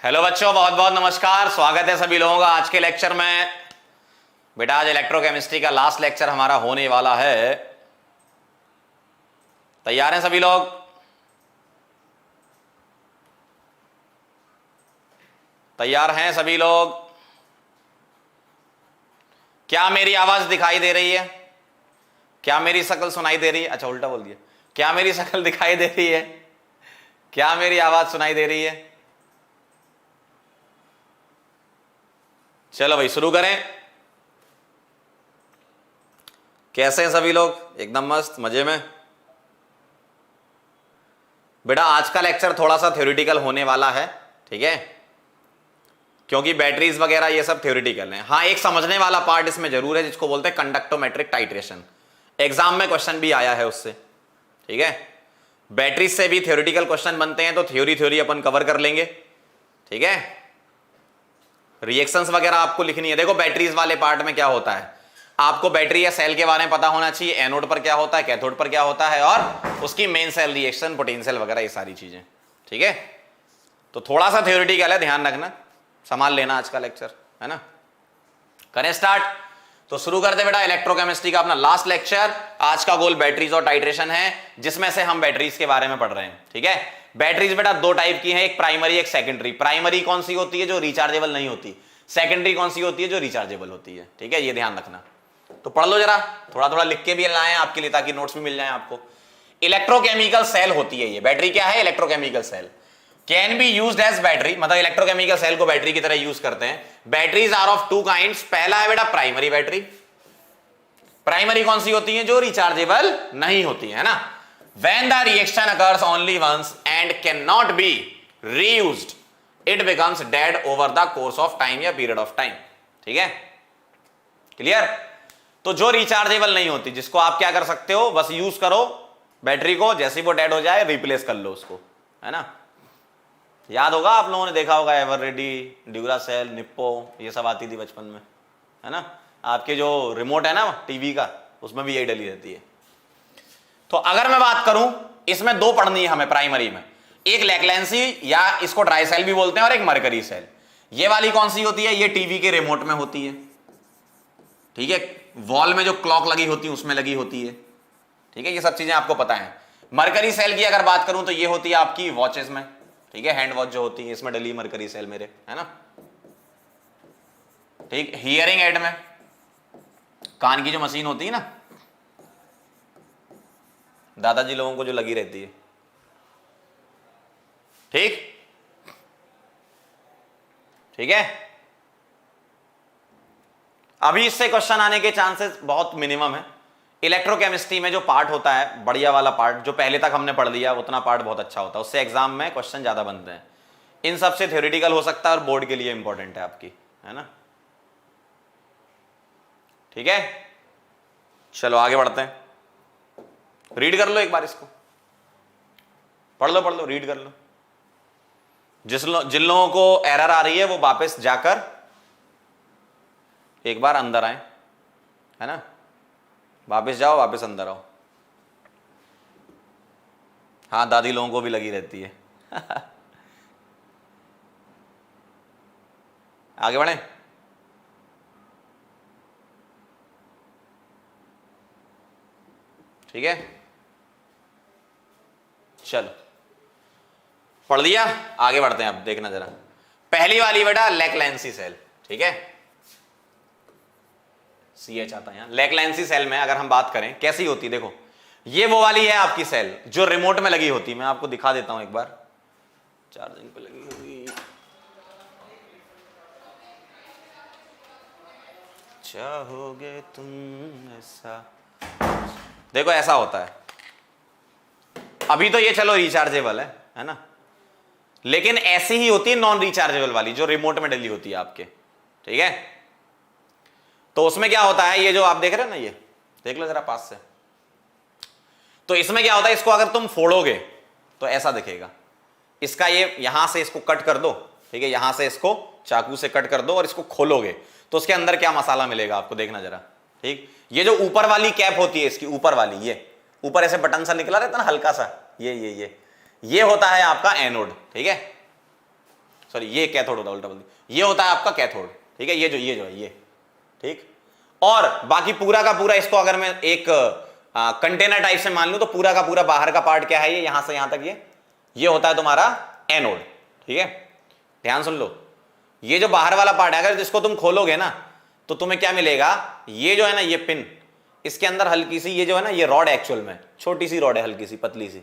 Hello बच्चों, बहुत बहुत नमस्कार। स्वागत है सभी लोगों का आज के लेक्चर में। बेटा आज इलेक्ट्रोकेमिस्ट्री का लास्ट लेक्चर हमारा होने वाला है। तैयार हैं सभी लोग? तैयार हैं सभी लोग? क्या मेरी आवाज दिखाई दे रही है? क्या मेरी शक्ल सुनाई दे रही है? अच्छा उल्टा बोल दिया। क्या मेरी शक्ल दिखाई दे रही है? क्या मेरी आवाज सुनाई दे रही है? चलो भाई शुरू करें। कैसे हैं सभी लोग? एकदम मस्त, मजे में। बेटा आज का लेक्चर थोड़ा सा थ्योरेटिकल होने वाला है, ठीक है, क्योंकि बैटरीज वगैरह ये सब थ्योरेटिकल हैं। हाँ, एक समझने वाला पार्ट इसमें जरूर है जिसको बोलते हैं कंडक्टोमेट्रिक टाइट्रेशन। एग्जाम में क्वेश्चन भी आया है उससे, ठीक है। बैटरीज से भी थ्योरेटिकल क्वेश्चन बनते हैं, तो थ्योरी अपन कवर कर लेंगे, ठीक है। रिएक्शंस वगैरह आपको लिखनी है। देखो बैटरीज वाले पार्ट में क्या होता है, आपको बैटरी या सेल के बारे में पता होना चाहिए। एनोड पर क्या होता है, कैथोड पर क्या होता है, और उसकी मेन सेल रिएक्शन, पोटेंशियल वगैरह, ये सारी चीजें, ठीक है। तो थोड़ा सा थ्योरेटिकल है, ध्यान रखना, संभाल लेना आज का लेक्चर, है ना। करें स्टार्ट। तो शुरू करते बेटा इलेक्ट्रोकेमिस्ट्री का अपना लास्ट लेक्चर। आज का गोल बैटरीज और टाइट्रेशन है, जिसमें से हम बैटरीज के बारे में पढ़ रहे हैं, ठीक है। बैटरीज बेटा दो टाइप की हैं, एक प्राइमरी एक सेकेंडरी। प्राइमरी कौन सी होती है? जो रिचार्जेबल नहीं होती। सेकेंडरी कौन सी होती है? जो रिचार्जेबल होती है, ठीक है। ये ध्यान रखना। तो पढ़ लो जरा, थोड़ा थोड़ा लिख के भी लाए आपके लिए, ताकि नोट्स भी मिल जाए आपको। इलेक्ट्रोकेमिकल सेल होती है ये बैटरी। क्या है? Electrochemical cell. Can be used as battery, मतलब इलेक्ट्रोकेमिकल सेल को बैटरी की तरह यूज करते हैं। Batteries are of two kinds. पहला है बेटा प्राइमरी बैटरी। प्राइमरी कौन सी होती है? जो रिचार्जेबल नहीं होती है ना। When the reaction occurs only once and cannot be reused, it becomes dead over the course of time या period of time, ठीक है। क्लियर? तो जो रिचार्जेबल नहीं होती, जिसको आप क्या कर सकते हो, बस यूज करो बैटरी को, जैसे वो डेड हो जाए रिप्लेस कर लो उसको, है ना। याद होगा, आप लोगों ने देखा होगा एवर रेडी, ड्यूरासेल, निप्पो, ये सब आती थी बचपन में, है ना। आपके जो रिमोट है ना टीवी का, उसमें भी यही डली रहती है। तो अगर मैं बात करूं, इसमें दो पढ़नी है हमें प्राइमरी में, एक लैक्लेंसी या इसको ड्राई सेल भी बोलते हैं, और एक मरकरी सेल। ये वाली कौन सी होती है? ये टीवी के रिमोट में होती है, ठीक है। वॉल में जो क्लॉक लगी होती है उसमें लगी होती है, ठीक है। ये सब चीजें आपको पता है। मरकरी सेल की अगर बात करूं तो ये होती है आपकी वॉचेस में, ठीक है। हैंड वॉच जो होती है, इसमें डली मरकरी सेल मेरे, है ना, ठीक। हियरिंग एड में, कान की जो मशीन होती है ना, दादाजी लोगों को जो लगी रहती है, ठीक, ठीक है। अभी इससे क्वेश्चन आने के चांसेस बहुत मिनिमम है। इलेक्ट्रोकेमिस्ट्री में जो पार्ट होता है, बढ़िया वाला पार्ट, जो पहले तक हमने पढ़ लिया, उतना पार्ट बहुत अच्छा होता है, उससे एग्जाम में क्वेश्चन ज्यादा बनते हैं। इन सबसे थ्योरेटिकल हो सकता है और बोर्ड के लिए इंपॉर्टेंट है आपकी, है ना, ठीक है। चलो आगे बढ़ते हैं। रीड कर लो एक बार इसको, पढ़ लो, रीड कर लो। जिन लोगों को एरर आ रही है वो वापस जाकर एक बार अंदर आए, है ना, वापस जाओ, वापस अंदर आओ। हाँ, दादी लोगों को भी लगी रहती है। आगे बढ़े। ठीक है, चलो पढ़ लिया, आगे बढ़ते हैं। अब देखना जरा, पहली वाली बेटा लैक्लेंसी सेल, ठीक है। CH आता है यहां। लैक्लेंसी सेल में अगर हम बात करें कैसी होती है, देखो ये वो वाली है आपकी सेल जो रिमोट में लगी होती है। मैं आपको दिखा देता हूं एक बार, चार्जिंग पे लगी होगी, चाहोगे तुम ऐसा, देखो ऐसा होता है। अभी तो ये चलो रिचार्जेबल है ना, लेकिन ऐसी ही होती है नॉन रिचार्जेबल वाली, जो रिमोट में डली होती है आपके, ठीक है। तो उसमें क्या होता है, ये जो आप देख रहे हैं ना, ये देख लो जरा पास से। तो इसमें क्या होता है, इसको अगर तुम फोड़ोगे तो ऐसा दिखेगा। इसका ये यहां से इसको कट कर दो, ठीक है, यहां से इसको चाकू से कट कर दो और इसको खोलोगे तो उसके अंदर क्या मसाला मिलेगा आपको, देखना जरा, ठीक। ये जो ऊपर वाली कैप होती है, इसकी ऊपर वाली, ये ऊपर ऐसे बटन सा निकला रहता है ना हल्का सा, ये होता है आपका एनोड, ठीक है। सॉरी ये कैथोड होता है, उल्टा बोल दिया, ये होता है आपका कैथोड, ठीक है, ये जो है ये, ठीक। और बाकी पूरा का पूरा इसको अगर मैं एक कंटेनर टाइप से मान लूं तो पूरा का पूरा बाहर का पार्ट क्या है, ये यहां से यहां तक ये होता है तुम्हारा एनोड, ठीक है। ध्यान सुन लो, ये जो बाहर वाला पार्ट है अगर जिसको तुम खोलोगे ना तो तुम्हें क्या मिलेगा, ये जो है ना ये पिन, इसके अंदर हल्की सी ये जो है ना ये रॉड, एक्चुअल में छोटी सी रॉड है, हल्की सी पतली सी,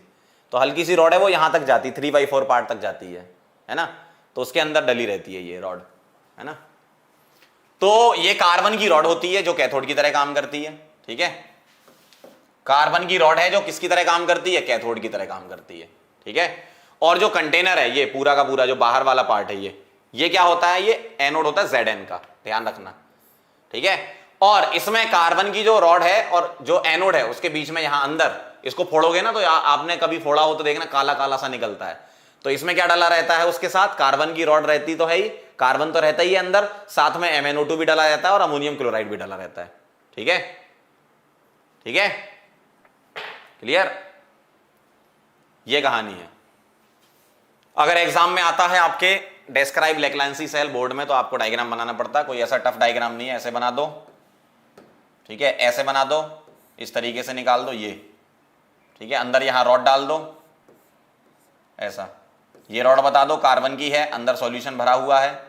तो हल्की सी रॉड है वो यहां तक जाती है, 3/4 पार्ट तक जाती है ना, तो उसके अंदर डली रहती है ये रॉड, है ना। तो ये कार्बन की रॉड होती है जो कैथोड की तरह काम करती है, ठीक है। कार्बन की रॉड है जो किसकी तरह काम करती है, कैथोड की तरह काम करती है, ठीक है। और जो कंटेनर है ये पूरा का पूरा जो बाहर वाला पार्ट है ये क्या होता है, ये एनोड होता है Zn का, ध्यान रखना, ठीक है। और इसमें कार्बन की जो रॉड है और जो एनोड है उसके बीच में यहां अंदर इसको फोड़ोगे ना तो आपने कभी फोड़ा हो तो देखना काला काला सा निकलता है, तो इसमें क्या डला रहता है, उसके साथ कार्बन की रॉड रहती तो है ही, कार्बन तो रहता ही है अंदर, साथ में MnO2 भी डला रहता है और अमोनियम क्लोराइड भी डला रहता है, ठीक है, ठीक है, क्लियर। ये कहानी है। अगर एग्जाम में आता है आपके डिस्क्राइब लेक्लांसी सेल बोर्ड में तो आपको डायग्राम बनाना पड़ता है, कोई ऐसा टफ डायग्राम नहीं है, ऐसे बना दो, ठीक है, ऐसे बना दो, इस तरीके से निकाल दो ये, ठीक है, अंदर यहां रॉड डाल दो, ऐसा, ये रॉड बता दो कार्बन की है, अंदर सॉल्यूशन भरा हुआ है,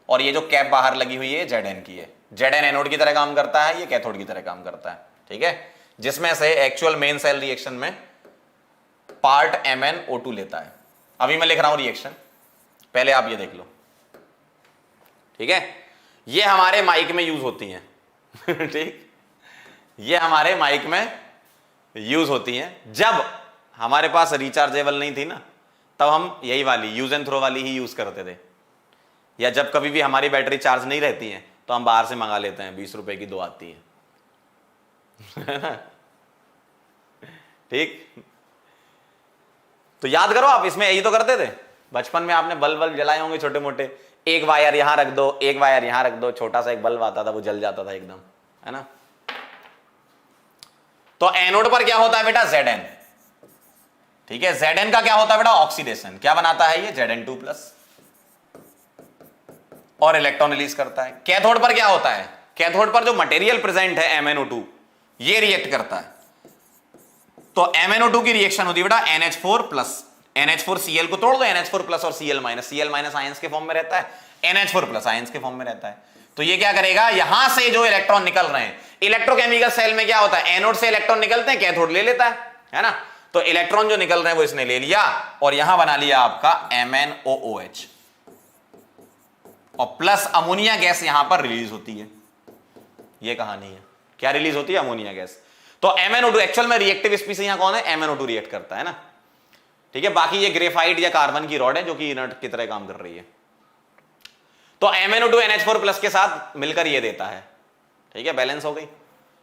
और ये जो कैप बाहर लगी हुई है Zn की है, Zn एनोड की तरह काम करता है, ये कैथोड की तरह काम करता है, ठीक है, जिसमें से एक्चुअल मेन सेल रिएक्शन में पार्ट MnO2 लेता है। अभी मैं लिख रहा हूं रिएक्शन, पहले आप ये देख लो, ठीक है। ये हमारे माइक में यूज होती हैं ठीक, ये हमारे माइक में यूज होती हैं। जब हमारे पास रिचार्जेबल नहीं थी ना तब हम यही वाली यूज एंड थ्रो वाली ही यूज करते थे, या जब कभी भी हमारी बैटरी चार्ज नहीं रहती है तो हम बाहर से मंगा लेते हैं, 20 रुपए की 2 आती है ठीक। तो याद करो आप, इसमें यही तो करते थे बचपन में, आपने बल्ब बल्ब जलाए होंगे छोटे मोटे, एक वायर यहां रख दो, एक वायर यहां रख दो, छोटा सा एक बल्ब आता था वो जल जाता था एकदम, है ना। तो एनोड पर क्या होता है बेटा, Zn, ठीक है। Zn का क्या होता है बेटा, ऑक्सीडेशन, क्या बनाता है ये Zn2+ और इलेक्ट्रॉन रिलीज करता है। कैथोड पर क्या होता है, कैथोड पर जो मटेरियल प्रेजेंट है MnO2 ये रिएक्ट करता है, तो MnO2 की रिएक्शन होती है बेटा NH4+, NH4Cl को तोड़ दो, NH4+ और Cl- आयंस के फॉर्म में रहता है, NH4+ आयंस के फॉर्म में रहता है। तो ये क्या करेगा, यहां से जो इलेक्ट्रॉन निकल रहे हैं, इलेक्ट्रोकेमिकल सेल में क्या होता है, एनोड से इलेक्ट्रॉन निकलते हैं, कैथोड ले लेता है ना। तो इलेक्ट्रॉन जो निकल रहे हैं वो इसने ले लिया और यहां बना लिया आपका MnOOH, और प्लस अमोनिया गैस यहां पर रिलीज होती है। ये कहानी है, क्या रिलीज होती है, अमोनिया गैस। तो MnO2 एक्चुअल में रिएक्टिव स्पीसीज यहां कौन है, MnO2 रिएक्ट करता है ना, ठीक है। बाकी ये ग्रेफाइट या कार्बन की रॉड है जो कि इनर्ट की तरह काम कर रही है। तो MnO2 NH4+ के साथ मिलकर ये देता है, ठीक है, बैलेंस हो गई।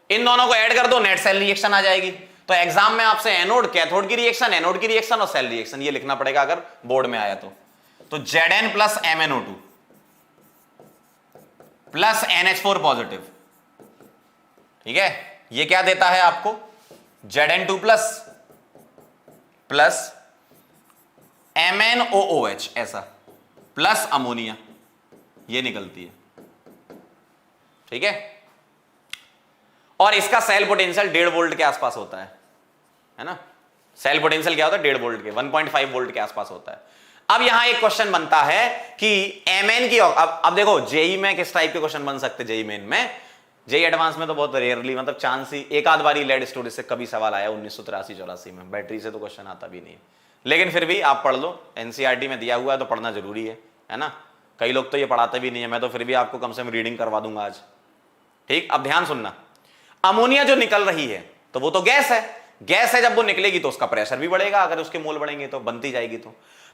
इन दोनों को ऐड कर दो, नेट सेल रिएक्शन आ जाएगी। तो एग्जाम में आपसे एनोड कैथोड की रिएक्शन, एनोड की रिएक्शन और सेल रिएक्शन ये लिखना पड़ेगा अगर बोर्ड में आया तो Zn plus MnO2 plus NH4 positive, ठीक है, ये क्या देता है आपको, Zn2 प्लस MnOOH ऐसा प्लस अमोनिया, ये निकलती है, ठीक है। और इसका सेल पोटेंशियल 1.5 वोल्ट के आसपास होता है ना। सेल पोटेंशियल क्या होता है, 1.5 वोल्ट के, 1.5 वोल्ट के आसपास होता है। अब यहां एक क्वेश्चन बनता है कि Mn की, अब देखो जेई में किस टाइप के क्वेश्चन बन सकते, जेई मेन में, जेई एडवांस में तो बहुत रेयरली, मतलब चांस ही एक आध बारी लेड स्टोरेज से कभी सवाल आया 1983-84 में, बैटरी से तो क्वेश्चन आता भी नहीं, लेकिन फिर भी आप पढ़ लो, एनसीईआरटी में दिया हुआ है तो पढ़ना जरूरी है ना। कई लोग तो ये पढ़ाते भी नहीं है, मैं तो फिर भी आपको कम से कम रीडिंग करवा दूंगा आज, ठीक। अब ध्यान सुनना, अमोनिया जो निकल रही है तो वो तो गैस है, जब वो निकलेगी तो उसका प्रेशर भी बढ़ेगा, अगर उसके मोल बढ़ेंगे तो बनती जाएगी।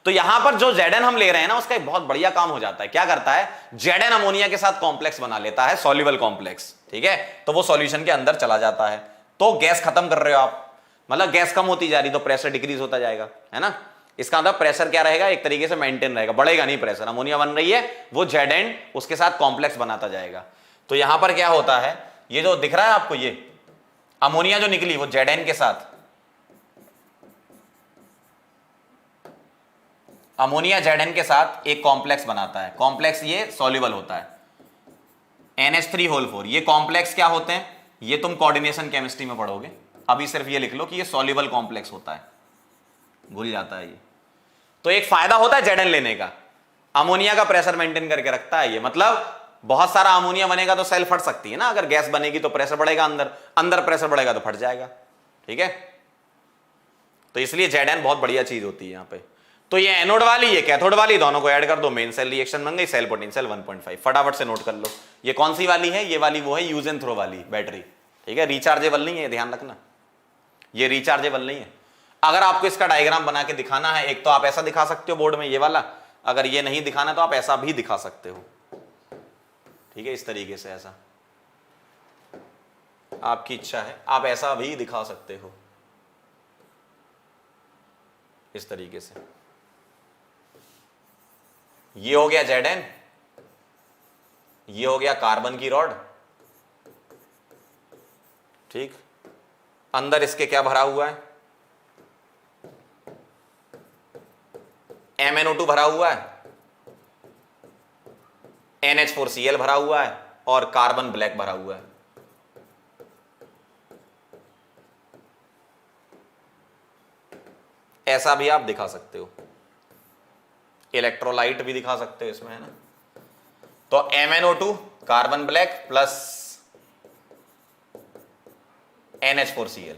तो यहां पर जो Zn हम ले रहे हैं ना उसका एक बहुत बढ़िया काम हो जाता है, क्या करता है, Zn अमोनिया के साथ कॉम्प्लेक्स बना लेता है, सॉल्युबल कॉम्प्लेक्स, ठीक है। तो वो सॉल्यूशन के अंदर चला जाता है, तो गैस खत्म कर रहे हो आप, मतलब गैस कम होती जा रही तो प्रेशर डिक्रीज होता जाएगा, है ना। इसका मतलब प्रेशर क्या रहेगा, एक तरीके से मेंटेन रहेगा, बढ़ेगा नहीं प्रेशर। अमोनिया बन रही है, वो Zn उसके साथ कॉम्प्लेक्स बनाता जाएगा। तो यहां पर क्या होता है, ये जो दिख रहा है आपको, ये अमोनिया जो निकली वो Zn के साथ, अमोनिया Zn के साथ एक कॉम्प्लेक्स बनाता है, कॉम्प्लेक्स ये सॉल्युबल होता है NH3 होल 4। ये कॉम्प्लेक्स क्या होते हैं, ये तुम कोऑर्डिनेशन केमिस्ट्री में पढ़ोगे, अभी सिर्फ ये लिख लो कि ये सॉल्युबल कॉम्प्लेक्स होता है, भूल जाता है ये। तो एक फायदा होता है Zn लेने का, अमोनिया का प्रेशर मेंटेन करके रखता है ये, मतलब बहुत सारा अमोनिया बनेगा तो सेल फट सकती है ना, अगर गैस बनेगी तो प्रेशर बढ़ेगा, अंदर अंदर प्रेशर बढ़ेगा तो फट जाएगा, ठीक है। तो इसलिए Zn बहुत बढ़िया चीज होती है यहां पे। तो ये एनोड वाली, ये कैथोड वाली, दोनों को ऐड कर दो, मेन सेल रिएक्शन बन गई, सेल पोटेंशियल 1.5। फटाफट से नोट कर लो, ये कौन सी वाली है, ये वाली वो है यूज एंड थ्रो वाली बैटरी, ठीक है। रिचार्जेबल नहीं है, ध्यान रखना, ये रिचार्जेबल नहीं है। अगर आपको इसका डायग्राम बना के दिखाना है, एक तो आप ऐसा दिखा सकते हो बोर्ड में ये वाला, अगर ये नहीं दिखाना तो आप ऐसा भी दिखा सकते हो, ठीक है, इस तरीके से, ऐसा आपकी इच्छा है, आप ऐसा भी दिखा सकते हो इस तरीके से। ये हो गया Zn, ये हो गया कार्बन की रॉड, ठीक। अंदर इसके क्या भरा हुआ है, MnO2 भरा हुआ है, NH4Cl भरा हुआ है और कार्बन ब्लैक भरा हुआ है। ऐसा भी आप दिखा सकते हो, इलेक्ट्रोलाइट भी दिखा सकते हो इसमें, है ना। तो MnO2 carbon black plus NH4Cl,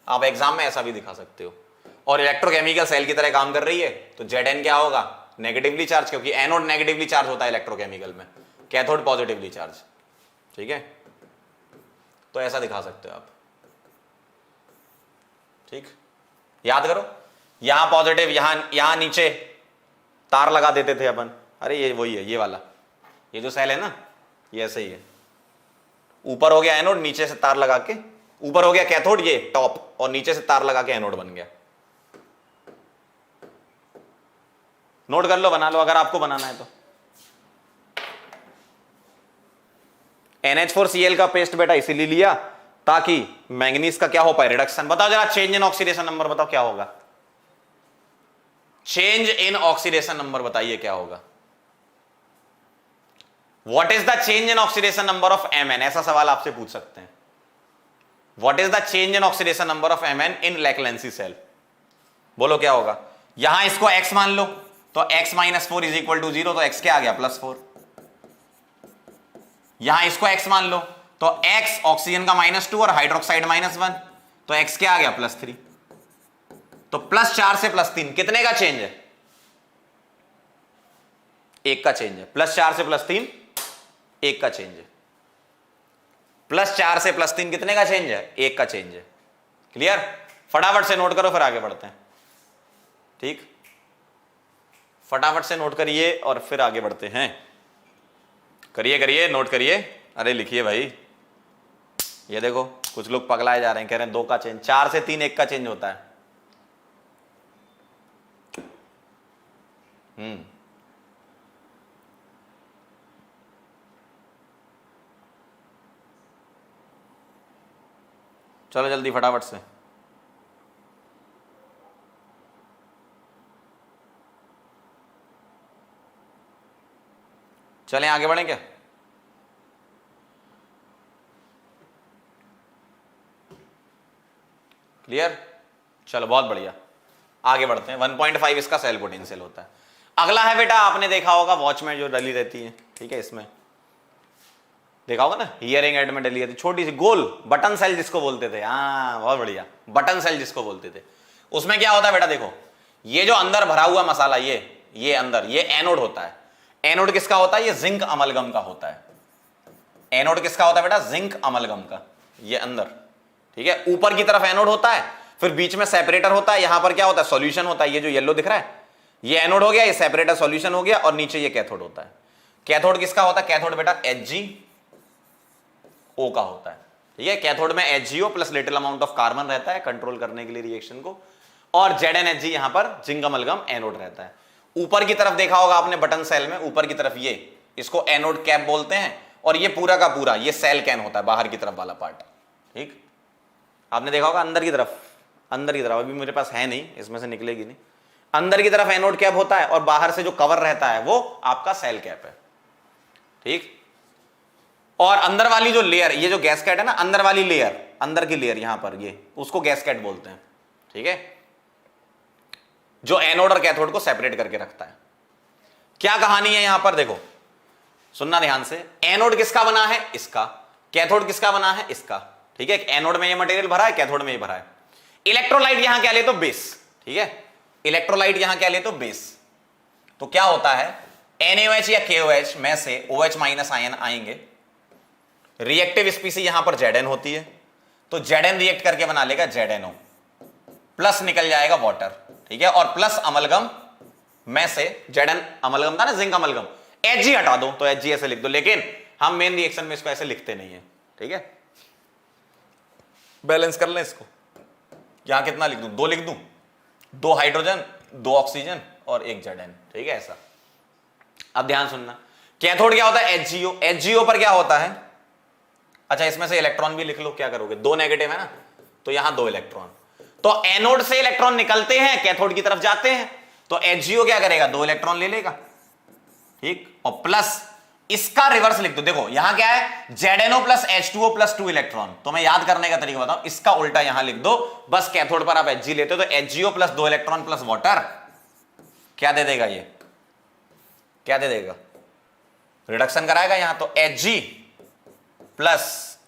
आप एग्जाम में ऐसा भी दिखा सकते हो। और इलेक्ट्रोकेमिकल सेल की तरह काम कर रही है, तो Zn क्या होगा, नेगेटिवली चार्ज, क्योंकि एनोड नेगेटिवली चार्ज होता है इलेक्ट्रोकेमिकल में, कैथोड पॉजिटिवली चार्ज, ठीक है। तो ऐसा दिखा सकते हो आप, ठीक। याद करो, यहां पॉजिटिव, यहां नीचे तार लगा देते थे अपन, अरे ये वही है, ये वाला, ये जो सेल है ना, ये ऐसे ही है, ऊपर हो गया एनोड, नीचे से तार लगा के, ऊपर हो गया कैथोड ये टॉप, और नीचे से तार लगा के एनोड बन गया। नोट कर लो, बना लो अगर आपको बनाना है तो। NH4Cl का पेस्ट बेटा इसीलिए लिया ताकि मैंगनीज का क्या हो पाए, रिडक्शन। बताओ जरा चेंज इन ऑक्सीडेशन नंबर बताओ क्या होगा, चेंज इन ऑक्सीडेशन नंबर बताइए क्या होगा। What is the change in oxidation number of Mn, ऐसा सवाल आपसे पूछ सकते हैं। What is the change in oxidation number of Mn in Leclanche cell, बोलो क्या होगा। यहां इसको x मान लो, तो x - 4 = 0, तो x क्या आ गया, +4। यहां इसको x मान लो, तो x ऑक्सीजन का -2 और हाइड्रोक्साइड -1, तो x क्या आ गया, +3। तो +4 से +3 कितने का चेंज है, 1 का चेंज है। +4 से +3 1 का चेंज है, +4 से +3 कितने का चेंज है, 1 का चेंज है। क्लियर, फटाफट से नोट करो फिर आगे बढ़ते हैं, ठीक। फटाफट से नोट करिए और फिर आगे बढ़ते हैं। करिए करिए, नोट करिए, अरे लिखिए भाई। ये देखो कुछ लोग पगलाए जा रहे हैं, कह रहे हैं 2 का चेंज, 4 से 3 1 का चेंज होता है। चलो जल्दी फटाफट से। चलें आगे बढ़ें क्या, क्लियर। चलो बहुत बढ़िया, आगे बढ़ते हैं। 1.5 इसका सेल पोटेंशियल होता है। अगला है बेटा, आपने देखा होगा वॉच में जो डली रहती है, ठीक है, इसमें देखा होगा ना, हियरिंग एड में डली रहती छोटी सी गोल बटन सेल जिसको बोलते थे। हाँ बहुत बढ़िया, बटन सेल जिसको बोलते थे। उसमें क्या होता है बेटा, देखो ये जो अंदर भरा हुआ मसाला, ये अंदर, ये एनोड होता है। एनोड किसका होता है, ये जिंक अमलगम का होता है। एनोड किसका होता है बेटा, जिंक अमलगम का, ये अंदर, ठीक है। ऊपर की तरफ एनोड होता है, फिर बीच में सेपरेटर होता है, यहां पर क्या होता है, सॉल्यूशन होता है। ये जो येलो दिख रहा है ये एनोड हो गया, ये सेपरेटर सॉल्यूशन हो गया, और नीचे ये कैथोड होता है। कैथोड किसका होता है, कैथोड बेटा HgO का होता है, ठीक है। कैथोड में HgO plus little amount of carbon रहता है कंट्रोल करने के लिए रिएक्शन को, और ZnHg यहां पर जिंक अमलगम एनोड रहता है। ऊपर की तरफ देखा होगा आपने बटन सेल में, ऊपर की तरफ ये, इसको एनोड कैप बोलते हैं, और ये पूरा का पूरा ये सेल कैन होता है, बाहर की तरफ वाला पार्ट, ठीक। आपने देखा होगा अंदर की तरफ, अभी मेरे पास है नहीं, इसमें से निकलेगी नहीं, अंदर की तरफ एनोड कैप होता है और बाहर से जो कवर रहता है वो आपका सेल कैप है, ठीक। और अंदर वाली जो लेयर, ये जो गैसकेट है ना, अंदर वाली लेयर, अंदर की लेयर यहां पर, ये उसको गैसकेट बोलते हैं, ठीक है, जो एनोड और कैथोड को सेपरेट करके रखता है। क्या कहानी है यहां पर, देखो सुनना ध्यान से। एनोड किसका बना है, इसका। कैथोड किसका बना है, इसका, ठीक है। एनोड में ये मटेरियल भरा है, कैथोड में ये भरा है। इलेक्ट्रोलाइट यहां क्या ले तो बेस, ठीक है। इलेक्ट्रोलाइट यहां क्या ले तो बेस। तो क्या होता है, NaOH या KOH में से OH माइनस आयन आएंगे। रिएक्टिव स्पीसी यहां पर Zn होती है, तो Zn रिएक्ट करके बना लेगा ZnO, प्लस निकल जाएगा वाटर, ठीक है। और प्लस अमलगम में से, Zn अमलगम था ना, जिंक अमलगम, Hg हटा दो तो Hg ऐसे लिख दो, लेकिन हम मेन रिएक्शन में इसको ऐसे लिखते नहीं है, ठीक है। बैलेंस कर लें इसको, यहां कितना लिख दूं, 2 लिख दूं, 2 हाइड्रोजन 2 ऑक्सीजन और 1 Zn, ठीक है ऐसा। अब ध्यान सुनना, कैथोड क्या होता है, HgO। HgO पर क्या होता है, अच्छा इसमें से इलेक्ट्रॉन भी लिख लो, क्या करोगे, 2 नेगेटिव है ना, तो यहां 2 इलेक्ट्रॉन, तो एनोड से इलेक्ट्रॉन निकलते हैं, कैथोड की तरफ जाते हैं, तो HgO क्या करेगा, 2 इलेक्ट्रॉन ले लेगा, ठीक। और प्लस इसका रिवर्स लिख दो, देखो यहां क्या है, ZnO plus H2O plus 2 electron. तो मैं याद करने का तरीका बताऊं, इसका उल्टा यहां लिख दो, बस कैथोड पर आप Hg लेते हो तो HgO plus 2 electron plus water क्या दे देगा, ये क्या दे देगा, रिडक्शन कराएगा यहां, तो Hg प्लस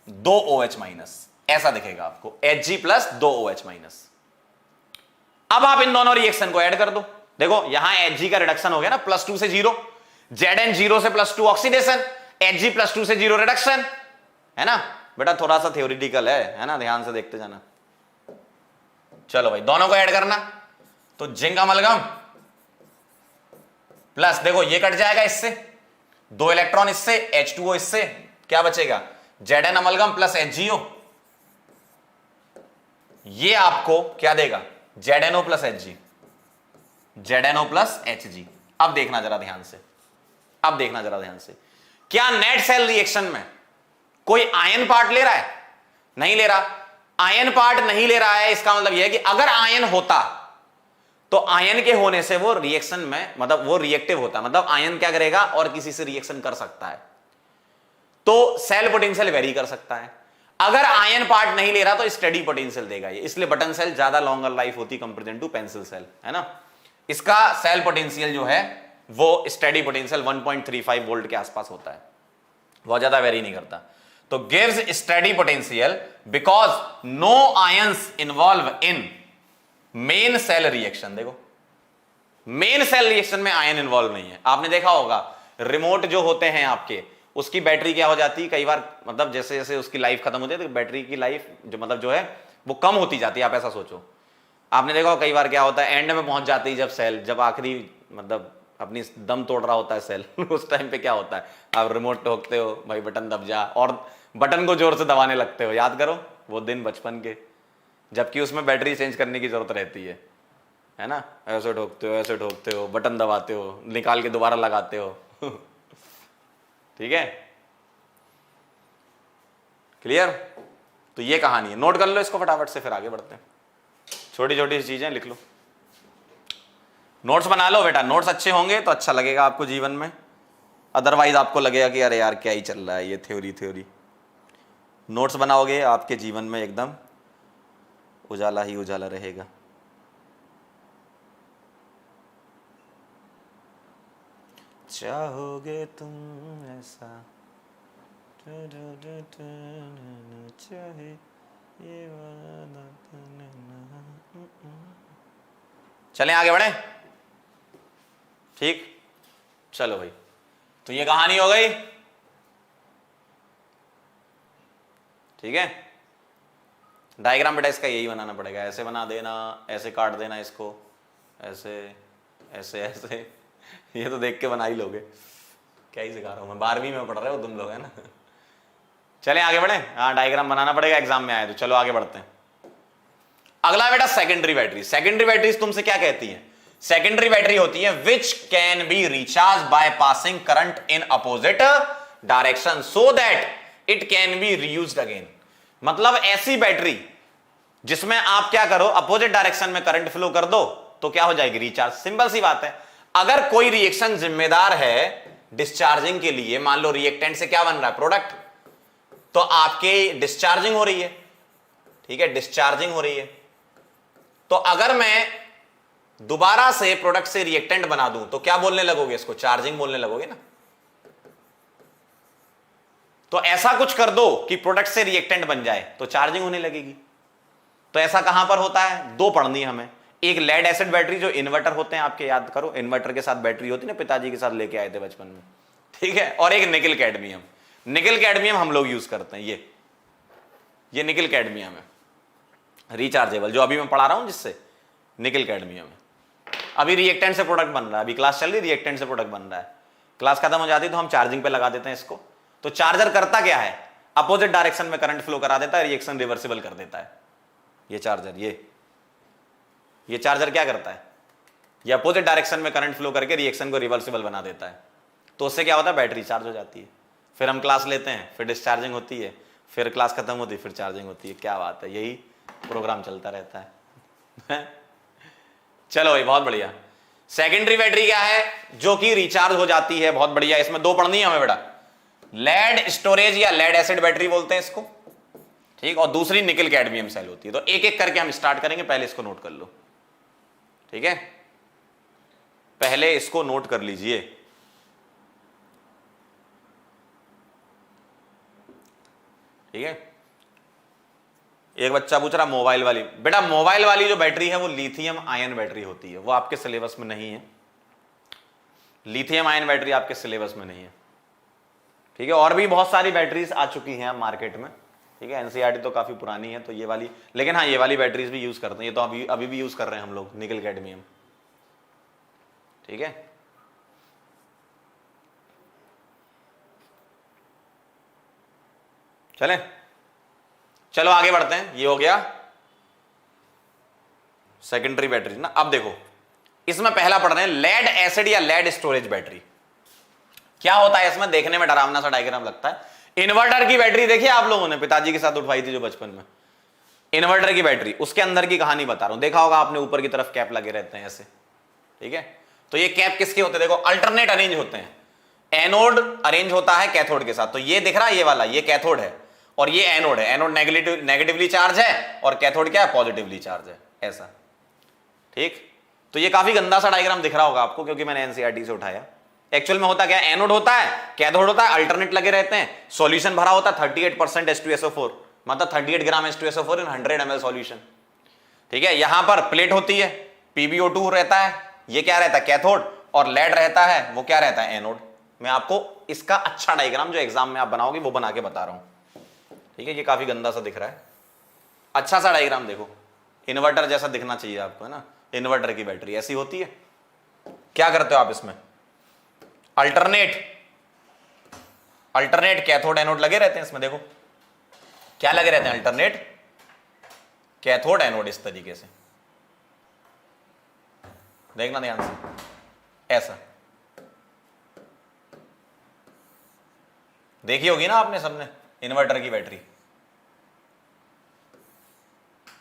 2 OH माइनस, ऐसा दिखेगा आपको, Hg प्लस 2 OH माइनस। अब आप इन दोनों रिएक्शन को ऐड कर दो, देखो यहां Hg का रिडक्शन हो गया ना, +2 से 0, Zn 0 से +2 ऑक्सीडेशन, Hg +2 से 0 रिडक्शन, है ना बेटा, थोड़ा सा थ्योरेटिकल है ना, ध्यान से देखते जाना। चलो भाई दोनों को ऐड करना, तो जिंक अमलगम प्लस, देखो ये कट जाएगा इससे, 2 इलेक्ट्रॉन इससे, H2O इससे, क्या बचेगा, Zn अमलगम प्लस HgO, ये आपको क्या देगा, ZnO plus Hg, ZnO plus Hg। अब देखना जरा ध्यान से, अब देखना जरा ध्यान से, क्या नेट सेल रिएक्शन में कोई आयन पार्ट ले रहा है, नहीं ले रहा। आयन पार्ट नहीं ले रहा है, इसका मतलब यह है कि अगर आयन होता तो आयन के होने से वो रिएक्शन में, मतलब वो रिएक्टिव होता, मतलब आयन क्या करेगा और किसी से रिएक्शन कर सकता है, तो सेल पोटेंशियल वेरी कर सकता है। अगर आयन पार्ट नहीं ले रहा तो स्टेडी पोटेंशियल देगा ये, इसलिए बटन सेल ज्यादा लॉन्गर लाइफ होती कंपेयर टू पेंसिल सेल, है ना। इसका सेल पोटेंशियल जो है वो स्टेडी पोटेंशियल 1.35 वोल्ट के आसपास होता है, बहुत ज्यादा वेरी नहीं करता। तो gives steady potential because no ions involve in main cell reaction. देखो मेन सेल रिएक्शन में आयन इन्वॉल्व नहीं है। आपने देखा होगा रिमोट जो होते हैं आपके, उसकी बैटरी क्या हो जाती है कई बार, मतलब जैसे जैसे उसकी लाइफ खत्म होती है तो बैटरी की लाइफ जो मतलब जो है वो कम होती जाती है। आप ऐसा सोचो, आपने देखा कई बार क्या होता है एंड में पहुंच जाती है जब सेल, जब आखिरी मतलब अपनी दम तोड़ रहा होता है सेल उस टाइम पे क्या होता है, आप रिमोट ठोकते हो, भाई बटन दब जा, और बटन को जोर से दबाने लगते हो। याद करो वो दिन बचपन के, जबकि उसमें बैटरी चेंज करने की जरूरत रहती है ना। ऐसे ठोकते हो, ऐसे ठोकते हो, बटन दबाते हो, निकाल के दोबारा लगाते हो ठीक है, क्लियर। तो ये कहानी है, नोट कर लो इसको फटाफट से, फिर आगे बढ़ते हैं। छोटी छोटी चीजें लिख लो, नोट्स बना लो बेटा। नोट्स अच्छे होंगे तो अच्छा लगेगा आपको जीवन में, अदरवाइज आपको लगेगा कि अरे यार क्या ही चल रहा है ये थ्योरी थ्योरी। नोट्स बनाओगे आपके जीवन में एकदम उजाला ही उजाला रहेगा। चाहोगे तुम ऐसा चाहे ये वादा। चलें आगे बढ़े, ठीक। चलो भाई, तो ये कहानी हो गई, ठीक है। डायग्राम बेटा इसका यही बनाना पड़ेगा, ऐसे बना देना, ऐसे काट देना इसको, ऐसे ऐसे ऐसे ये तो देख के बना ही लोगे, क्या ही सिखा रहा हूं मैं, 12वीं में पढ़ रहे हो तुम लोग, है ना। चलें आगे बढ़े, हाँ डायग्राम बनाना पड़ेगा एग्जाम में आए तो। चलो आगे बढ़ते हैं। अगला बेटा सेकेंडरी बैटरी। सेकेंडरी बैटरीज तुमसे क्या कहती हैं, सेकेंडरी बैटरी होती है which can be recharge by passing current in opposite direction so that it can be reused again. मतलब ऐसी बैटरी जिसमें आप क्या करो, अपोजिट डायरेक्शन में करंट फ्लो कर दो तो क्या हो जाएगी, रिचार्ज। सिंपल सी बात है। अगर कोई रिएक्शन जिम्मेदार है डिस्चार्जिंग के लिए, मान लो रिएक्टेंट से क्या बन रहा है, प्रोडक्ट, तो आपके डिस्चार्जिंग हो रही है, ठीक है, डिस्चार्जिंग हो रही है। तो अगर मैं दोबारा से प्रोडक्ट से रिएक्टेंट बना दूं तो क्या बोलने लगोगे, इसको चार्जिंग बोलने लगोगे ना। तो ऐसा कुछ कर दो कि प्रोडक्ट से रिएक्टेंट बन जाए तो चार्जिंग होने लगेगी। तो ऐसा कहां पर होता है, दो पढ़नी हमें, एक लेड एसिड बैटरी जो इन्वर्टर होते हैं आपके, याद करो इन्वर्टर के साथ बैटरी होती है ना, पिताजी के साथ लेके आए थे बचपन में, ठीक है, और एक निकल कैडमियम। निकल कैडमियम हम लोग यूज करते हैं, ये निकल कैडमियम है रिचार्जेबल, जो अभी मैं पढ़ा रहा हूं जिससे, निकल कैडमियम है। अभी रिएक्टेंट से प्रोडक्ट बन रहा है, अभी क्लास चल रही, रिएक्टेंट से प्रोडक्ट बन रहा है, क्लास खत्म हो जाती है तो हम चार्जिंग पे लगा देते हैं इसको। तो चार्जर करता क्या है, अपोजिट डायरेक्शन में करंट फ्लो करा देता है, रिएक्शन रिवर्सिबल कर देता है। ये चार्जर, ये चार्जर क्या करता है, ये अपोजिट डायरेक्शन में करंट फ्लो करके रिएक्शन को रिवर्सिबल बना देता है। तो उससे क्या होता है, बैटरी चार्ज हो जाती है। फिर हम क्लास लेते हैं, फिर डिस्चार्जिंग होती है, फिर क्लास खत्म होती है, फिर चार्जिंग होती है। क्या बात है, यही प्रोग्राम चलता रहता है। चलो भाई, बहुत बढ़िया। सेकेंडरी बैटरी क्या है, जो कि रिचार्ज हो जाती है, बहुत बढ़िया। इसमें दो पढ़नी है हमें बेटा, लेड स्टोरेज या लेड एसिड बैटरी बोलते हैं इसको, ठीक, और दूसरी निकल कैडमियम सेल होती है। तो एक एक करके हम स्टार्ट करेंगे, पहले इसको नोट कर लो, ठीक है, पहले इसको नोट कर लीजिए। ठीक है, एक बच्चा पूछ रहा मोबाइल वाली, बेटा मोबाइल वाली जो बैटरी है वो लिथियम आयन बैटरी होती है, वो आपके सिलेबस में नहीं है, लिथियम आयन बैटरी आपके सिलेबस में नहीं है, ठीक है। और भी बहुत सारी बैटरीज आ चुकी हैं मार्केट में, ठीक है, एनसीईआरटी तो काफी पुरानी है तो ये वाली, लेकिन हाँ ये वाली बैटरीज भी यूज करते हैं, ये तो अभी भी यूज कर रहे हैं हम लोग, निकल कैडमियम, ठीक है। चलें, चलो आगे बढ़ते हैं। ये हो गया सेकेंडरी बैटरी ना। अब देखो इसमें पहला पढ़ रहे हैं लेड एसिड या लेड स्टोरेज बैटरी। क्या होता है इसमें, देखने में डरावना सा डायग्राम लगता है। इन्वर्टर की बैटरी देखिए आप लोगों ने, पिताजी के साथ उठवाई थी जो बचपन में, इन्वर्टर की बैटरी, उसके अंदर की कहानी बता रहा हूं। देखा होगा आपने, ऊपर की तरफ कैप लगे रहते हैं ऐसे, ठीक है। तो ये कैप किसके होते हैं, देखो अल्टरनेट अरेंज होते हैं। एनोड अरेंज होता है कैथोड के साथ, तो ये दिख रहा है ये वाला, ये कैथोड है और ये एनोड है। एनोड नेगेटिवली चार्ज है और कैथोड क्या है, पॉजिटिवली चार्ज है, ऐसा, ठीक। तो ये काफी गंदा सा डायग्राम दिख रहा होगा आपको, क्योंकि मैंने एनसीईआरटी से उठाया। एक्चुअल में होता क्या है, एनोड होता है, कैथोड होता है, अल्टरनेट लगे रहते हैं, सॉल्यूशन भरा होता है 38% H2SO4, मतलब 38 ग्राम H2SO4 इन 100 ml सॉल्यूशन, ठीक है। यहां पर प्लेट होती है, PbO2 रहता है, ये क्या रहता है, कैथोड, और लेड रहता है, वो क्या रहता है, एनोड। मैं आपको इसका अच्छा डायग्राम जो एग्जाम में आप बनाओगे वो बना के बता रहा हूं, ठीक है। ये काफी गंदा सा दिख रहा है, अच्छा सा डायग्राम देखो, इन्वर्टर जैसा दिखना चाहिए आपको, है ना। इन्वर्टर की बैटरी ऐसी होती है। क्या करते हो आप इसमें, अल्टरनेट कैथोड एनोड लगे रहते हैं इसमें, देखो क्या लगे रहते हैं, अल्टरनेट कैथोड एनोड, इस तरीके से देखना ध्यान से, ऐसा देखी होगी ना आपने सबने इन्वर्टर की बैटरी,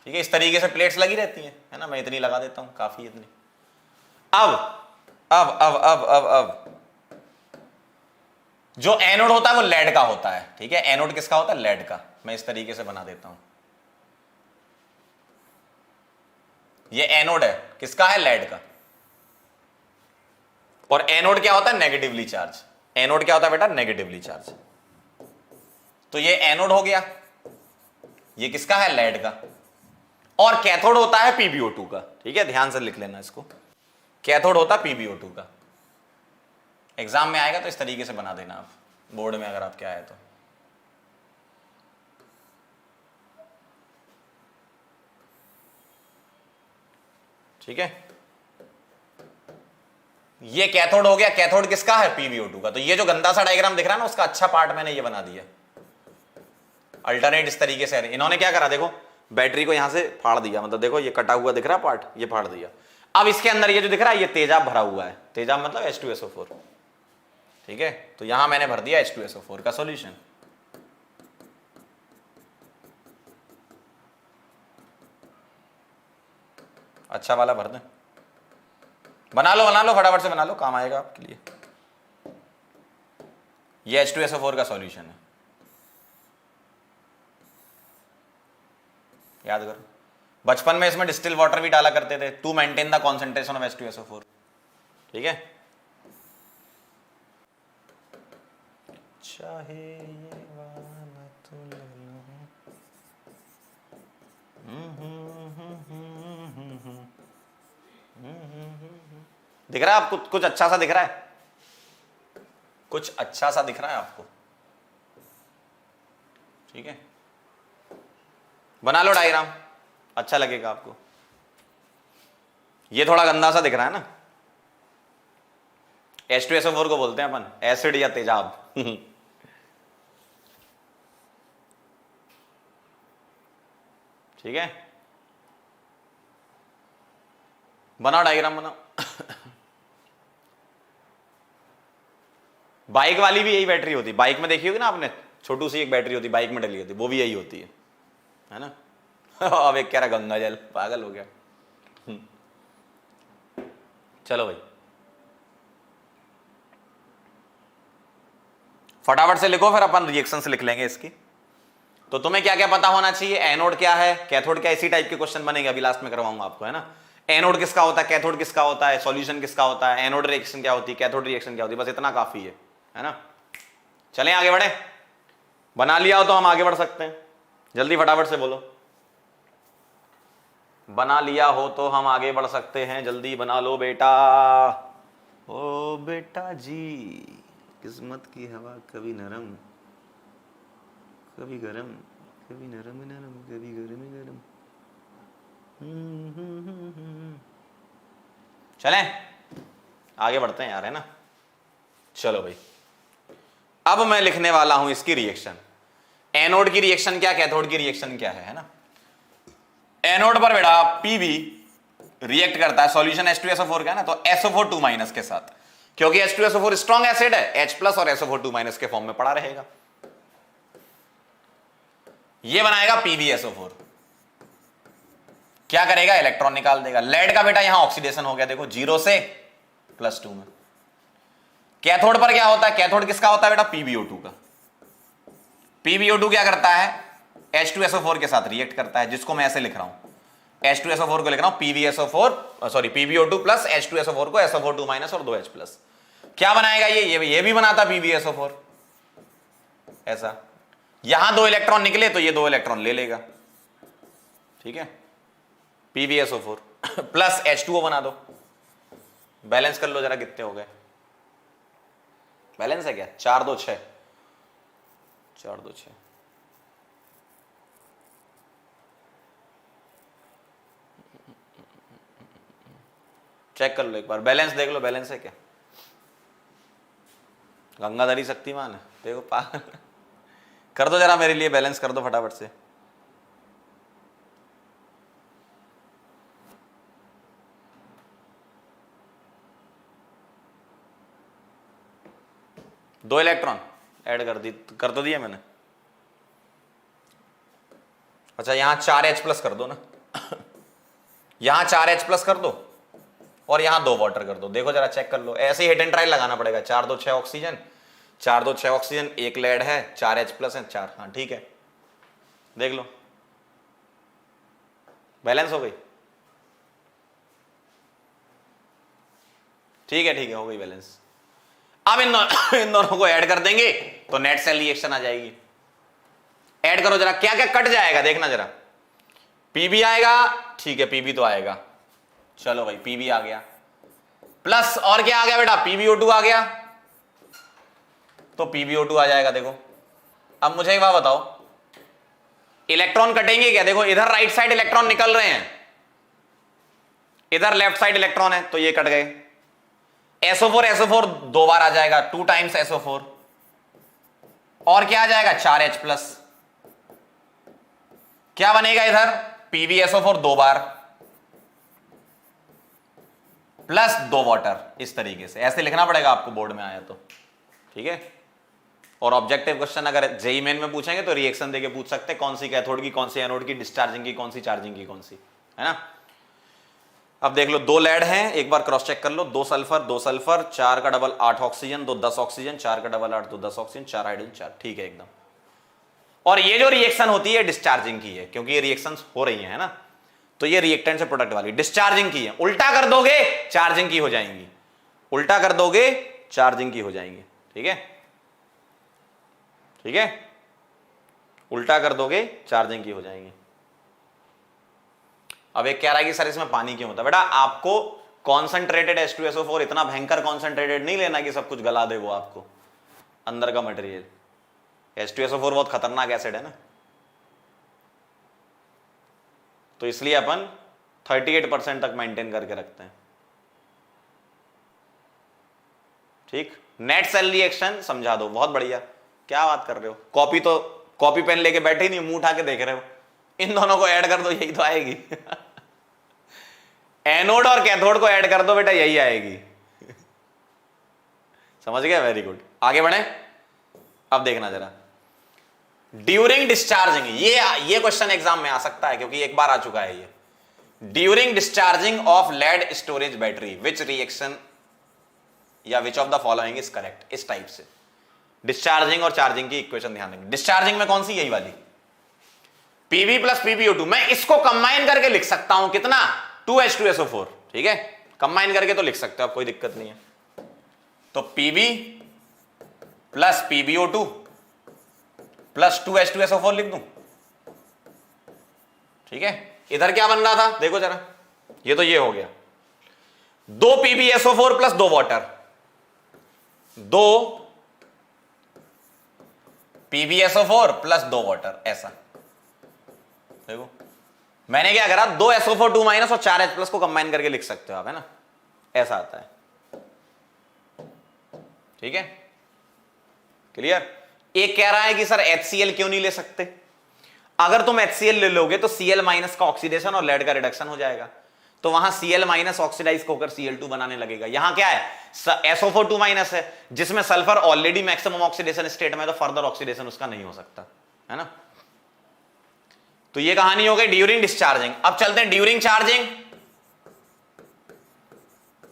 ठीक है। इस तरीके से प्लेट्स लगी रहती हैं, है ना। मैं इतनी लगा देता हूं, काफी इतनी। अब जो एनोड होता है वो लेड का होता है, ठीक है। एनोड किसका होता है, लेड का। मैं इस तरीके से बना देता हूं, ये एनोड है, किसका है, लेड का। और एनोड क्या होता है, नेगेटिवली चार्ज। एनोड क्या होता है बेटा, नेगेटिवली चार्ज। तो ये एनोड हो गया, ये किसका है, लेड का। और कैथोड होता है PbO2 का, ठीक है, ध्यान से लिख लेना इसको। कैथोड होता है PbO2 का। एग्जाम में आएगा तो इस तरीके से बना देना आप, बोर्ड में अगर आपके आए तो। ठीक है, ये कैथोड हो गया। कैथोड किसका है, PbO2 का। तो ये जो गंदा सा डायग्राम दिख रहा है ना, उसका अच्छा पार्ट मैंने ये बना दिया। अल्टरनेट इस तरीके से इन्होंने क्या करा, देखो बैटरी को यहां से फाड़ दिया, मतलब देखो ये कटा हुआ दिख रहा है पार्ट, ये फाड़ दिया। अब इसके अंदर ये जो दिख रहा है, ये तेजाब भरा हुआ है। तेजाब मतलब H2SO4, ठीक है। तो यहां मैंने भर दिया H2SO4 का सॉल्यूशन। अच्छा वाला भर दें, बना लो फटाफट से बना लो, काम आएगा आपके लिए। ये H2SO4 का सॉल्यूशन है, याद करो। बचपन में इसमें डिस्टिल वाटर भी डाला करते थे to maintain the concentration of H2SO4, ठीक है। चाहे ये वाला तो ले लो। दिख रहा है आपको? कुछ अच्छा सा दिख रहा है? कुछ अच्छा सा दिख रहा है आपको? ठीक है, बना लो डायग्राम, अच्छा लगेगा आपको। ये थोड़ा गंदा सा दिख रहा है ना, H2SO4 को बोलते हैं अपन एसिड या तेजाब। ठीक है, बनाओ डायग्राम बनाओ। बाइक वाली भी यही बैटरी होती है, बाइक में देखी होगी ना आपने, छोटू सी एक बैटरी होती बाइक में डली होती, वो भी यही होती है ना। अब एक कह रहा गंगा जल, पागल हो गया। चलो भाई फटाफट से लिखो, फिर अपन रिएक्शन से लिख लेंगे इसकी। तो तुम्हें क्या क्या पता होना चाहिए, एनोड क्या है, कैथोड क्या, इसी टाइप के क्वेश्चन बनेंगे, अभी लास्ट में करवाऊंगा आपको, है ना। एनोड किसका होता है, कैथोड किसका होता है, सॉल्यूशन किसका होता है, एनोड रिएक्शन क्या होती है, कैथोड रिएक्शन क्या होती है, बस इतना काफी है ना। चलें आगे बढ़े, बना लिया हो तो हम आगे बढ़ सकते हैं, जल्दी फटाफट से बोलो। बना लिया हो तो हम आगे बढ़ सकते हैं, जल्दी बना लो बेटा। ओ बेटा जी, किस्मत की हवा कभी नरम कभी गरम, कभी नरम नरम कभी गरम गरम। चलें आगे बढ़ते हैं यार, है ना। चलो भाई, अब मैं लिखने वाला हूं इसकी रिएक्शन। एनोड की रिएक्शन क्या, कैथोड की रिएक्शन क्या है ना। एनोड पर बेटा पीबी रिएक्ट करता है, सॉल्यूशन H2SO4 का है ना, तो SO4 के साथ, क्योंकि H2SO4 स्ट्रॉन्ग एसिड है, H+ और SO4 के फॉर्म में पड़ा रहेगा। ये बनाएगा PbSO4, क्या करेगा, इलेक्ट्रॉन निकाल देगा। लेड का बेटा यहां ऑक्सीडेशन हो गया, देखो 0 से +2 में। कैथोड पर क्या होता है, कैथोड किसका होता है बेटा, PbO2 का। PbO2 क्या करता है, H2SO4 के साथ रिएक्ट करता है, जिसको मैं ऐसे लिख रहा हूं, H2SO4 को लिख रहा हूं PbO2 प्लस H2SO4 को SO4 और 2H+। क्या बनाएगा ये भी बनाता PbSO4 ऐसा। यहां 2 इलेक्ट्रॉन निकले तो ये 2 इलेक्ट्रॉन ले लेगा, ठीक है। PbSO4 प्लस H2O बना दो, बैलेंस कर लो जरा, कितने हो गए, बैलेंस है क्या, 4 2 6, 4 2 6। चेक कर लो एक बार, बैलेंस देख लो, बैलेंस है क्या। गंगाधरी शक्तिमान है, देखो पागल। कर दो जरा मेरे लिए, बैलेंस कर दो फटाफट से। दो इलेक्ट्रॉन ऐड कर तो दिया मैंने। अच्छा यहां 4H+ कर दो ना। यहां 4H+ कर दो और यहां 2 वाटर कर दो, देखो जरा चेक कर लो, ऐसे ही हिट एंड ट्रायल लगाना पड़ेगा। 4 2 6 ऑक्सीजन, 4 2 6 ऑक्सीजन, 1 लेड है, 4H+ है 4, हाँ ठीक है, देख लो बैलेंस हो गई। ठीक है हो गई बैलेंस। अब इन दोनों को ऐड कर देंगे तो नेट सेल रिएक्शन आ जाएगी। ऐड करो जरा, क्या क्या कट जाएगा देखना जरा। पीबी आएगा, ठीक है पीबी तो आएगा, चलो भाई पीबी आ गया, प्लस और क्या आ गया बेटा, PbO2 आ गया, तो PbO2 आ जाएगा। देखो अब मुझे एक बात बताओ, इलेक्ट्रॉन कटेंगे क्या, देखो इधर राइट साइड इलेक्ट्रॉन निकल रहे हैं, इधर लेफ्ट साइड इलेक्ट्रॉन है, तो ये कट गए। SO4 2 बार आ जाएगा, 2 टाइम्स SO4, और क्या आ जाएगा 4H+। क्या बनेगा इधर, PbSO4 2 बार प्लस 2 वाटर, इस तरीके से ऐसे लिखना पड़ेगा आपको, बोर्ड में आया तो ठीक है। और ऑब्जेक्टिव क्वेश्चन अगर जेईई मेन में पूछेंगे तो रिएक्शन देके पूछ सकते हैं, कौन सी कैथोड की, कौन सी एनोड की, डिस्चार्जिंग की कौन सी, चार्जिंग की कौन सी, है ना। अब देख लो, 2 लेड हैं, एक बार क्रॉस चेक कर लो, 2 सल्फर 2 सल्फर, 4 का डबल 8 ऑक्सीजन, 2 10 ऑक्सीजन, 4 का डबल 8 तो 10 ऑक्सीजन, 4 हाइड्रोजन 4, ठीक है एकदम। और ये जो रिएक्शन होती है डिस्चार्जिंग की है, क्योंकि ये रिएक्शंस हो रही है ना, तो ये रिएक्टेंट से प्रोडक्ट वाली डिस्चार्जिंग की है। उल्टा कर दोगे चार्जिंग की हो जाएंगी, उल्टा कर दोगे चार्जिंग की हो जाएंगी, ठीक है, ठीक है, उल्टा कर दोगे चार्जिंग की हो जाएंगी। अब एक कह रहा है कि सर इसमें पानी क्यों होता है? बेटा आपको कॉन्सेंट्रेटेड H2SO4 इतना भयंकर कॉन्सेंट्रेटेड नहीं लेना कि सब कुछ गला दे वो आपको अंदर का मटेरियल। H2SO4 बहुत खतरनाक एसिड है ना, तो इसलिए अपन 38% तक मेंटेन करके रखते हैं, ठीक। नेट सेल रिएक्शन समझा दो, बहुत बढ़िया, क्या बात कर रहे हो, कॉपी पेन लेके बैठे ही नहीं, मुंह उठा के देख रहे हो, इन दोनों को ऐड कर दो यही तो आएगी। एनोड और कैथोड को ऐड कर दो बेटा, यही आएगी। समझ गए, वेरी गुड। आगे बढ़े, अब देखना जरा, ड्यूरिंग डिस्चार्जिंग, ये क्वेश्चन एग्जाम में आ सकता है क्योंकि एक बार आ चुका है ये। During discharging of lead storage battery which reaction या which of the following is correct, इस टाइप से डिस्चार्जिंग और चार्जिंग की इक्वेशन ध्यान रखें। डिस्चार्जिंग में कौन सी, यही वाली Pv प्लस PbO2, मैं इसको कंबाइन करके लिख सकता हूं कितना, 2H2SO4, ठीक है, कंबाइन करके तो लिख सकते हो आप, कोई दिक्कत नहीं है। तो Pv plus PbO2 plus 2H2SO4 लिख दूं, ठीक है। इधर क्या बन रहा था देखो जरा, ये हो गया 2 PbSO4 plus 2 water, 2 PbSO4 plus 2 water, ऐसा देखो मैंने क्या करा, 2 SO4 2 माइनस और 4 H प्लस को कंबाइन करके लिख सकते हो आप, है ना, ऐसा आता है, ठीक है, क्लियर। एक कह रहा है कि सर HCl क्यों नहीं ले सकते, अगर तुम HCl ले लोगे तो Cl माइनस का ऑक्सीडेशन और लेड का रिडक्शन हो जाएगा, तो वहां Cl माइनस ऑक्सीडाइज होकर Cl2 बनाने लगेगा। यहां क्या है, SO4 2 माइनस है जिसमें sulphur already maximum oxidation state में, तो फर्दर ऑक्सीडेशन उसका नहीं हो सकता, है ना। तो ये कहानी हो गई ड्यूरिंग डिस्चार्जिंग। अब चलते हैं ड्यूरिंग चार्जिंग।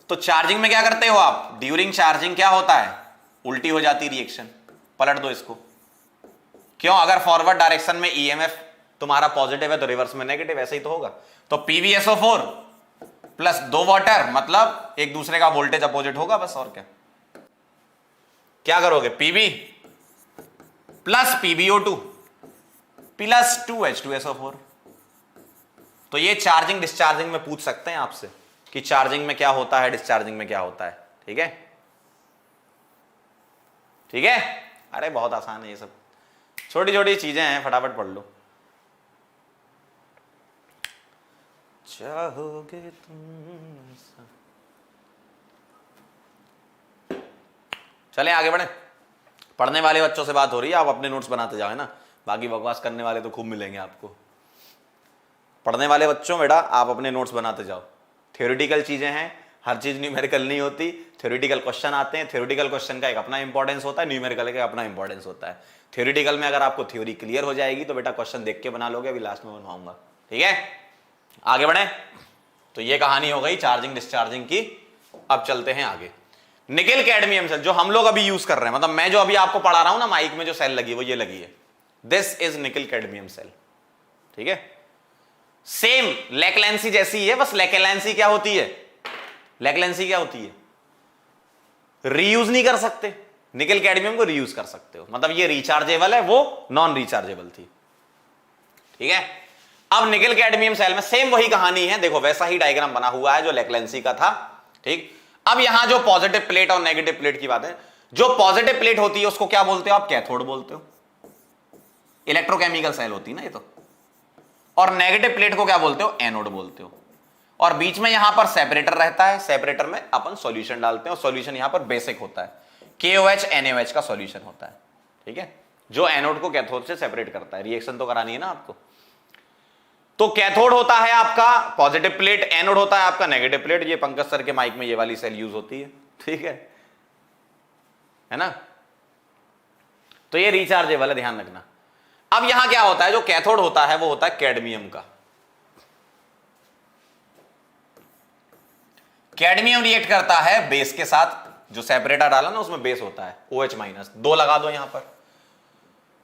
तो चार्जिंग में क्या करते हो आप, ड्यूरिंग चार्जिंग क्या होता है, उल्टी हो जाती रिएक्शन, पलट दो इसको, क्यों, अगर फॉरवर्ड डायरेक्शन में EMF तुम्हारा पॉजिटिव है तो रिवर्स में नेगेटिव, ऐसे ही तो होगा। तो PbSO4 प्लस 2 वाटर मतलब एक दूसरे का वोल्टेज अपोजिट होगा, बस और क्या। क्या करोगे, Pb plus PbO2 plus 2H2SO4। तो ये चार्जिंग डिस्चार्जिंग में पूछ सकते हैं आपसे कि चार्जिंग में क्या होता है, डिस्चार्जिंग में क्या होता है, ठीक है, ठीक है। अरे बहुत आसान है ये सब, छोटी छोटी चीजें हैं, फटाफट पढ़ लो। चाहोगे तुम, चलें आगे बढ़े। पढ़ने वाले बच्चों से बात हो रही है, आप अपने नोट्स बनाते जाओ, है ना, बाकी बकवास करने वाले तो खूब मिलेंगे आपको। पढ़ने वाले बच्चों बेटा आप अपने नोट्स बनाते जाओ, थ्योरेटिकल चीजें हैं, हर चीज न्यूमेरिकल नहीं होती, थ्योरेटिकल क्वेश्चन आते हैं, थ्योरेटिकल क्वेश्चन का एक अपना इंपॉर्टेंस होता है, न्यूमेरिकल का अपना इंपॉर्टेंस होता है। थ्योरेटिकल में अगर आपको थ्योरी क्लियर हो जाएगी तो बेटा क्वेश्चन देख के बना लोगे, अभी लास्ट में बनवाऊंगा, ठीक है। आगे बढ़े, तो ये कहानी हो गई चार्जिंग डिस्चार्जिंग की। अब चलते हैं आगे, निकेल कैडमियम सेल जो हम लोग अभी यूज कर रहे हैं, मतलब मैं जो अभी आपको पढ़ा रहा हूं ना, माइक में जो सेल लगी है वो ये लगी है, this is nickel cadmium cell, ठीक है। सेम लेकलेंसी जैसी है, बस लेकलेंसी क्या होती है, लेकलेंसी क्या होती है, रीयूज नहीं कर सकते, निकेल कैडमियम को रीयूज कर सकते हो, मतलब ये रिचार्जेबल है, वो नॉन रिचार्जेबल थी, ठीक है। अब निकेल कैडमियम सेल में सेम वही कहानी है, देखो वैसा ही डायग्राम बना हुआ है जो लेकलेंसी का था, ठीक। अब यहां जो पॉजिटिव प्लेट और नेगेटिव प्लेट की बात है, जो पॉजिटिव प्लेट होती है उसको क्या बोलते हो आप, कैथोड बोलते हो, इलेक्ट्रोकेमिकल सेल होती है ना ये तो, और नेगेटिव प्लेट को क्या बोलते हो, एनोड बोलते हो। और बीच में यहां पर सेपरेटर रहता है, सेपरेटर में अपन सॉल्यूशन डालते हैं, और सॉल्यूशन यहां पर बेसिक होता है, KOH NaOH का सॉल्यूशन होता है, ठीक है, जो एनोड को कैथोड से सेपरेट करता है, रिएक्शन तो करानी है ना आपको। तो कैथोड होता है आपका पॉजिटिव प्लेट, एनोड होता है आपका नेगेटिव प्लेट। ये पंकज सर के माइक में ये वाली सेल यूज होती है, ठीक है ना। तो ये रिचार्जेबल है, ध्यान रखना। अब यहां क्या होता है, जो कैथोड होता है वो होता है कैडमियम का, कैडमियम रिएक्ट करता है बेस के साथ, जो सेपरेटर डाला ना उसमें बेस होता है OH माइनस, 2 लगा दो यहां पर,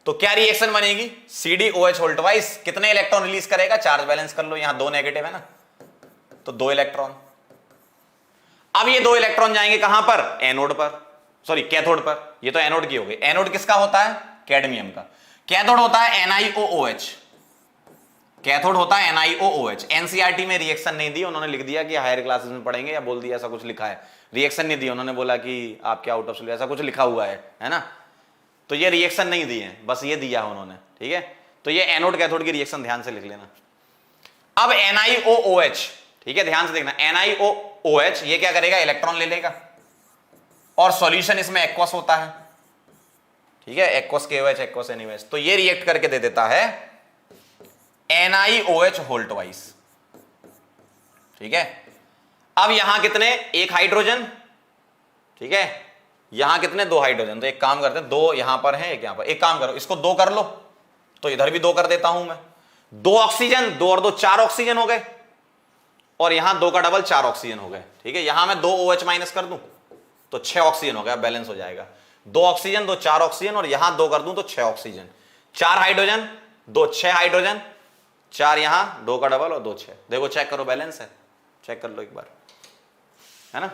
तो क्या रिएक्शन बनेगी, CdOH वोल्टवाइज कितने इलेक्ट्रॉन रिलीज करेगा, चार्ज बैलेंस कर लो, यहां 2 नेगेटिव है ना, तो 2 इलेक्ट्रॉन। अब ये 2 इलेक्ट्रॉन जाएंगे कहां पर, एनोड पर, सॉरी कैथोड पर, ये तो एनोड की हो गई। एनोड किसका होता है, कैडमियम का। कैथोड होता है NiOOH, कैथोड होता है NiOOH। एनसीईआरटी में रिएक्शन नहीं दी उन्होंने, लिख दिया कि हायर क्लासेस में पढ़ेंगे, या बोल दिया ऐसा कुछ लिखा है, रिएक्शन नहीं दी उन्होंने, बोला कि आपके आउट ऑफ सिलेबस ऐसा कुछ लिखा हुआ है ना, तो ये रिएक्शन नहीं दी है, बस ये दिया है उन्होंने, ठीक है। तो ये एनोड कैथोड की रिएक्शन ध्यान से लिख लेना। अब NiOOH, ठीक है, ध्यान से देखना, NiOOH ये क्या करेगा, इलेक्ट्रॉन ले लेगा, और सॉल्यूशन इसमें एक्वस होता है, ठीक है, एक्वस KOH एक्वस NaOH, तो ये रिएक्ट करके दे देता है NiOH वोल्टवाइज, ठीक है। अब यहां कितने, एक हाइड्रोजन, ठीक है, यहां कितने, 2 हाइड्रोजन, तो एक काम करते हैं, 2 यहां पर हैं, एक यहां पर, एक काम करो इसको 2 कर लो, तो इधर भी 2 कर देता हूं मैं, 2 ऑक्सीजन, 2 और 2 4 ऑक्सीजन हो गए, और यहां 2 का डबल 4 ऑक्सीजन हो गए, ठीक है। यहां मैं 2 OH माइनस कर दूं तो 6 ऑक्सीजन हो गया, बैलेंस हो जाएगा, 2 ऑक्सीजन 2 4 ऑक्सीजन, और यहां 2 कर दूं तो 6 ऑक्सीजन, 4 हाइड्रोजन 2 6 हाइड्रोजन, 4 यहां, 2 का डबल और 2 6, देखो चेक करो, बैलेंस है, चेक कर लो एक बार, है ना।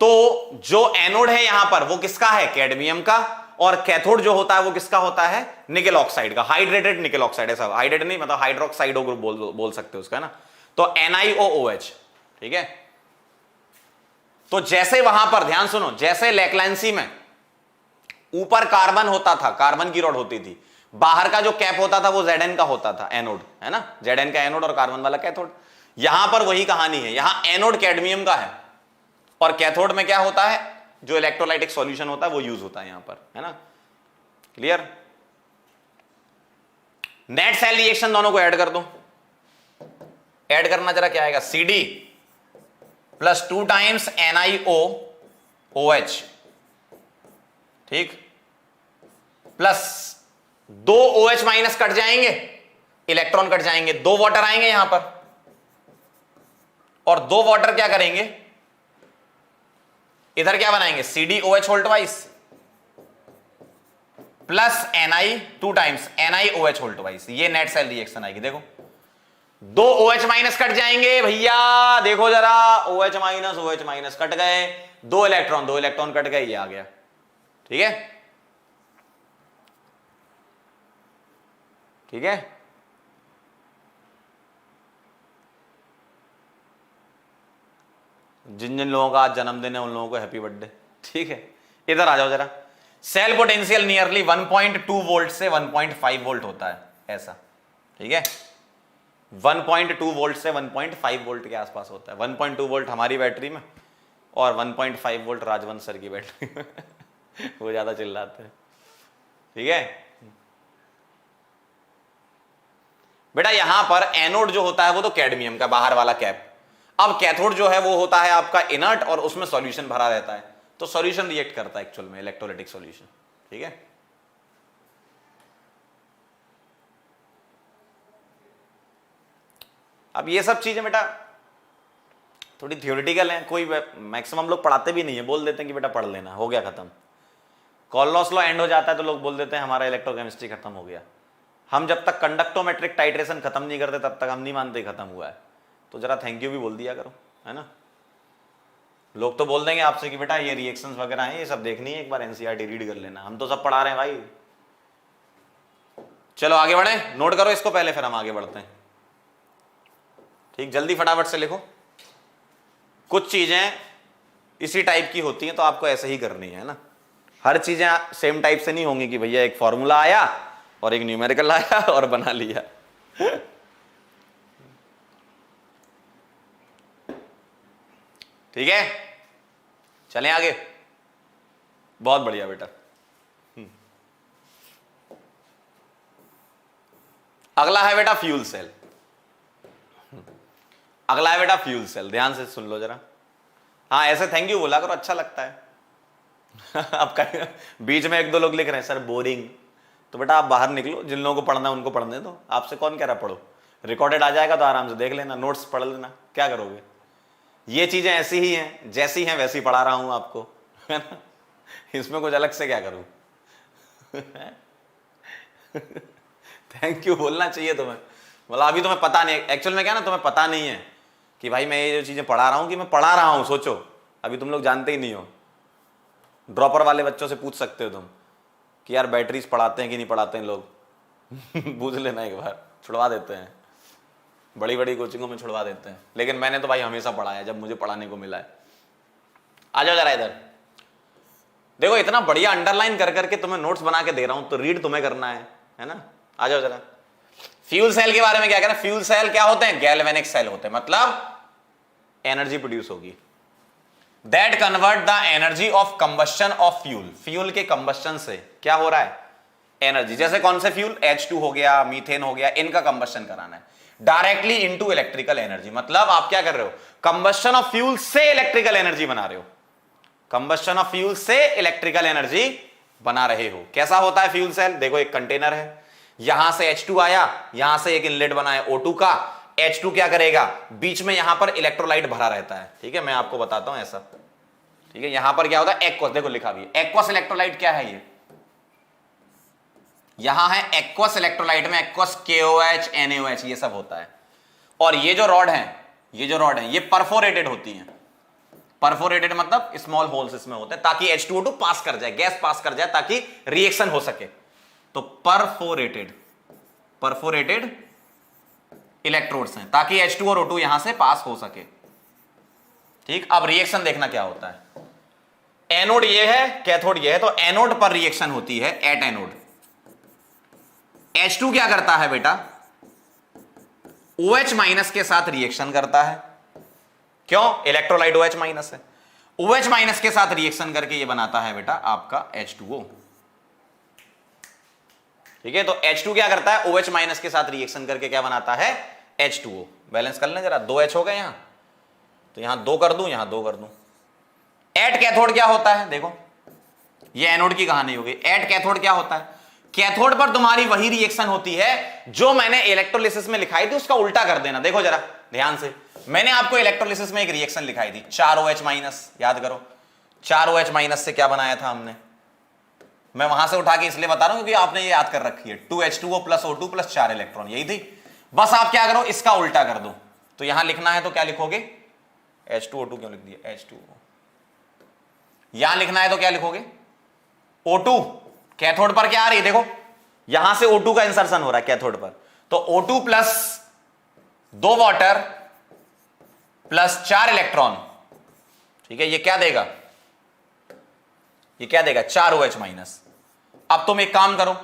तो जो एनोड है यहां पर वो किसका है, कैडमियम का, और कैथोड जो होता है वो किसका होता है, निकेल ऑक्साइड का, हाइड्रेटेड निकेल ऑक्साइड, ऐसा हाइड्रेटेड नहीं मतलब हाइड्रोक्साइडो ग्रुप बोल सकते हो उसका, है ना। तो NiOOH, ठीक है। तो जैसे वहां पर ध्यान सुनो, जैसे लैक्लेंसी में ऊपर कार्बन होता था, कार्बन की रॉड होती थी, बाहर का जो कैप होता था वो Zn का होता था, एनोड, है ना, Zn का एनोड और कार्बन वाला कैथोड। यहां पर वही कहानी है, यहां एनोड कैडमियम का है, और कैथोड में क्या होता है, जो इलेक्ट्रोलाइटिक सॉल्यूशन होता है वो यूज होता है यहां पर, है ना, क्लियर। नेट सेल रिएक्शन दोनों को ऐड कर दो, ऐड करना जरा क्या आएगा, CD प्लस 2 टाइम्स NiOOH, ठीक, प्लस 2 OH माइनस कट जाएंगे, इलेक्ट्रॉन कट जाएंगे, 2 वाटर आएंगे यहां पर, और 2 वाटर क्या करेंगे, इधर क्या बनाएंगे, CdOH वोल्टवाइज प्लस Ni 2 टाइम्स NiOH वोल्टवाइज, ये नेट सेल रिएक्शन आएगी। देखो 2 OH माइनस कट जाएंगे भैया, देखो जरा, OH माइनस कट गए, 2 इलेक्ट्रॉन कट गए, ये आ गया, ठीक है, ठीक है। जिन जिन लोगों का आज जन्मदिन है उन लोगों को हैप्पी बर्थडे, ठीक है। इधर आ जाओ जरा, सेल पोटेंशियल नियरली 1.2 वोल्ट से 1.5 वोल्ट होता है, ऐसा, ठीक है, 1.2 वोल्ट से 1.5 वोल्ट के आसपास होता है। 1.2 वोल्ट हमारी बैटरी में, और 1.5 वोल्ट राजवंश सर की बैटरी में वो ज्यादा चिल्लाते हैं, ठीक है। बेटा यहां पर एनोड जो होता है वो तो कैडमियम का, बाहर वाला कैप। अब कैथोड जो है वो होता है आपका इनर्ट, और उसमें सॉल्यूशन भरा रहता है, तो सॉल्यूशन रिएक्ट करता है एक्चुअल में, इलेक्ट्रोलाइटिक सॉल्यूशन, ठीक है। अब ये सब चीजें बेटा थोड़ी थियोरिटिकल हैं, कोई मैक्सिमम लोग पढ़ाते भी नहीं है, बोल देते हैं कि बेटा पढ़ लेना, हो गया खत्म। कॉलनॉस लॉ एंड हो जाता है तो लोग बोल देते हैं हमारा इलेक्ट्रोकेमिस्ट्री खत्म हो गया। हम जब तक कंडक्टोमेट्रिक टाइट्रेशन खत्म नहीं करते तब तक हम नहीं मानते खत्म हुआ है। तो जरा थैंक यू भी बोल दिया करो, है ना। लोग तो बोल देंगे आपसे कि बेटा ये रिएक्शंस वगैरह हैं, ये सब देखनी है, एक बार एनसीईआरटी रीड कर लेना, हम तो सब पढ़ा रहे हैं भाई। चलो आगे बढ़े, नोट करो इसको पहले, फिर हम आगे बढ़ते हैं, ठीक। जल्दी फटाफट से लिखो, कुछ चीजें इसी टाइप की होती हैं तो आपको ऐसे ही करनी है ना। हर चीजें सेम टाइप से नहीं होंगी कि भैया एक फॉर्मूला आया और एक न्यूमेरिकल आया और बना लिया। ठीक है, चलें आगे। बहुत बढ़िया बेटा। अगला है बेटा फ्यूल सेल। अगला है बेटा फ्यूल सेल, ध्यान से सुन लो जरा। हाँ ऐसे थैंक यू बोला करो, अच्छा लगता है। अब बीच में एक दो लोग लिख रहे हैं सर बोरिंग, तो बेटा आप बाहर निकलो, जिन लोगों को पढ़ना है उनको पढ़ने दो, आपसे कौन कह रहा पढ़ो। रिकॉर्डेड आ जाएगा तो आराम से देख लेना, नोट्स पढ़ लेना, क्या करोगे। ये चीजें ऐसी ही हैं, जैसी हैं वैसी पढ़ा रहा हूं आपको, है ना, इसमें कुछ अलग से क्या करूं। थैंक यू बोलना चाहिए तुम्हें, मतलब अभी तुम्हें पता नहीं, एक्चुअल में क्या ना, तुम्हें पता नहीं है कि भाई मैं ये जो चीजें पढ़ा रहा हूं कि मैं पढ़ा रहा हूं। सोचो अभी तुम लोग जानते ही नहीं हो। ड्रॉपर वाले बच्चों से पूछ सकते हो तुम कि यार बैटरीज पढ़ाते हैं कि नहीं पढ़ाते हैं लोग। पूछ लेना एक बार, छुड़वा देते हैं, बड़ी बड़ी कोचिंगों में छुड़वा देते हैं, लेकिन मैंने तो भाई हमेशा पढ़ाया जब मुझे पढ़ाने को मिला है। आ जाओ जरा इधर देखो, इतना बढ़िया अंडरलाइन कर करके तुम्हें नोट्स बना के दे रहा हूं, तो रीड तुम्हें करना है ना। आ जाओ जरा, फ्यूल सेल के बारे में क्या कहना। फ्यूल सेल क्या होते हैं? गैल्वेनिक सेल होते हैं, मतलब एनर्जी प्रोड्यूस होगी, that convert the energy of combustion of fuel. Fuel के कंबस्शन से क्या हो रहा है? एनर्जी। जैसे कौन से फ्यूल? H2 हो गया, मीथेन हो गया, इनका कंबस्शन कराना है डायरेक्टली इनटू इलेक्ट्रिकल एनर्जी। मतलब आप क्या कर रहे हो? कंबस्शन ऑफ फ्यूल से इलेक्ट्रिकल एनर्जी बना रहे हो, कंबस्शन ऑफ फ्यूल से इलेक्ट्रिकल एनर्जी बना रहे हो। कैसा होता है फ्यूल सेल? देखो एक कंटेनर है, यहां से H2 आया, यहां से एक इनलेट बना है O2 का। H2 क्या करेगा? बीच में यहां पर इलेक्ट्रोलाइट भरा रहता है, ठीक है, मैं आपको बताता हूं ऐसा, ठीक है। यहां पर क्या होता है? एक्वस, देखो लिखा भी है एक्वस इलेक्ट्रोलाइट। क्या है ये? यहां है एक्वस इलेक्ट्रोलाइट में एक्वस KOH NaOH ये सब होता है। और ये जो रॉड है, ये परफोरेटेड होती हैं। परफोरेटेड मतलब स्मॉल होल्स इसमें होते हैं ताकि H2O2 पास कर जाए, गैस पास कर जाए ताकि रिएक्शन हो सके। तो परफोरेटेड इलेक्ट्रोड्स हैं ताकि H2 और O2 यहां से पास हो सके, ठीक। अब रिएक्शन देखना क्या होता है। एनोड ये है, कैथोड ये है, तो एनोड पर रिएक्शन होती है एट एनोड। H2 क्या करता है बेटा? OH माइनस के साथ रिएक्शन करता है। क्यों? इलेक्ट्रोलाइट OH माइनस है, OH माइनस के साथ रिएक्शन करके ये बनाता है बेटा आपका H2O, ठीक है। तो H2 क्या करता है? OH माइनस के साथ रिएक्शन करके क्या बनाता है? H2O। बैलेंस कर लें जरा, 2H हो गए यहां, तो यहां 2 कर दूं, यहां 2 कर दूं। एट कैथोड क्या होता है? देखो ये एनोड की कहानी हो गई। एट कैथोड क्या होता है? कैथोड पर तुम्हारी वही रिएक्शन होती है जो मैंने इलेक्ट्रोलिसिस में लिखाई थी, उसका उल्टा कर देना। देखो जरा ध्यान से, मैंने आपको इलेक्ट्रोलिसिस में एक रिएक्शन लिखाई थी 4OH माइनस, याद करो 4OH माइनस से क्या बनाया था हमने? मैं वहां से उठा के इसलिए बता रहा हूं क्योंकि आपने ये याद कर रखी है 2H2O plus O2 plus 4 electron, यही थी। बस आप क्या करो, इसका उल्टा कर दो। तो यहां लिखना है तो क्या लिखोगे? H2O2 क्यों लिख दिया? H2O। यहां लिखना है तो क्या लिखोगे? O2। कैथोड पर क्या आ रही है? देखो यहां से O2 का इंसर्शन हो रहा है कैथोड पर, तो O2 plus 2 water plus 4 electron, ठीक है। ये क्या देगा? ये क्या देगा? 4OH minus. अब तुम एक काम करो,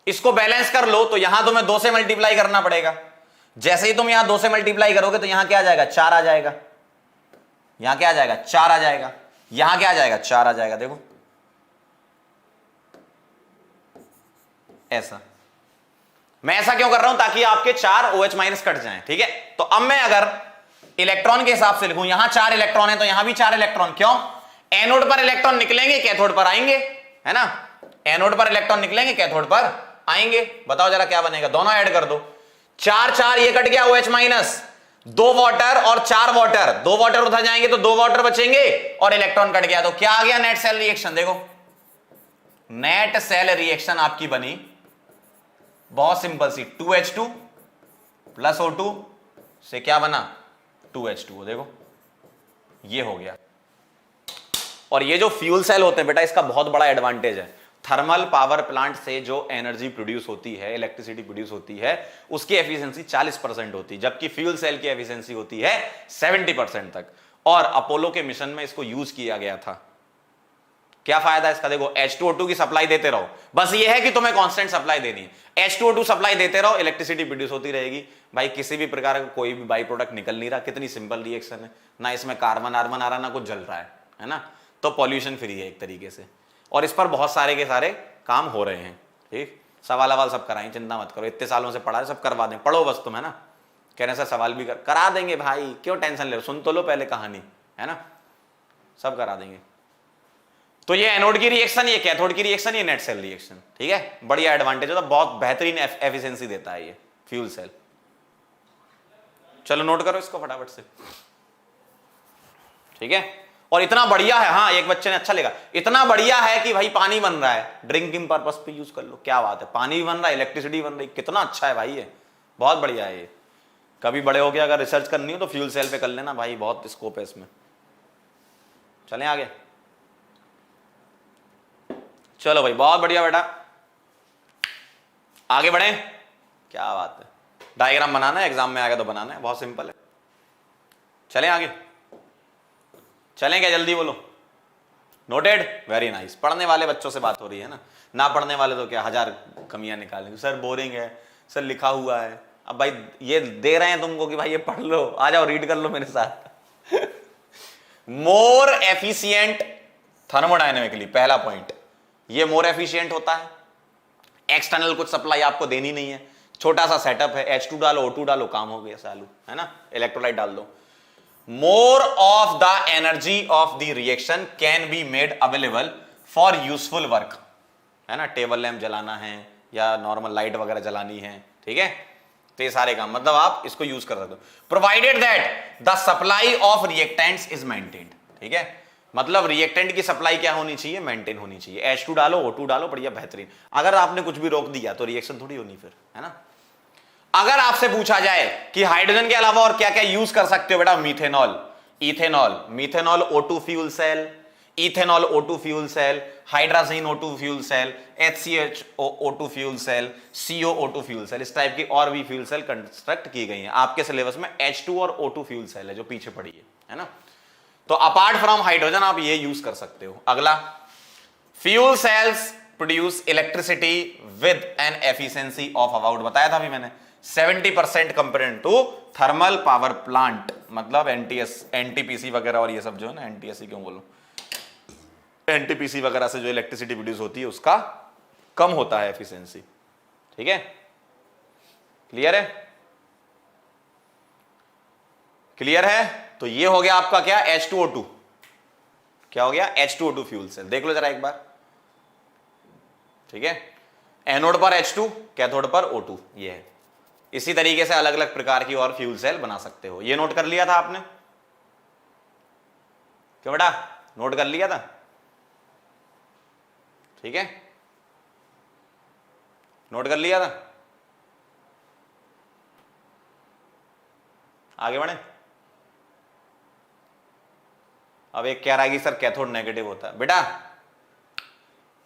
इसको बैलेंस कर लो, तो यहां तुम्हें 2 से मल्टीप्लाई करना पड़ेगा। जैसे ही तुम यहां 2 से मल्टीप्लाई करोगे तो यहां क्या आ जाएगा? 4 आ जाएगा। यहां क्या आ जाएगा? 4 आ जाएगा। यहां क्या आ जाएगा? 4 आ जाएगा। देखो ऐसा, मैं ऐसा क्यों कर रहा हूं? ताकि आपके 4 OH माइनस कट जाएं, ठीक है। तो अब मैं अगर इलेक्ट्रॉन के हिसाब से लिखूं, यहां 4 इलेक्ट्रॉन है तो यहां भी 4 इलेक्ट्रॉन। क्यों? एनोड पर इलेक्ट्रॉन निकलेंगे, कैथोड पर आएंगे, है ना। एनोड पर इलेक्ट्रॉन निकलेंगे, कैथोड पर आएंगे। बताओ जरा क्या बनेगा? दोनों ऐड कर दो, 4 4 ये कट गया OH माइनस, 2 वाटर और 4 वाटर, 2 वाटर उधर जाएंगे तो 2 वाटर बचेंगे और इलेक्ट्रॉन कट गया, तो क्या आ गया? Net cell reaction. देखो नेट सेल रिएक्शन आपकी बनी बहुत सिंपल सी, 2H2 प्लस O2 से क्या बना? 2H2O। देखो ये हो गया। और ये जो फ्यूल सेल होते हैं बेटा, इसका बहुत बड़ा एडवांटेज है। थर्मल पावर प्लांट से जो एनर्जी प्रोड्यूस होती है, इलेक्ट्रिसिटी प्रोड्यूस होती है, उसकी एफिशिएंसी 40% होती है, जबकि फ्यूल सेल की एफिशिएंसी होती है 70% तक। और अपोलो के मिशन में इसको यूज किया गया था। क्या फायदा इसका? देखो H2O2 की सप्लाई देते रहो, बस ये है कि तुम्हें कांस्टेंट सप्लाई देनी है। H2O2 सप्लाई देते रहो, इलेक्ट्रिसिटी प्रोड्यूस होती रहेगी। भाई किसी भी प्रकार का कोई भी बाई प्रोडक्ट निकल नहीं रहा, कितनी सिंपल रिएक्शन है ना, इसमें कार्बन आर्बन आ रहा, ना कुछ जल रहा है ना। तो पॉल्यूशन फ्री है एक तरीके से, और इस पर बहुत सारे के सारे काम हो रहे हैं, ठीक। सवाल अवाल सब कराएं, चिंता मत करो, इतने सालों से पढ़ा है, सब करवा दें, पढ़ो बस तुम, है ना। कहने से सवाल भी करा देंगे भाई, क्यों टेंशन ले रहे हो, सुन तो लो पहले कहानी, है ना, सब करा देंगे। तो ये एनोड की रिएक्शन, ये कैथोड की रिएक्शन, ये नेट सेल रिएक्शन, ठीक है। बढ़िया एडवांटेज होता है, बहुत बेहतरीन एफिशिएंसी देता है ये फ्यूल सेल। चलो नोट करो इसको फटाफट से। ठीक है। और इतना बढ़िया है, हाँ एक बच्चे ने अच्छा लिखा, इतना बढ़िया है कि भाई पानी बन रहा है, ड्रिंकिंग पर्पस पे यूज कर लो, क्या बात है, पानी भी बन रहा है, इलेक्ट्रिसिटी बन रही, कितना अच्छा है भाई, ये बहुत बढ़िया है। ये कभी बड़े हो गया अगर रिसर्च करनी हो तो फ्यूल सेल पे कर लेना भाई, बहुत स्कोप है इसमें। चलें आगे, चलो भाई बहुत बढ़िया बेटा, आगे बढ़े। क्या बात है, डायग्राम बनाना है, एग्जाम में आ गया तो बनाना है, बहुत सिंपल है। चलें आगे, चलें क्या, जल्दी बोलो। Noted, very nice. पढ़ने वाले बच्चों से बात हो रही है ना पढ़ने वाले तो क्या हजार कमियां निकालेंगे, सर बोरिंग है, सर लिखा हुआ है। अब भाई ये दे रहे हैं तुमको कि भाई ये पढ़ लो, आ जाओ रीड कर लो मेरे साथ। मोर एफिशिएंट थर्मोडायनेमिकली, पहला पॉइंट, ये मोर एफिशिएंट होता है। एक्सटर्नल कुछ सप्लाई आपको देनी नहीं है, छोटा सा सेटअप है, H2 डालो O2 डालो, काम हो गया चालू, है ना, इलेक्ट्रोलाइट डाल दो। More of the energy of the reaction can be made available for useful work, है ना, टेबल लैंप जलाना है या नॉर्मल लाइट वगैरह जलानी है, ठीक है, तो ये सारे काम मतलब आप इसको यूज कर सकते हो, provided that the supply of reactants is maintained, ठीक है, मतलब रिएक्टेंट की सप्लाई क्या होनी चाहिए, मेंटेन होनी चाहिए। H2 डालो O2 डालो, बढ़िया बेहतरीन। अगर आपने कुछ भी रोक दिया तो रिएक्शन थोड़ी होनी फिर, है ना। अगर आपसे पूछा जाए कि हाइड्रोजन के अलावा और क्या क्या यूज कर सकते हो बेटा, methanol, ethanol, methanol O2 fuel cell, ethanol O2 fuel cell, hydrazine O2 fuel cell, HCH O2 fuel cell, CO O2 fuel cell, इस टाइप की और भी फ्यूल सेल कंस्ट्रक्ट की गई हैं। आपके सिलेबस में H2 और O2 फ्यूल सेल है जो पीछे पड़ी है ना। तो अपार्ट फ्रॉम हाइड्रोजन आप ये यूज कर सकते हो। अगला, fuel cells produce electricity with an efficiency of about, बताया था अभी मैंने, 70% compared to thermal power plant, मतलब एनटीपीसी वगैरह और ये सब जो है ना, एनटीएससी क्यों बोलो, एनटीपीसी वगैरह से जो इलेक्ट्रिसिटी प्रोड्यूस होती है उसका कम होता है एफिशिएंसी, ठीक है, क्लियर है, क्लियर है। तो ये हो गया आपका क्या, H2O2, क्या हो गया, H2O2 फ्यूल सेल, देख लो जरा एक बार, ठीक है, एनोड पर H2, कैथोड पर O2, ये है। इसी तरीके से अलग अलग प्रकार की और फ्यूल सेल बना सकते हो। ये नोट कर लिया था आपने, क्यों बेटा, नोट कर लिया था, ठीक है, नोट कर लिया था, आगे बढ़े। अब एक कह रहा है कि सर कैथोड नेगेटिव होता है, बेटा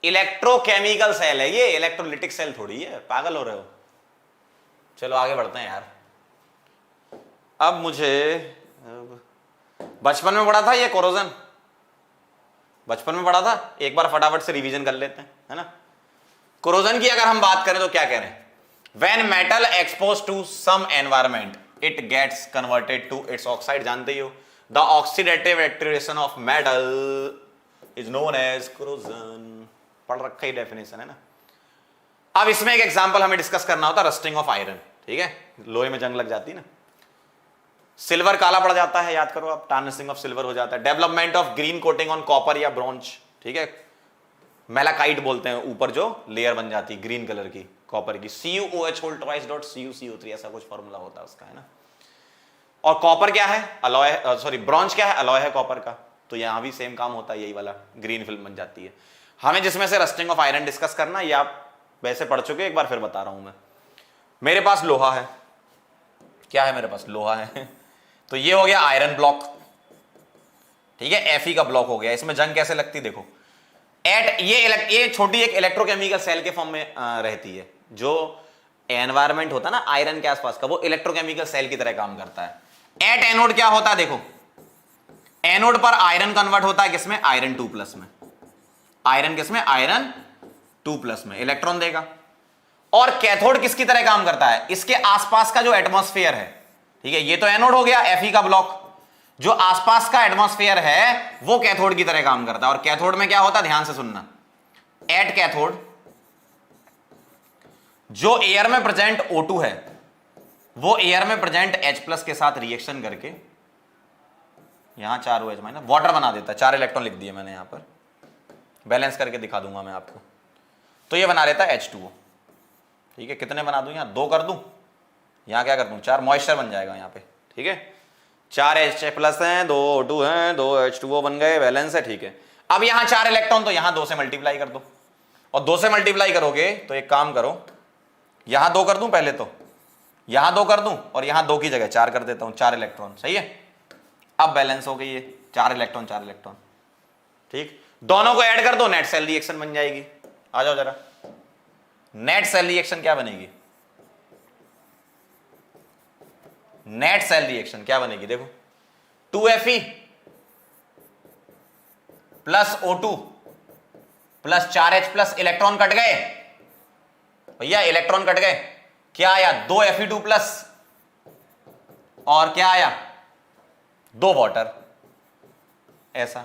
इलेक्ट्रोकेमिकल सेल है ये, इलेक्ट्रोलिटिक सेल थोड़ी है, पागल हो रहे हो। चलो आगे बढ़ते हैं यार। अब मुझे बचपन में पढ़ा था ये कोरोजन, बचपन में पढ़ा था, एक बार फटाफट से रिवीजन कर लेते हैं, है ना। कोरोजन की अगर हम बात करें तो क्या कह रहे हैं, when metal expose to some environment it gets converted to its oxide, जानते ही हो, the oxidative activation of metal is known as corrosion, पढ़ रखा ही डेफिनेशन है ना। अब इसमें एक एग्जांपल हमें डिस्कस करना होता है, रस्टिंग ऑफ आयरन, ठीक है, लोहे में जंग लग जाती है ना, सिल्वर काला पड़ जाता है, याद करो आप, टार्निशिंग ऑफ सिल्वर हो जाता है, development of green coating on copper या ब्रॉन्ज, ठीक है, मेलाकाइट बोलते हैं, ऊपर जो लेयर बन जाती है ग्रीन कलर की कॉपर की, CuOH whole twice dot CuCO3 ऐसा कुछ फॉर्मूला होता है उसका, है ना। और कॉपर क्या है, अलॉय, सॉरी ब्रॉन्ज क्या है, अलॉय है कॉपर का, तो यहां भी सेम काम होता है, यही वाला ग्रीन फिल्म बन जाती है। हमें जिसमें से रस्टिंग ऑफ आयरन डिस्कस करना, ये आप वैसे पढ़ चुके, एक बार फिर बता रहा हूं मैं। मेरे पास लोहा है, क्या है मेरे पास, लोहा है, तो ये हो गया आयरन ब्लॉक, ठीक है, Fe का ब्लॉक हो गया, इसमें जंग कैसे लगती देखो, ये छोटी एक इलेक्ट्रोकेमिकल सेल के फॉर्म में रहती है, जो एनवायरमेंट होता है ना आयरन के आसपास का, वो इलेक्ट्रोकेमिकल सेल की तरह काम करता है। एट एनोड क्या होता है देखो, एनोड पर आयरन कन्वर्ट होता है किसमें, आयरन 2+ में, आयरन किसमें, आयरन 2+ में, इलेक्ट्रॉन देगा। और कैथोड किसकी तरह काम करता है, इसके आसपास का जो एटमॉस्फेयर है, ठीक है, ये तो एनोड हो गया, Fe का ब्लॉक, जो आसपास का एटमॉस्फेयर है वो कैथोड की तरह काम करता है। और कैथोड में क्या होता है, ध्यान से सुनना, एट कैथोड जो एयर में प्रेजेंट O2 है वो एयर में प्रेजेंट H+ के साथ रिएक्शन करके यहां 4 OH माइनस वाटर बना देता है, 4 इलेक्ट्रॉन लिख दिए मैंने यहां पर, बैलेंस करके दिखा दूंगा मैं आपको, तो ये बना लेता है H2O, ठीक है, कितने बना दूं, यहां 2 कर दूं, यहां क्या कर दूं 4, मॉइस्चर बन जाएगा यहां पे, ठीक है। 4 H प्लस है, 2 O2 है, 2 H2O बन गए, बैलेंस है, ठीक है। अब यहां 4 इलेक्ट्रॉन, तो यहां 2 से मल्टीप्लाई कर दो, और 2 से मल्टीप्लाई करोगे तो एक काम करो, यहां 2 कर दूं पहले, तो यहां 2 कर दूं और यहां 2 की जगह 4 कर देता हूं, 4 इलेक्ट्रॉन, सही है। अब बैलेंस हो गई ये 4 इलेक्ट्रॉन 4 इलेक्ट्रॉन, ठीक। दोनों को ऐड कर दो, नेट सेल रिएक्शन बन जाएगी। आ जाओ जरा, नेट सेल रिएक्शन क्या बनेगी? नेट सेल रिएक्शन क्या बनेगी? देखो 2Fe plus O2 plus 4H plus electron cut गए भैया, इलेक्ट्रॉन कट गए, क्या आया? 2Fe2 प्लस, और क्या आया? 2 वाटर, ऐसा।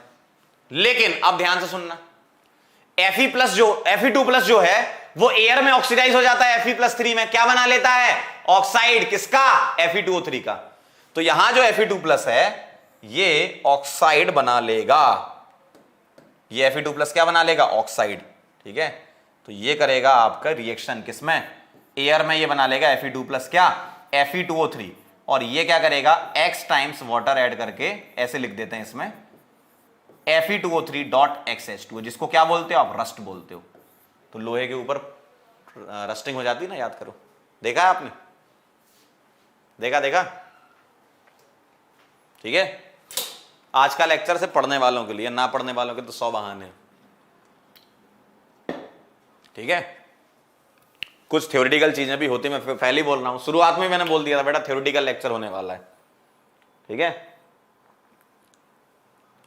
लेकिन अब ध्यान से सुनना, Fe प्लस जो Fe2 प्लस जो है वो एयर में ऑक्सीडाइज हो जाता है Fe+3 में, क्या बना लेता है? ऑक्साइड, किसका? Fe2O3 का। तो यहां जो Fe2 प्लस है ये ऑक्साइड बना लेगा, ये Fe2 प्लस क्या बना लेगा? ऑक्साइड, ठीक है। तो ये करेगा आपका रिएक्शन किसमें? एयर में। ये बना लेगा Fe2 प्लस क्या? Fe2O3, और ये क्या करेगा? X टाइम्स वाटर ऐड करके ऐसे लिख देते हैं इसमें Fe2O3.XH2, जिसको क्या बोलते हो आप? रस्ट बोलते हो। तो लोहे के ऊपर रस्टिंग हो जाती है ना, याद करो, देखा है आपने? देखा, ठीक है। आज का लेक्चर से पढ़ने वालों के लिए, ना पढ़ने वालों के तो 100 बहाने, ठीक है। कुछ थ्योरेटिकल चीजें भी होती, मैं पहले ही बोल रहा हूं, शुरुआत में मैंने बोल दिया था बेटा थ्योरेटिकल लेक्चर होने वाला है, ठीक है।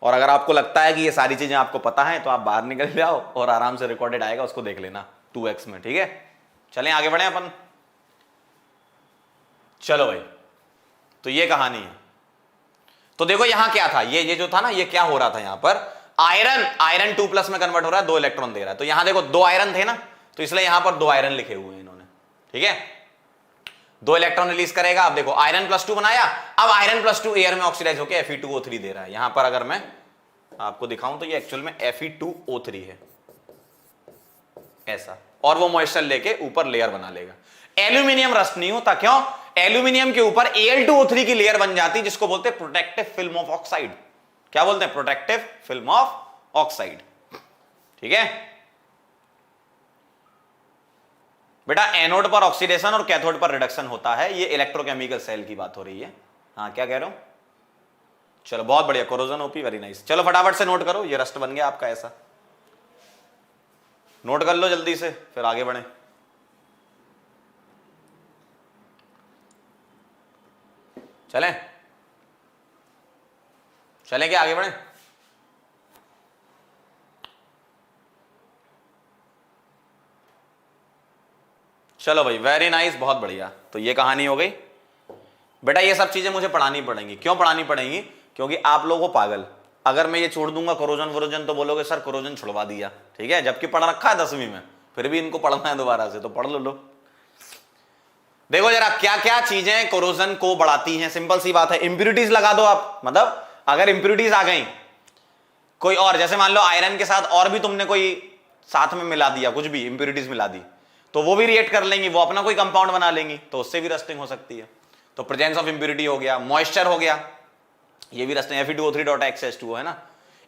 और अगर आपको लगता है कि ये सारी चीजें आपको पता है तो आप बाहर निकल जाओ और आराम से रिकॉर्डेड आएगा, उसको देख लेना 2x में, ठीक है। चलें आगे बढ़े अपन। चलो भाई, तो ये कहानी है। तो देखो यहां क्या था, ये जो था ना, ये क्या हो रहा था यहां पर? आयरन 2 प्लस में कन्वर्ट हो रहा है, 2 इलेक्ट्रॉन दे रहा है। तो यहां देखो 2 आयरन थे ना, तो इसलिए यहां पर 2 आयरन लिखे हुए हैं इन्होंने, ठीक है। 2 इलेक्ट्रॉन रिलीज करेगा। अब देखो आयरन +2 बनाया, अब आयरन +2 एयर में ऑक्सीडाइज होकर Fe2O3 दे रहा है। यहां पर अगर मैं आपको दिखाऊं तो ये एक्चुअल में Fe2O3 है, ऐसा, और वो मॉइस्चर लेके ऊपर लेयर बना लेगा। एल्यूमिनियम रस्ट नहीं होता, क्यों? एल्यूमिनियम के ऊपर Al2O3 की लेयर बन जाती, जिसको बोलते हैं प्रोटेक्टिव फिल्म ऑफ ऑक्साइड। क्या बोलते हैं? प्रोटेक्टिव फिल्म ऑफ ऑक्साइड, ठीक है बेटा। एनोड पर ऑक्सीडेशन और कैथोड पर रिडक्शन होता है, ये इलेक्ट्रोकेमिकल सेल की बात हो रही है। हाँ, क्या कह रहे हो? चलो बहुत बढ़िया, कोरोजन ओपी, वेरी नाइस। चलो फटाफट से नोट करो, ये रस्ट बन गया आपका, ऐसा नोट कर लो जल्दी से, फिर आगे बढ़े। चलें क्या आगे बढ़े? चलो भाई, वेरी नाइस, बहुत बढ़िया। तो ये कहानी हो गई बेटा। ये सब चीजें मुझे पढ़ानी पड़ेंगी। क्यों पढ़ानी पड़ेंगी? क्योंकि आप लोगों को पागल, अगर मैं ये छोड़ दूंगा कोरोजन वोरोजन तो बोलोगे सर कोरोजन छुड़वा दिया, ठीक है, जबकि पढ़ रखा है 10वीं में, फिर भी इनको पढ़ना है दोबारा से, तो पढ़ लो। देखो जरा क्या क्या चीजें कोरोजन को बढ़ाती हैं। सिंपल सी बात है, इंप्यूरिटीज लगा दो आप, मतलब अगर इंप्यूरिटीज आ गई कोई और, जैसे मान लो आयरन के साथ और भी तुमने कोई साथ में मिला दिया, कुछ भी इंप्यूरिटीज मिला दी, तो वो भी रिएक्ट कर लेंगी, वो अपना कोई कंपाउंड बना लेंगी, तो उससे भी रस्टिंग हो सकती है। तो प्रेजेंस ऑफ इंप्यूरिटी हो गया, मॉइस्चर हो गया, ये भी रस्टिंग, Fe2O3.XH2 है ना।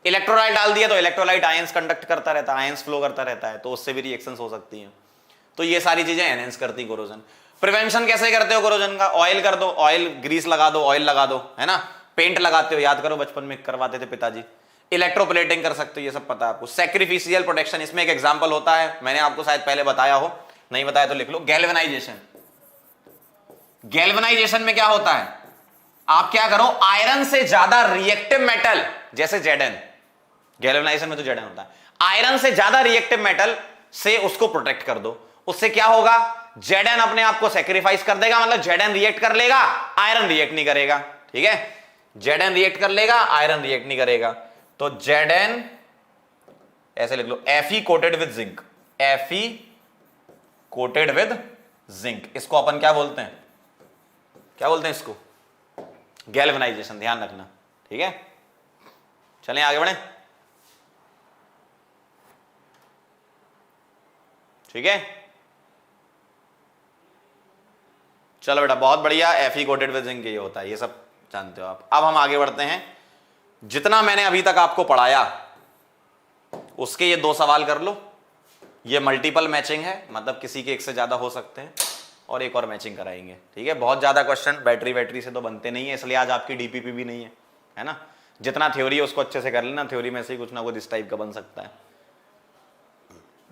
इलेक्ट्रोलाइट डाल दिया तो इलेक्ट्रोलाइट आयंस कंडक्ट करता रहता है, आयंस फ्लो करता रहता है, तो उससे भी रिएक्शंस हो सकती हैं। तो ये सारी चीजें एनहेंस करती कोरोजन। प्रिवेंशन कैसे करते हो कोरोजन का? ऑयल कर दो, ऑयल ग्रीस लगा दो, ऑयल लगा दो, है ना। पेंट लगाते हो, याद करो बचपन में करवाते थे पिताजी। इलेक्ट्रोप्लेटिंग कर सकते हो, ये सब पता है आपको। सैक्रिफिशियल प्रोटेक्शन, इसमें एक एग्जांपल होता है, मैंने आपको शायद पहले बताया हो, नहीं बताया तो लिख लो। गैल्वेनाइजेशन। गैल्वेनाइजेशन में क्या होता है? आप क्या करो, आयरन से ज्यादा रिएक्टिव मेटल, जैसे Zn, गैल्वेनाइजेशन में तो Zn होता है, आयरन से ज्यादा रिएक्टिव मेटल से उसको प्रोटेक्ट कर दो। उससे क्या होगा? Zn अपने आप को सैक्रिफाइस कर देगा, मतलब Zn रिएक्ट कर लेगा, आयरन रिएक्ट नहीं करेगा, ठीक है। Zn रिएक्ट कर लेगा, आयरन रिएक्ट नहीं करेगा। तो Zn ऐसे लिख लो, Fe coated with zinc, Fe coated with zinc, इसको अपन क्या बोलते हैं? क्या बोलते हैं इसको? गैल्वेनाइजेशन, ध्यान रखना, ठीक है। चलें आगे बढ़े, ठीक है। चलो बेटा बहुत बढ़िया, Fe कोटेड विद जिंक ये होता है, ये सब जानते हो आप। अब हम आगे बढ़ते हैं। जितना मैंने अभी तक आपको पढ़ाया उसके ये 2 सवाल कर लो। ये मल्टीपल मैचिंग है, मतलब किसी के एक से ज्यादा हो सकते हैं, और एक और मैचिंग कराएंगे। ठीक है, बहुत ज्यादा क्वेश्चन बैटरी से तो बनते नहीं है, इसलिए आज आपकी डीपीपी भी नहीं है ना। जितना थ्योरी है उसको अच्छे से कर लेना, थ्योरी में से ही कुछ ना कुछ इस टाइप का बन सकता है।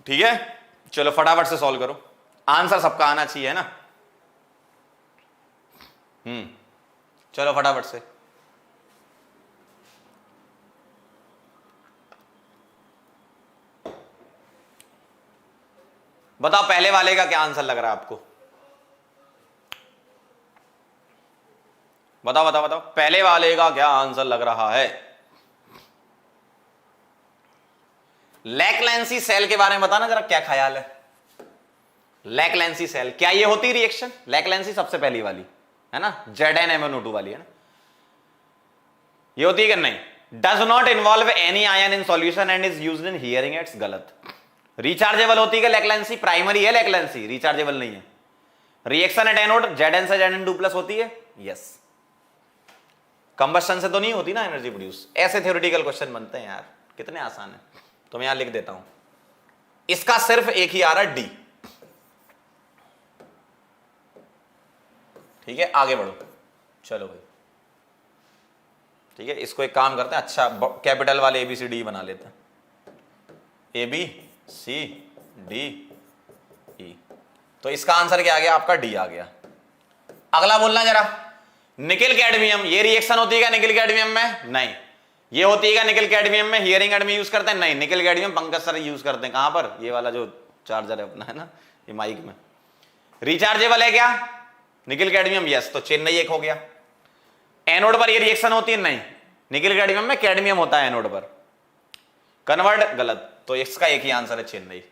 ठीक है, चलो फटाफट से सॉल्व करो। आंसर सबका आना चाहिए, है ना। चलो फटाफट से। बताओ पहले वाले का क्या आंसर लग रहा है आपको। बताओ बताओ बताओ, पहले वाले का क्या आंसर लग रहा है। लैकलेंसी सेल के बारे में बताना जरा, क्या ख्याल है। लैकलेंसी सेल, क्या ये होती रिएक्शन। लैकलेंसी सबसे पहली वाली है ना, ZnMnO2 वाली है ना, ये होती है कि नहीं। Does not involve any ion in solution and is used in hearing aids, गलत। रिचार्जेबल होती है लैकलेंसी, प्राइमरी है लैकलेंसी, रिचार्जेबल नहीं है। रिएक्शन एट एनोड Zn से Zn2+ होती है, यस। कंबस्शन से तो नहीं होती ना एनर्जी प्रोड्यूस। ऐसे थ्योरेटिकल क्वेश्चन बनते हैं यार, कितने आसान है। तो मैं यहां लिख देता हूं, इसका सिर्फ एक ही आ रहा है डी। ठीक है, आगे बढ़ो। चलो भाई, ठीक है, इसको एक काम करते हैं, अच्छा कैपिटल वाले ABCD बना लेते हैं, ABCD E। तो इसका आंसर क्या आ गया आपका, डी आ गया। अगला बोलना जरा, निकिल कैडमियम, ये रिएक्शन होती है क्या निकिल कैडमियम में, नहीं। ये होती है क्या निकिल कैडमियम में, हियरिंग एड में यूज करते हैं, नहीं। Nickel cadmium Pankaj sir use करते हैं कहां पर, ये वाला जो चार्जर है अपना, है ना, ये माइक में। रिचार्जेबल है क्या निकिल कैडमियम, यस। तो चेन्नई एक हो गया। एनोड पर ये रिएक्शन होती है, नहीं। निकिल कैडमियम में कैडमियम होता है एनोड पर, कन्वर्ट, गलत। तो इसका एक ही आंसर है चेन्नई।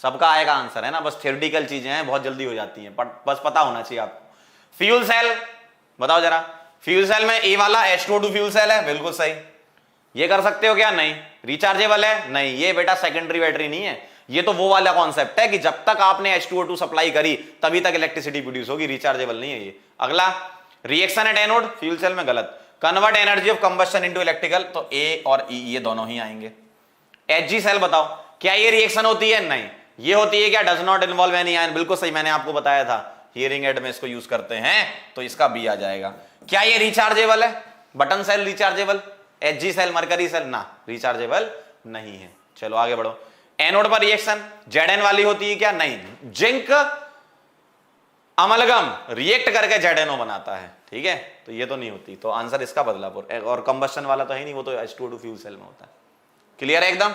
सबका आएगा आंसर, है ना, बस थ्योरेटिकल चीजें हैं, बहुत जल्दी हो जाती हैं, बस पता होना चाहिए आपको। फ्यूल सेल बताओ जरा, फ्यूल सेल में ए वाला H2O2 फ्यूल सेल है, बिल्कुल सही। ये कर सकते हो क्या, नहीं। रिचार्जेबल है, नहीं। ये बेटा सेकेंडरी बैटरी नहीं है, ये तो वो वाला कॉन्सेप्ट है कि जब तक आपने H2O2 सप्लाई करी तभी तक इलेक्ट्रिसिटी प्रोड्यूस होगी, रिचार्जेबल नहीं है ये। अगला, reaction at anode fuel cell में, गलत। Convert energy of combustion into electrical, तो ए और ई ये दोनों ही आएंगे। Hg सेल बताओ, क्या ये रिएक्शन होती है, नहीं। ये होती है क्या, does not involve any ion, बिल्कुल सही, मैंने आपको बताया था हियरिंग एड में इसको यूज करते हैं, तो इसका बी आ जाएगा। क्या ये रिचार्जेबल है, button cell rechargeable, Hg cell mercury cell ना, रिचार्जेबल नहीं है। चलो आगे बढ़ो। एनोड पर रिएक्शन Zn वाली होती है क्या, नहीं। जिंक अमलगम रिएक्ट करके ZnO बनाता है, ठीक है, तो ये तो नहीं होती, तो आंसर इसका बदलापुर। और कंबस्शन वाला तो है नहीं, वो तो H2O2 फ्यूल सेल में होता है। क्लियर है एकदम,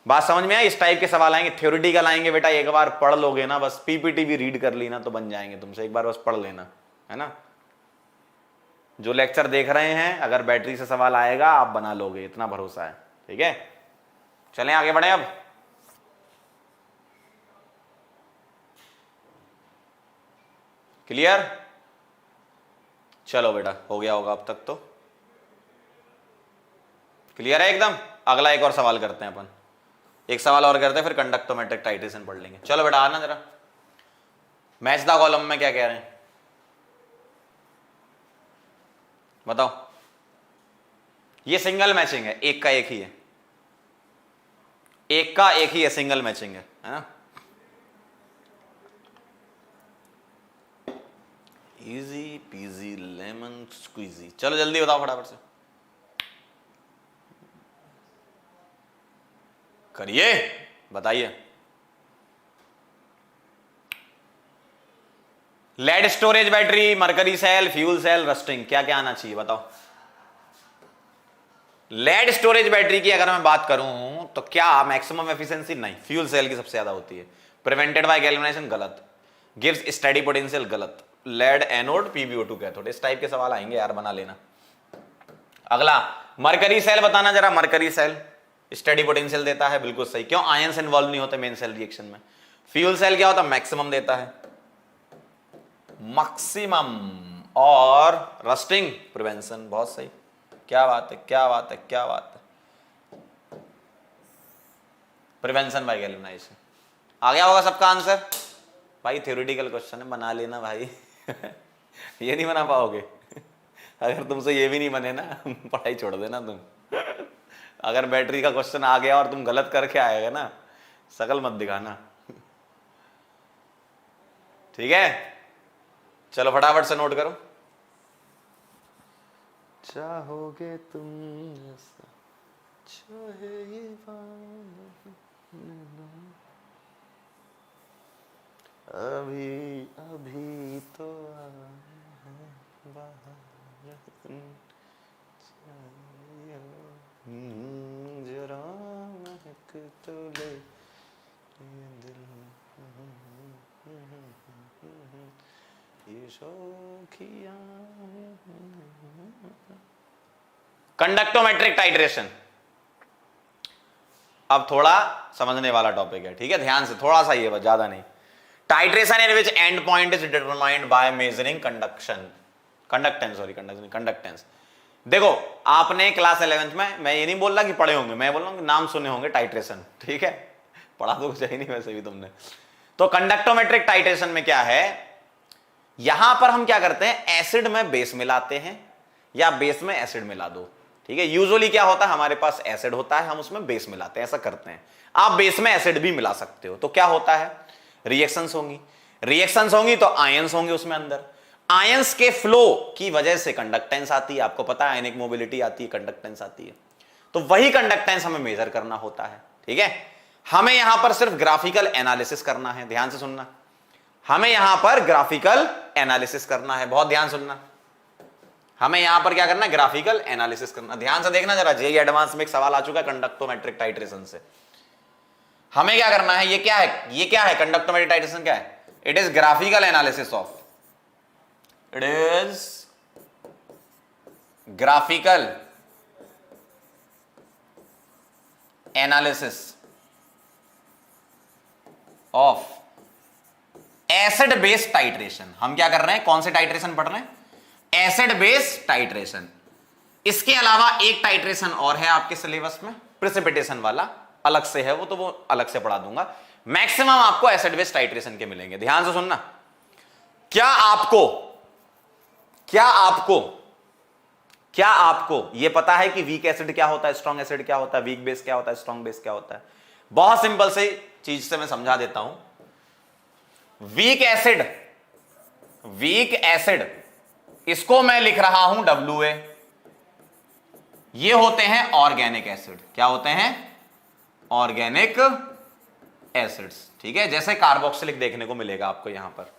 बात समझ में आई। इस टाइप के सवाल आएंगे, थ्योरेटिकल आएंगे बेटा, एक बार पढ़ लोगे ना, बस पीपीटी भी रीड कर ली ना तो बन जाएंगे तुमसे, एक बार बस पढ़ लेना, है ना। जो लेक्चर देख रहे हैं, अगर बैटरी से सवाल आएगा आप बना लोगे, इतना भरोसा है। ठीक है, चलें आगे बढ़े। अब क्लियर, चलो बेटा, हो गया होगा अब तक तो। क्लियर है एकदम। अगला एक और सवाल करते हैं अपन, एक सवाल और करते हैं, फिर कंडक्टोमेट्रिक टाइट्रेशन पढ़ लेंगे। चलो बेटा आना जरा, मैच द कॉलम में क्या कह रहे हैं बताओ। ये सिंगल मैचिंग है, एक का एक ही है, एक का एक ही है, सिंगल मैचिंग है ना। Easy peasy lemon squeezy. चलो जल्दी बताओ फटाफट से, करिए, बताइए। Lead storage battery, mercury cell, fuel cell, rusting, क्या क्या आना चाहिए बताओ। लेड स्टोरेज बैटरी की अगर मैं बात करूं तो क्या मैक्सिमम एफिशिएंसी, नहीं। फ्यूल सेल की सबसे ज्यादा होती है। प्रिवेंटेड बाय गैल्वेनाइजेशन, गलत। गिव्स स्टडी पोटेंशियल, गलत। लेड एनोड, PbO2 कैथोड, इस टाइप के सवाल आएंगे यार, बना लेना। अगला, मरकरी सेल बताना जरा। मरकरी सेल स्टडी पोटेंशियल देता है, बिल्कुल सही, क्यों, आयंस इन्वॉल्व नहीं होते मेन सेल रिएक्शन में। फ्यूल सेल क्या होता है, मैक्सिमम देता है, मैक्सिमम। और रस्टिंग प्रिवेंशन, बहुत सही, क्या बात है, क्या बात है, क्या बात है। प्रिवेंशन बाय गैल्वेनाइजेशन आ गया होगा सबका आंसर। भाई थ्योरेटिकल क्वेश्चन है, बना लेना भाई ये नहीं बना पाओगे अगर तुमसे ये भी नहीं बने ना पढ़ाई छोड़ देना तुम। अगर बैटरी का क्वेश्चन आ गया और तुम गलत करके आएगा ना, शकल मत दिखाना, ठीक है। चलो फटाफट से नोट करो। चाहोगे तुम ऐसा, चाहे ये अभी अभी तो जरा महक तो ले ये दिल, ये शौकिया। कंडक्टोमेट्रिक टाइट्रेशन अब थोड़ा समझने वाला टॉपिक है, ठीक है, ध्यान से थोड़ा सा, ये ज्यादा नहीं। Titration in which and point is determined by measuring conductance. देखो आपने क्लास 11th में, मैं ये नहीं बोल रहा कि पढ़े होंगे, मैं बोल रहा हूं नाम सुने होंगे टाइट्रेशन, ठीक है, पढ़ा तो कुछ ही नहीं वैसे भी तुमने। तो कंडक्टोमेट्रिक टाइट्रेशन में क्या है, यहां पर हम क्या करते हैं, एसिड में बेस मिलाते हैं या बेस में एसिड मिला दो, ठीक है। यूजुअली क्या होता है, हमारे पास एसिड होता है, हम उसमें बेस मिलाते हैं, ऐसा करते हैं। आप बेस में एसिड भी मिला सकते हो, तो क्या होता है, रिएक्शंस होंगी तो आयंस होंगे उसमें अंदर। आयंस के फ्लो की वजह से कंडक्टेंस आती है, आपको पता है आयनिक मोबिलिटी आती है, कंडक्टेंस आती है। तो वही कंडक्टेंस हमें मेजर करना होता है, ठीक है। हमें यहां पर सिर्फ ग्राफिकल एनालिसिस करना है, ध्यान से सुनना, हमें यहां पर ग्राफिकल एनालिसिस करना है, बहुत ध्यान सुनना। हमें यहां पर क्या करना है, ग्राफिकल एनालिसिस करना। ध्यान से देखना जरा, जेईई एडवांस में एक सवाल आ चुका है कंडक्टोमेट्रिक टाइट्रेशन से। हमें क्या करना है, ये क्या है कंडक्टोमेट्रिक टाइट्रेशन क्या है, it is graphical analysis of, it is graphical analysis of acid base titration. हम क्या कर रहे हैं, कौन से टाइट्रेशन पढ़ रहे हैं, एसिड बेस टाइट्रेशन। इसके अलावा एक टाइट्रेशन और है आपके सिलेबस में, प्रेसिपिटेशन वाला, अलग से है वो, तो वो अलग से पढ़ा दूंगा। मैक्सिमम आपको एसिड बेस टाइट्रेशन के मिलेंगे, ध्यान से सुनना। क्या आपको ये पता है कि वीक एसिड क्या होता है, स्ट्रॉन्ग एसिड क्या होता है, वीक बेस क्या होता है, स्ट्रॉन्ग बेस क्या होता है? बहुत सिंपल से चीज से मैं समझा देता हूं। वीक एसिड इसको मैं लिख रहा हूं WA। ये होते हैं ऑर्गेनिक एसिड, क्या होते हैं, ऑर्गेनिक एसिड्स, ठीक है। जैसे कार्बोक्सिलिक देखने को मिलेगा आपको यहां पर।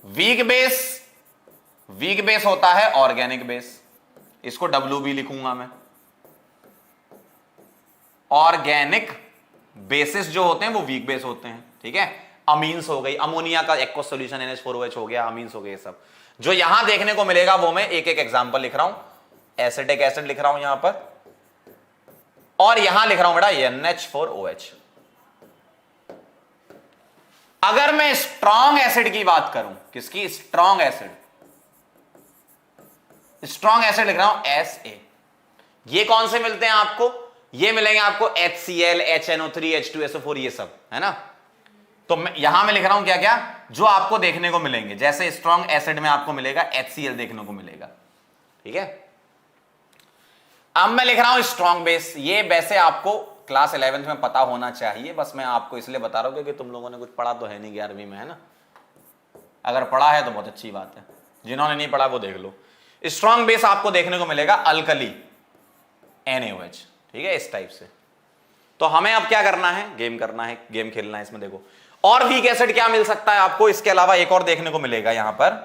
वीक बेस होता है ऑर्गेनिक बेस, इसको WB लिखूंगा मैं। ऑर्गेनिक बेसिस जो होते हैं वो वीक बेस होते हैं, ठीक है। अमीन्स हो गई, अमोनिया का एक्वस सॉल्यूशन NH4OH हो गया, अमीन्स हो गए, सब जो यहां देखने को मिलेगा वो मैं एक एक एग्जांपल लिख रहा हूं। एसिटिक एसिड लिख रहा हूं यहां पर, और यहां लिख रहा हूं बेटा NH4OH। अगर मैं स्ट्रॉन्ग एसिड की बात करूं, किसकी, स्ट्रॉन्ग एसिड लिख रहा हूं SA। ये कौन से मिलते हैं आपको, ये मिलेंगे आपको HCl, HNO3, H2SO4, ये सब है ना। तो यहां मैं लिख रहा हूं क्या क्या, जो आपको देखने को मिलेंगे। जैसे स्ट्रॉन्ग एसिड में आपको मिलेगा HCl देखने को मिलेगा, ठीक है। अब मैं लिख रहा हूं स्ट्रॉन्ग बेस। ये वैसे आपको क्लास 11th में पता होना चाहिए, बस मैं आपको इसलिए बता रहा हूं क्योंकि तुम लोगों ने कुछ पढ़ा तो है नहीं 11वीं में, है ना। अगर पढ़ा है तो बहुत अच्छी बात है, जिन्होंने नहीं पढ़ा वो देख लो। स्ट्रॉन्ग बेस आपको देखने को मिलेगा अल्कली NaOH, ठीक है, इस टाइप से। तो हमें अब क्या करना है, गेम करना है, गेम खेलना है इसमें। देखो और वीक एसिड क्या मिल सकता है आपको, इसके अलावा एक और देखने को मिलेगा यहां पर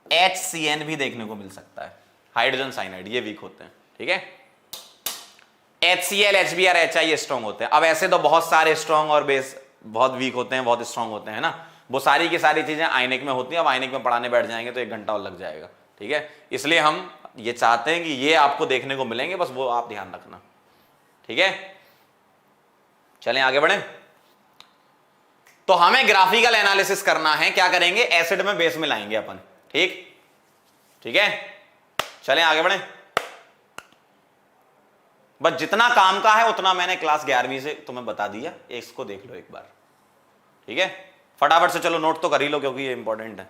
HCN भी देखने को मिल सकता है, हाइड्रोजन साइनाइड, ये वीक होते हैं, ठीक है। HCl, HBr, HI ये स्ट्रॉन्ग होते हैं। अब ऐसे तो बहुत सारे स्ट्रॉन्ग और बेस बहुत वीक होते हैं, बहुत स्ट्रॉन्ग होते हैं ना, वो सारी की सारी चीजें आयनिक में होती हैं। अब आयनिक में पढ़ाने बैठ जाएंगे तो 1 घंटा और लग जाएगा, ठीक है। इसलिए हम ये चाहते हैं कि ये आपको देखने को मिलेंगे, बस वो आप ध्यान रखना, ठीक है। चलें आगे बढ़े। तो हमें ग्राफिकल एनालिसिस करना है, क्या करेंगे, एसिड में बेस मिलाएंगे अपन, ठीक है। चलें आगे बढ़े। बस जितना काम का है उतना मैंने क्लास 11वीं से तुम्हें बता दिया, इसको देख लो एक बार, ठीक है। फटाफट से चलो नोट तो कर ही लो क्योंकि ये इंपॉर्टेंट है।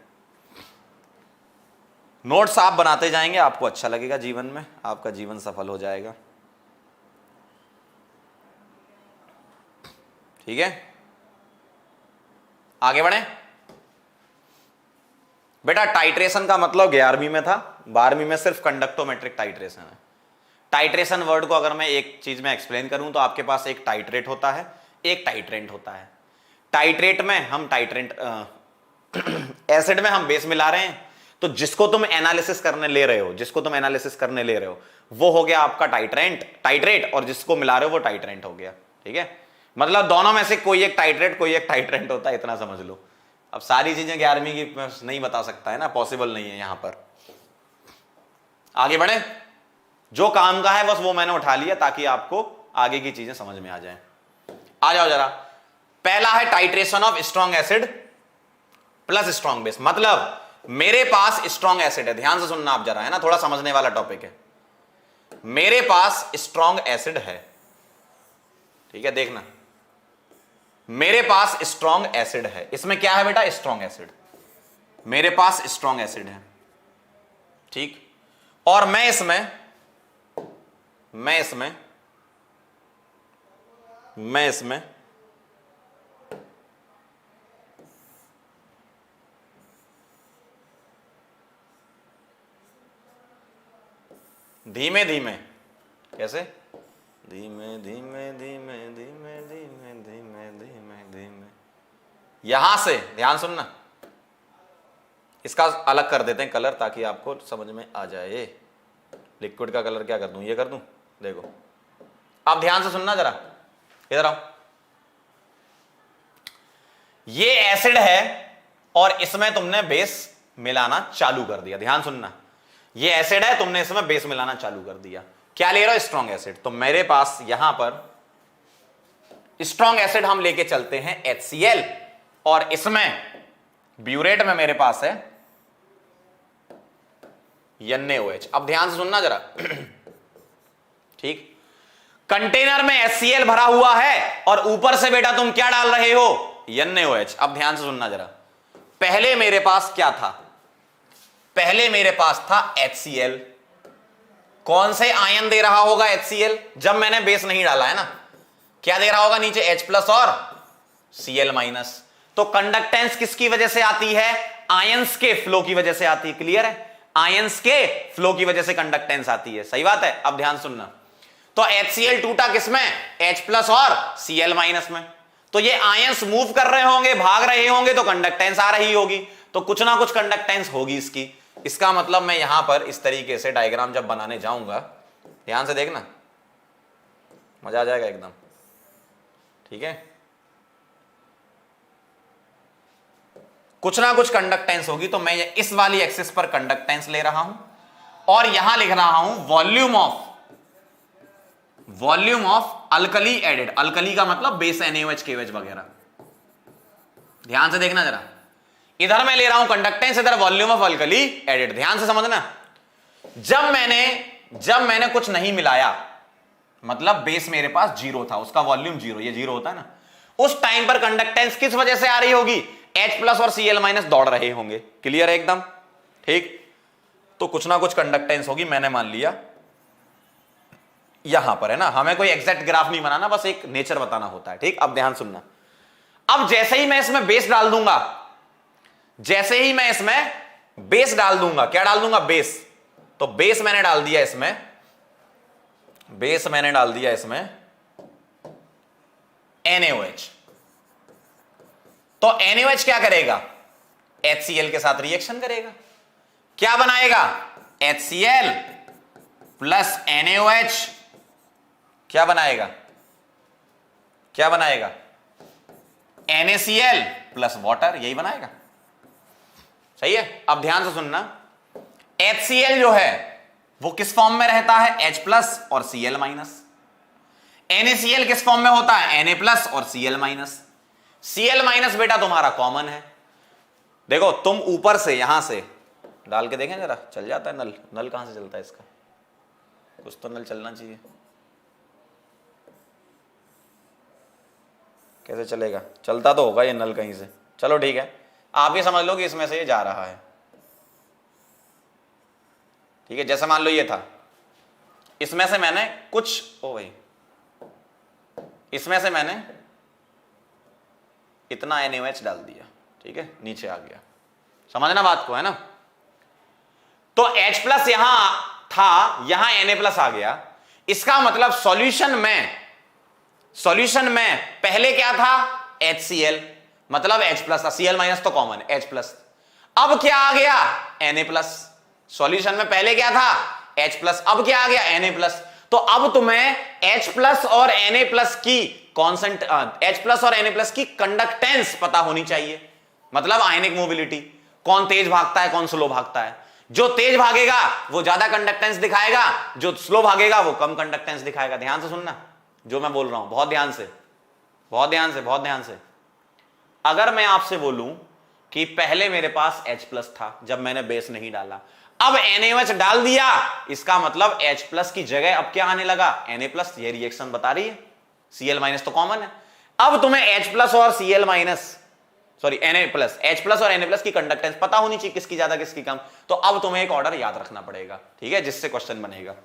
नोट्स आप बनाते जाएंगे, आपको अच्छा लगेगा, जीवन में आपका जीवन सफल हो जाएगा। ठीक है, आगे बढ़े बेटा। टाइट्रेशन का मतलब 11वीं में था, 12वीं में सिर्फ कंडक्टोमेट्रिक टाइट्रेशन है। टाइट्रेशन वर्ड को अगर मैं एक चीज में एक्सप्लेन करूं तो आपके पास एक टाइट्रेट होता है, एक टाइट्रेंट होता है। टाइट्रेट में हम टाइट्रेंट एसिड में हम बेस मिला रहे हैं, तो जिसको तुम एनालिसिस करने ले रहे हो, जिसको तुम एनालिसिस करने ले रहे हो वो हो गया आपका टाइट्रेट, और जिसको मिला रहे हो वो टाइट्रेंट हो गया। ठीक है, मतलब दोनों में से कोई एक टाइट्रेट कोई एक टाइट्रेंट होता है, इतना समझ लो। अब सारी चीजें 11वीं की नहीं बता सकता है ना, पॉसिबल नहीं है यहां पर। आगे बढ़े, जो काम का है बस वो मैंने उठा लिया ताकि आपको आगे की चीजें समझ में आ जाए। आ जाओ जरा, पहला है titration of strong acid plus strong base. मतलब मेरे पास स्ट्रॉन्ग एसिड है, ध्यान से सुनना आप जरा, है ना, थोड़ा समझने वाला टॉपिक है। मेरे पास स्ट्रॉन्ग एसिड है, ठीक है, देखना, मेरे पास स्ट्रॉन्ग एसिड है। इसमें क्या है बेटा, स्ट्रॉन्ग एसिड, मेरे पास स्ट्रॉन्ग एसिड है, ठीक। और मैं इसमें धीमे धीमे, कैसे, धीमे धीमे धीमे धीमे धीमे धीमे धीमे धीमे, यहां से ध्यान सुनना, इसका अलग कर देते हैं कलर ताकि आपको समझ में आ जाए। लिक्विड का कलर क्या कर दूं, ये कर दूं, देखो अब ध्यान से सुनना जरा, इधर आओ। ये एसिड है और इसमें तुमने बेस मिलाना चालू कर दिया, ध्यान सुनना, ये एसिड है, तुमने इसमें बेस मिलाना चालू कर दिया। क्या ले रहा हो, स्ट्रॉन्ग एसिड। तो मेरे पास यहां पर स्ट्रॉन्ग एसिड हम लेके चलते हैं HCl, और इसमें ब्यूरेट में मेरे पास है NaOH। अब ध्यान से सुनना जरा, ठीक, कंटेनर में HCl भरा हुआ है और ऊपर से बेटा तुम क्या डाल रहे हो, NaOH। अब ध्यान से सुनना जरा, पहले मेरे पास क्या था, पहले मेरे पास था HCl। कौन से आयन दे रहा होगा HCl, जब मैंने बेस नहीं डाला है ना, क्या दे रहा होगा नीचे, H प्लस और Cl माइनस। तो कंडक्टेंस किसकी वजह से आती है, आयंस के फ्लो की वजह से आती है, क्लियर है, आयंस के फ्लो की वजह से कंडक्टेंस आती है, सही बात है। अब ध्यान सुनना, तो HCl टूटा किसमें, H प्लस और Cl माइनस में, तो ये आयंस मूव कर रहे होंगे, भाग रहे होंगे, तो कंडक्टेंस आ रही होगी, तो कुछ ना कुछ कंडक्टेंस होगी इसकी। इसका मतलब मैं यहां पर इस तरीके से डायग्राम जब बनाने जाऊंगा, ध्यान से देखना, मजा आ जाएगा एकदम, ठीक है। कुछ ना कुछ कंडक्टेंस होगी, तो मैं इस वाली एक्सिस पर कंडक्टेंस ले रहा हूं और यहां लिख रहा हूं volume of alkali added. Alkali का मतलब बेस NaOH KOH वगैरह। ध्यान से देखना जरा, इधर मैं ले रहा हूं कंडक्टेंस, इधर वॉल्यूम ऑफ अल्कली एडेड। ध्यान से समझना, जब मैंने कुछ नहीं मिलाया, मतलब बेस मेरे पास 0 था, उसका वॉल्यूम 0, ये 0 होता है ना, उस टाइम पर कंडक्टेंस किस वजह से आ रही होगी, H प्लस और Cl माइनस दौड़ रहे होंगे, क्लियर है एकदम, ठीक। तो कुछ ना कुछ कंडक्टेंस होगी, मैंने मान लिया यहां पर, है ना, हमें कोई एग्जैक्ट ग्राफ नहीं बनाना, बस एक नेचर बताना होता है, ठीक। अब ध्यान सुनना, अब जैसे ही मैं इसमें बेस डाल दूंगा, जैसे ही मैं इसमें बेस डाल दूंगा, क्या डाल दूंगा, बेस, तो बेस मैंने डाल दिया इसमें, बेस मैंने डाल दिया इसमें NaOH। तो NaOH क्या करेगा, HCl के साथ रिएक्शन करेगा, क्या बनाएगा, HCl प्लस NaOH, क्या बनाएगा, क्या बनाएगा, NaCl प्लस वाटर, यही बनाएगा, सही है। अब ध्यान से सुनना, HCl जो है वो किस फॉर्म में रहता है, H प्लस और Cl माइनस। NaCl किस फॉर्म में होता है, Na प्लस और Cl माइनस। Cl माइनस बेटा तुम्हारा कॉमन है, देखो तुम ऊपर से यहां से डाल के देखें जरा, चल जाता है नल, नल कहां से चलता है इसका, कुछ तो नल चलना चाहिए, कैसे चलेगा, चलता तो होगा ये नल कहीं से, चलो ठीक है, आप ये समझ लो कि इसमें से ये जा रहा है, ठीक है, जैसे मान लो ये था, इसमें से मैंने कुछ, ओ भाई, इसमें से मैंने इतना NaOH डाल दिया, ठीक है, नीचे आ गया, समझना बात को, है ना। तो H+ यहां था, यहां Na+ आ गया, इसका मतलब सॉल्यूशन में पहले क्या था, HCl, मतलब H+, Cl- तो कॉमन है, H+, अब क्या आ गया, Na+, सॉल्यूशन में पहले क्या था, H+, अब क्या आ गया, Na+, तो अब तुम्हें H+ और Na+ की कॉन्सेंट, H+ और Na+ की कंडक्टेंस पता होनी चाहिए, मतलब आयनिक मोबिलिटी, कौन तेज भागता है, कौन स्लो भागता है। जो तेज भागेगा वो ज्यादा कंडक्टेंस दिखाएगा, जो स्लो भागेगा वो कम कंडक्टेंस दिखाएगा। ध्यान से सुनना जो मैं बोल रहा हूं, बहुत ध्यान से, बहुत ध्यान से, बहुत ध्यान से। अगर मैं आपसे बोलूं कि पहले मेरे पास H+ था जब मैंने बेस नहीं डाला, अब NaOH डाल दिया, इसका मतलब H+ की जगह अब क्या आने लगा, Na+, ये रिएक्शन बता रही है, Cl- तो कॉमन है। अब तुम्हें H+ और Cl- सॉरी Na+, H+ और Na+ की कंडक्टेंस पता होनी चाहिए, किसकी ज्यादा किसकी कम। तो अब तुम्हें एक ऑर्डर याद रखना पड़ेगा, ठीक है, जिससे क्वेश्चन बनेगा।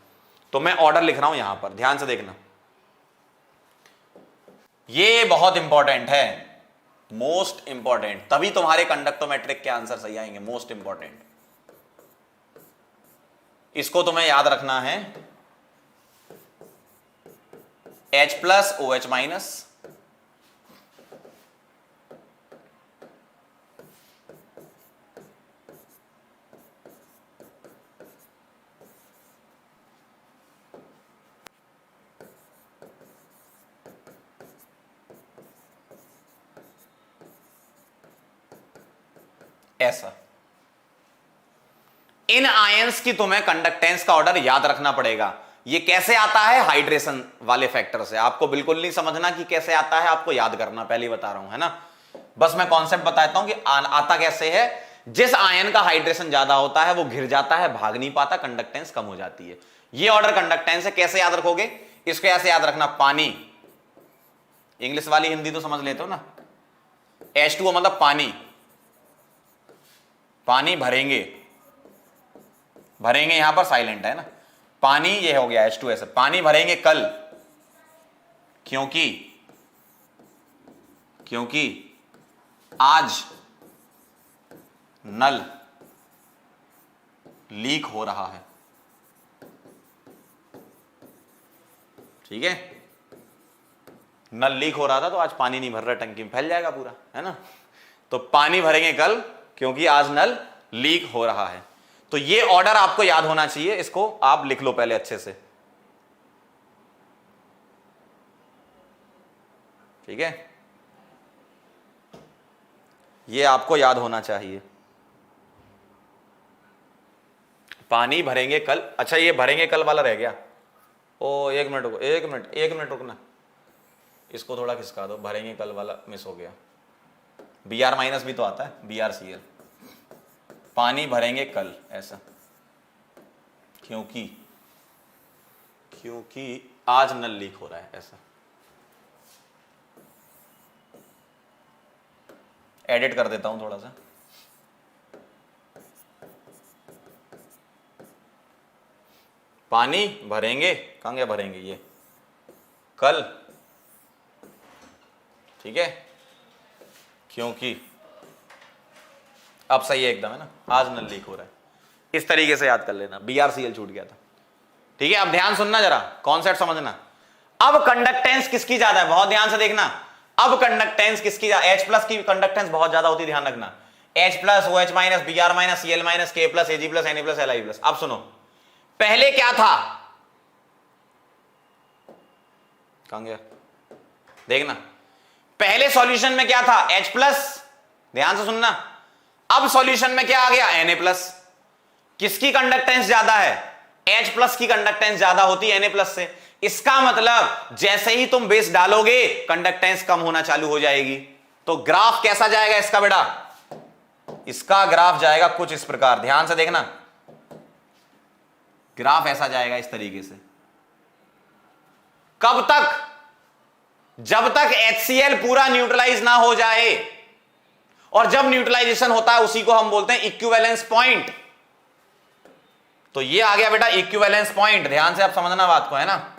तो मैं ऑर्डर लिख रहा हूं यहां पर, ध्यान से देखना, ये बहुत इंपॉर्टेंट है, मोस्ट इंपॉर्टेंट, तभी तुम्हारे कंडक्टोमेट्रिक के आंसर सही आएंगे, मोस्ट इंपॉर्टेंट। इसको तुम्हें याद रखना है, H+ OH-, ऐसा। इन आयंस की तुम्हें कंडक्टेंस का ऑर्डर याद रखना पड़ेगा। ये कैसे आता है, हाइड्रेशन वाले फैक्टर से। आपको बिल्कुल नहीं समझना कि कैसे आता है, आपको याद करना, पहले ही बता रहा हूं, है ना। बस मैं कॉन्सेप्ट बताता हूं कि आता कैसे है। जिस आयन का हाइड्रेशन ज्यादा होता है वो घिर जाता है, भाग नहीं पाता, कंडक्टेंस कम हो जाती है। ये ऑर्डर कंडक्टेंस है। कैसे याद रखोगे, इसको ऐसे याद रखना, पानी, इंग्लिश वाली हिंदी तो समझ लेते हो ना, H2O मतलब पानी, पानी भरेंगे, भरेंगे यहां पर साइलेंट है ना, पानी, ये हो गया H2 ऐसे, पानी भरेंगे कल, क्योंकि आज नल लीक हो रहा है, ठीक है, नल लीक हो रहा था तो आज पानी नहीं भर रहा, टंकी में फैल जाएगा पूरा, है ना। तो पानी भरेंगे कल क्योंकि आज नल लीक हो रहा है। तो ये ऑर्डर आपको याद होना चाहिए, इसको आप लिख लो पहले अच्छे से, ठीक है, ये आपको याद होना चाहिए। पानी भरेंगे कल, अच्छा ये भरेंगे कल वाला रह गया, ओ एक मिनट रुको, एक मिनट रुकना, इसको थोड़ा खिसका दो, भरेंगे कल वाला मिस हो गया। Br- भी तो आता है, BrCl, पानी भरेंगे कल ऐसा, क्योंकि आज नल लीक हो रहा है, ऐसा एडिट कर देता हूं थोड़ा सा। पानी भरेंगे, कहां गया भरेंगे, ये कल, ठीक है, क्योंकि अब सही है एकदम, है ना, आज नल लीक हो रहा है। इस तरीके से याद कर लेना, BrCl छूट गया था, ठीक है। अब ध्यान सुनना जरा, कॉन्सेप्ट समझना। अब कंडक्टेंस किसकी ज्यादा है, बहुत ध्यान से देखना। अब कंडक्टेंस किसकी ज्यादा, H+ की कंडक्टेंस बहुत ज्यादा होती है, ध्यान रखना, H+, OH-, Br-, Cl-, K+, Ag+, Na+, Li+। अब सुनो, पहले क्या था, कहां गया, देखना, पहले सॉल्यूशन में क्या था, H+, ध्यान से सुनना। अब सॉल्यूशन में क्या आ गया, Na+। किसकी कंडक्टेंस ज्यादा है, H+ की कंडक्टेंस ज्यादा होती है Na+ से। इसका मतलब जैसे ही तुम बेस डालोगे कंडक्टेंस कम होना चालू हो जाएगी। तो ग्राफ कैसा जाएगा इसका बेटा, इसका ग्राफ जाएगा कुछ इस प्रकार, ध्यान से देखना, ग्राफ ऐसा जाएगा इस तरीके से। कब तक, जब तक HCl पूरा न्यूट्रलाइज ना हो जाए, और जब न्यूट्रलाइजेशन होता है उसी को हम बोलते हैं इक्विवेलेंस पॉइंट। तो ये आ गया बेटा इक्विवेलेंस पॉइंट, ध्यान से आप समझना बात को, है ना,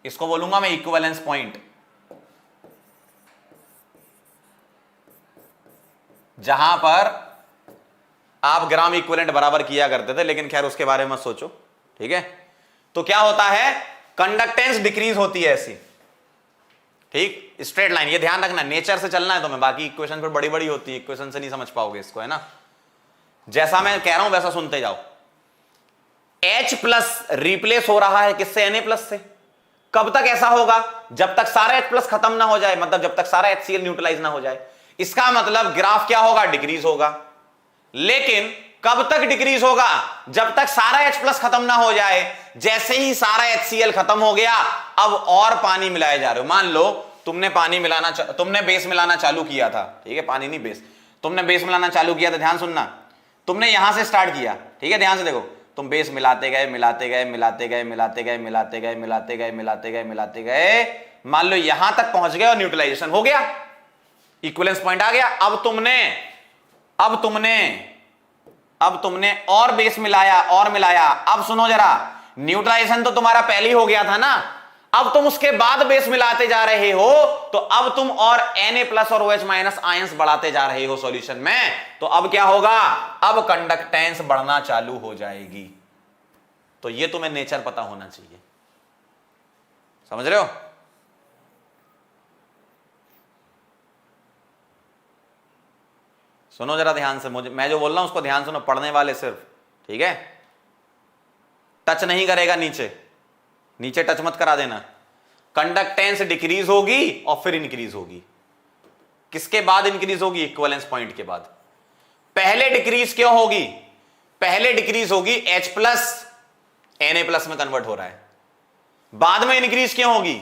इसको बोलूंगा मैं इक्विवेलेंस पॉइंट, जहां पर आप ग्राम इक्विवेलेंट बराबर किया करते थे, लेकिन खैर उसके बारे में सोचो, ठीक है। तो क्या होता है, कंडक्टेंस डिक्रीज होती है ऐसी, ठीक, स्ट्रेट लाइन, ये ध्यान रखना, नेचर से चलना है तुम्हें, बाकी इक्वेशन फिर बड़ी बड़ी होती है, इक्वेशन से नहीं समझ पाओगे इसको, है ना। जैसा मैं कह रहा हूं वैसा सुनते जाओ। H प्लस रिप्लेस हो रहा है किससे, Na प्लस से। कब तक ऐसा होगा, जब तक सारा H प्लस खत्म ना हो जाए, मतलब जब तक सारा HCl न्यूट्रलाइज ना हो जाए। इसका मतलब ग्राफ क्या होगा, डिक्रीज होगा। लेकिन कब तक डिक्रीज होगा, जब तक सारा H प्लस खत्म ना हो जाए। जैसे ही सारा HCl खत्म हो गया, अब और पानी मिलाए जा रहे हो। मान लो तुमने बेस मिलाना चालू किया था, ठीक है, पानी नहीं बेस, तुमने बेस मिलाना चालू किया था, ध्यान सुनना, तुमने यहां से स्टार्ट किया, ठीक है, ध्यान से देखो, तुम बेस मिलाते गए मिलाते गए मिलाते गए मिलाते गए मिलाते गए मिलाते गए मिलाते गए मिलाते गए, मान लो यहां तक पहुंच गए और न्यूट्रलाइजेशन हो गया, इक्विवेलेंस पॉइंट आ गया। अब तुमने और बेस मिलाया और मिलाया। अब सुनो जरा, न्यूट्रलाइजेशन तो तुम्हारा पहले ही हो गया था ना, अब तुम उसके बाद बेस मिलाते जा रहे हो, तो अब तुम और Na प्लस और OH माइनस आयंस बढ़ाते जा रहे हो सॉल्यूशन में। तो अब क्या होगा, अब कंडक्टेंस बढ़ना चालू हो जाएगी। तो ये तुम्हें नेचर पता होना चाहिए, समझ रहे हो। सुनो जरा ध्यान से, मैं जो बोल रहा हूं उसको ध्यान सुनो, पढ़ने वाले सिर्फ, ठीक है। टच नहीं करेगा नीचे टच मत करा देना। कंडक्टेंस डिक्रीज होगी और फिर इंक्रीज होगी। किसके बाद इंक्रीज होगी, इक्विवेलेंस पॉइंट के बाद। पहले डिक्रीज क्यों होगी, पहले डिक्रीज होगी H प्लस Na प्लस में कन्वर्ट हो रहा है। बाद में इंक्रीज क्यों होगी,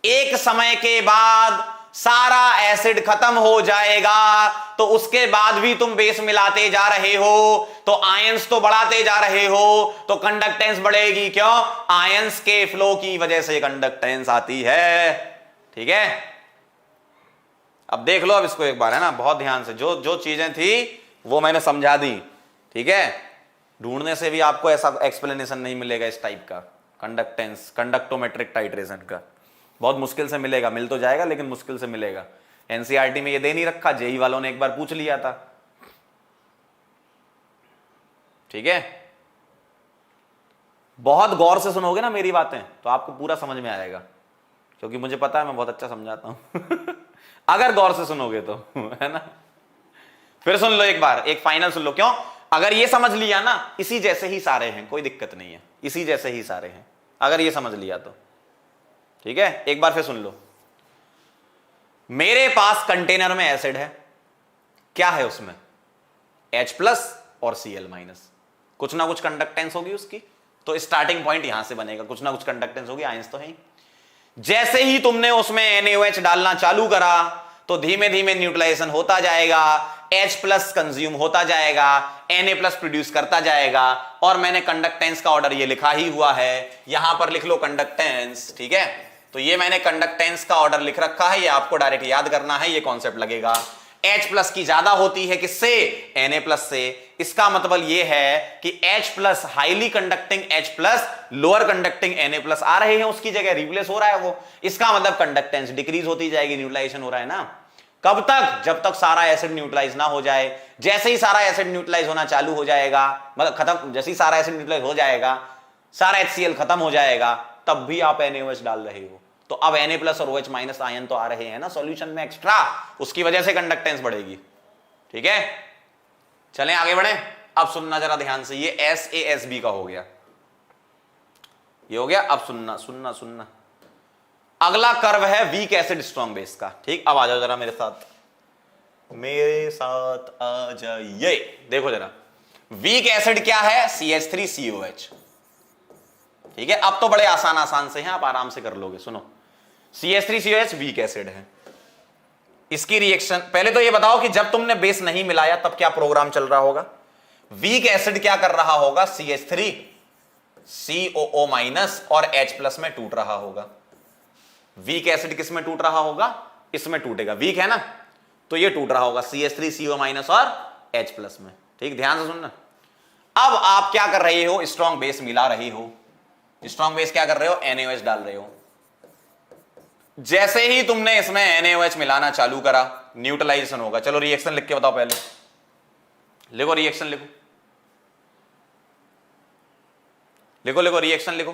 एक समय के बाद सारा एसिड खत्म हो जाएगा, तो उसके बाद भी तुम बेस मिलाते जा रहे हो, तो आयंस तो बढ़ाते जा रहे हो, तो कंडक्टेंस बढ़ेगी। क्यों, आयंस के फ्लो की वजह से कंडक्टेंस आती है, ठीक है। अब देख लो अब इसको एक बार, है ना, बहुत ध्यान से, जो जो चीजें थी वो मैंने समझा दी, ठीक है। ढूंढने से भी आपको ऐसा एक्सप्लेनेशन नहीं मिलेगा इस टाइप का, कंडक्टोमेट्रिक टाइट्रेशन का, बहुत मुश्किल से मिलेगा, मिल तो जाएगा लेकिन मुश्किल से मिलेगा। एनसीईआरटी में ये दे नहीं रखा, जेई वालों ने एक बार पूछ लिया था, ठीक है। बहुत गौर से सुनोगे ना मेरी बातें तो आपको पूरा समझ में आएगा, क्योंकि मुझे पता है मैं बहुत अच्छा समझाता हूं अगर गौर से सुनोगे तो, है ना। फिर सुन लो एक बार, एक फाइनल सुन लो। क्यों, अगर ये समझ लिया ना, इसी जैसे ही सारे हैं, कोई दिक्कत नहीं है, इसी जैसे ही सारे हैं, अगर ये समझ लिया तो ठीक है। एक बार फिर सुन लो, मेरे पास कंटेनर में एसिड है, क्या है उसमें, H प्लस और Cl माइनस, कुछ ना कुछ कंडक्टेंस होगी उसकी, तो स्टार्टिंग पॉइंट यहां से बनेगा, कुछ ना कुछ कंडक्टेंस होगी, आयंस तो है ही। जैसे ही तुमने उसमें NaOH डालना चालू करा, तो धीमे धीमे न्यूट्रलाइजेशन होता जाएगा, H प्लस कंज्यूम होता जाएगा, Na प्लस प्रोड्यूस करता जाएगा, और मैंने कंडक्टेंस का ऑर्डर ये लिखा ही हुआ है, यहां पर लिख लो कंडक्टेंस, ठीक है। तो ये मैंने कंडक्टेंस का ऑर्डर लिख रखा है, ये आपको डायरेक्ट याद करना है, ये कॉन्सेप्ट लगेगा। H प्लस की ज्यादा होती है किससे, Na प्लस से। इसका मतलब ये है कि H plus highly conducting H plus, lower conducting Na plus आ रहे हैं, उसकी जगह रिप्लेस हो रहा है वो। इसका मतलब कंडक्टेंस डिक्रीज होती जाएगी, न्यूट्रलाइजेशन हो रहा है ना। कब तक, जब तक सारा एसिड न्यूट्रलाइज ना हो जाए। जैसे ही सारा एसिड न्यूट्रलाइज होना चालू हो जाएगा, मतलब खत्म, जैसे ही सारा एसिड न्यूट्रलाइज हो जाएगा, सारा HCl खत्म हो जाएगा, तब भी आप NaOH डाल रहे हो, तो अब Na प्लस और OH माइनस आयन तो आ रहे हैं ना सॉल्यूशन में एक्स्ट्रा, उसकी वजह से कंडक्टेंस बढ़ेगी, ठीक है। चलें आगे बढ़े। अब सुनना जरा ध्यान से, ये SaSb का हो गया, ये हो गया। अब सुनना सुनना सुनना, अगला कर्व है वीक एसिड स्ट्रॉन्ग बेस का, ठीक। अब आ जाओ जरा मेरे साथ, मेरे साथ आ जाइए। देखो जरा, वीक एसिड क्या है, CH3COH, ठीक है। अब तो बड़े आसान से हैं, आप आराम से कर लोगे। सुनो, CH3COH वीक एसिड है। इसकी रिएक्शन, पहले तो ये बताओ कि जब तुमने बेस नहीं मिलाया तब क्या प्रोग्राम चल रहा होगा। वीक एसिड क्या कर रहा होगा, CH3 COO माइनस और H प्लस में टूट रहा होगा। वीक एसिड किस में टूट रहा होगा, इसमें टूटेगा, वीक है ना, तो ये टूट रहा होगा CH3CO माइनस और H प्लस में, ठीक। ध्यान से सुनना, अब आप क्या कर रहे हो, स्ट्रॉन्ग बेस मिला रहे हो, स्ट्रॉन्ग बेस क्या कर रहे हो, NaOH डाल रहे हो। जैसे ही तुमने इसमें NaOH मिलाना चालू करा, न्यूट्रलाइजेशन होगा। चलो रिएक्शन लिख के बताओ, पहले लिखो, रिएक्शन लिखो, लिखो लिखो रिएक्शन लिखो।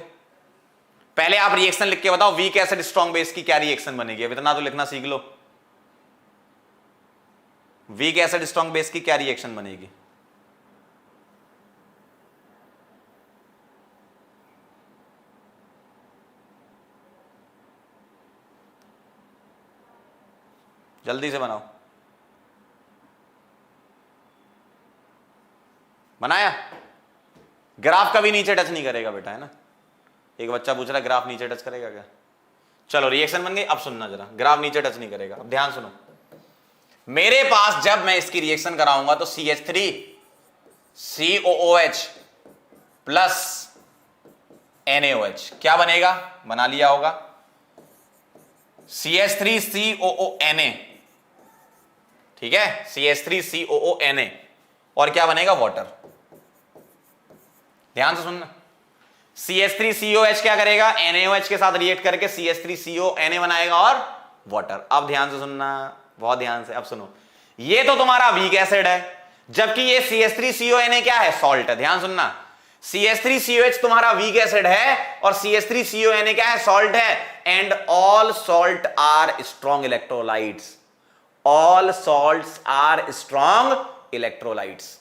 पहले आप रिएक्शन लिख के बताओ, वीक एसिड स्ट्रॉन्ग बेस की क्या रिएक्शन बनेगी। अब इतना तो लिखना सीख लो, वीक एसिड स्ट्रॉन्ग बेस की क्या रिएक्शन बनेगी। जल्दी से बनाओ। बनाया? ग्राफ कभी नीचे टच नहीं करेगा बेटा, है ना। एक बच्चा पूछ रहा है ग्राफ नीचे टच करेगा क्या। चलो रिएक्शन बन गई। अब सुनना जरा, ग्राफ नीचे टच नहीं करेगा। अब ध्यान सुनो, मेरे पास जब मैं इसकी रिएक्शन कराऊंगा तो CH3COOH प्लस NaOH क्या बनेगा, बना लिया होगा। CH3COONA, ठीक है, CH3COONA, और क्या बनेगा, वाटर। ध्यान से सुनना, CH3COH क्या करेगा, NaOH के साथ रिएक्ट करके CH3CONA बनाएगा और वाटर। अब ध्यान से सुनना, बहुत ध्यान से। अब सुनो, ये तो तुम्हारा वीक एसिड है, जबकि ये CH3CONA क्या है, सॉल्ट है। ध्यान सुनना, CH3COH तुम्हारा वीक एसिड है और CH3CONA क्या है, सॉल्ट है। And all salt are strong electrolytes, all salts are strong electrolytes,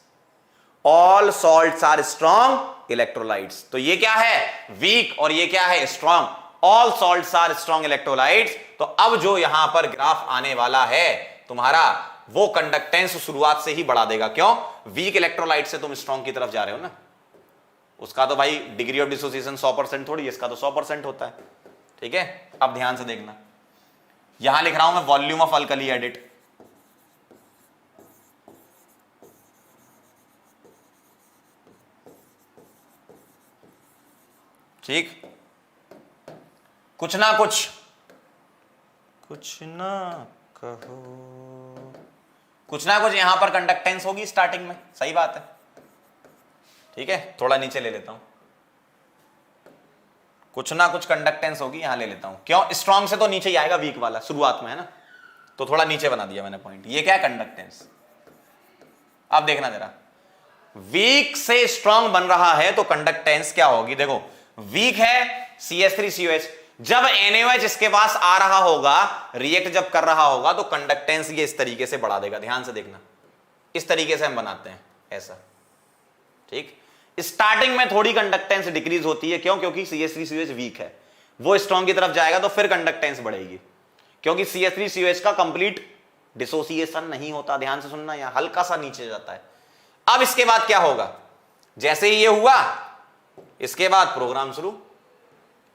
all salts are strong electrolytes. तो ये क्या है, वीक, और ये क्या है, strong. All salts are strong electrolytes. तो अब जो यहां पर ग्राफ आने वाला है तुम्हारा, वो कंडक्टेंस शुरुआत से ही बढ़ा देगा। क्यों, वीक इलेक्ट्रोलाइट से तुम स्ट्रॉन्ग की तरफ जा रहे हो ना। उसका तो भाई डिग्री ऑफ डिसोसिएशन 100% थोड़ी, इसका तो 100% होता है। ठीक है, अब ध्यान से देखना, यहां लिख रहा हूं मैं वॉल्यूम ऑफ अल्कली एडिट। ठीक, कुछ ना कुछ ना कहो, कुछ ना कुछ यहां पर कंडक्टेंस होगी स्टार्टिंग में, सही बात है। ठीक है, थोड़ा नीचे ले लेता हूं, कुछ ना कुछ कंडक्टेंस होगी, यहां ले लेता हूं। क्यों, स्ट्रॉन्ग से तो नीचे ही आएगा वीक वाला शुरुआत में, है ना, तो थोड़ा नीचे बना दिया मैंने पॉइंट। ये क्या है, कंडक्टेंस। अब देखना जरा, वीक से स्ट्रॉन्ग बन रहा है तो कंडक्टेंस क्या होगी। देखो, वीक है CH3COH, जब NaOH इसके पास आ रहा होगा, रिएक्ट जब कर रहा होगा, तो कंडक्टेंस ये इस तरीके से बढ़ा देगा। ध्यान से देखना, इस तरीके से हम बनाते हैं, ऐसा। ठीक, स्टार्टिंग में थोड़ी कंडक्टेंस डिक्रीज होती है। क्यों, क्योंकि CH3COH वीक है, वो स्ट्रॉन्ग की तरफ जाएगा तो फिर कंडक्टेंस बढ़ेगी, क्योंकि CH3COH का कंप्लीट डिसोसिएशन नहीं होता। ध्यान से सुनना, यहां हल्का सा नीचे जाता है। अब इसके बाद क्या होगा, जैसे ही ये हुआ, इसके बाद प्रोग्राम शुरू।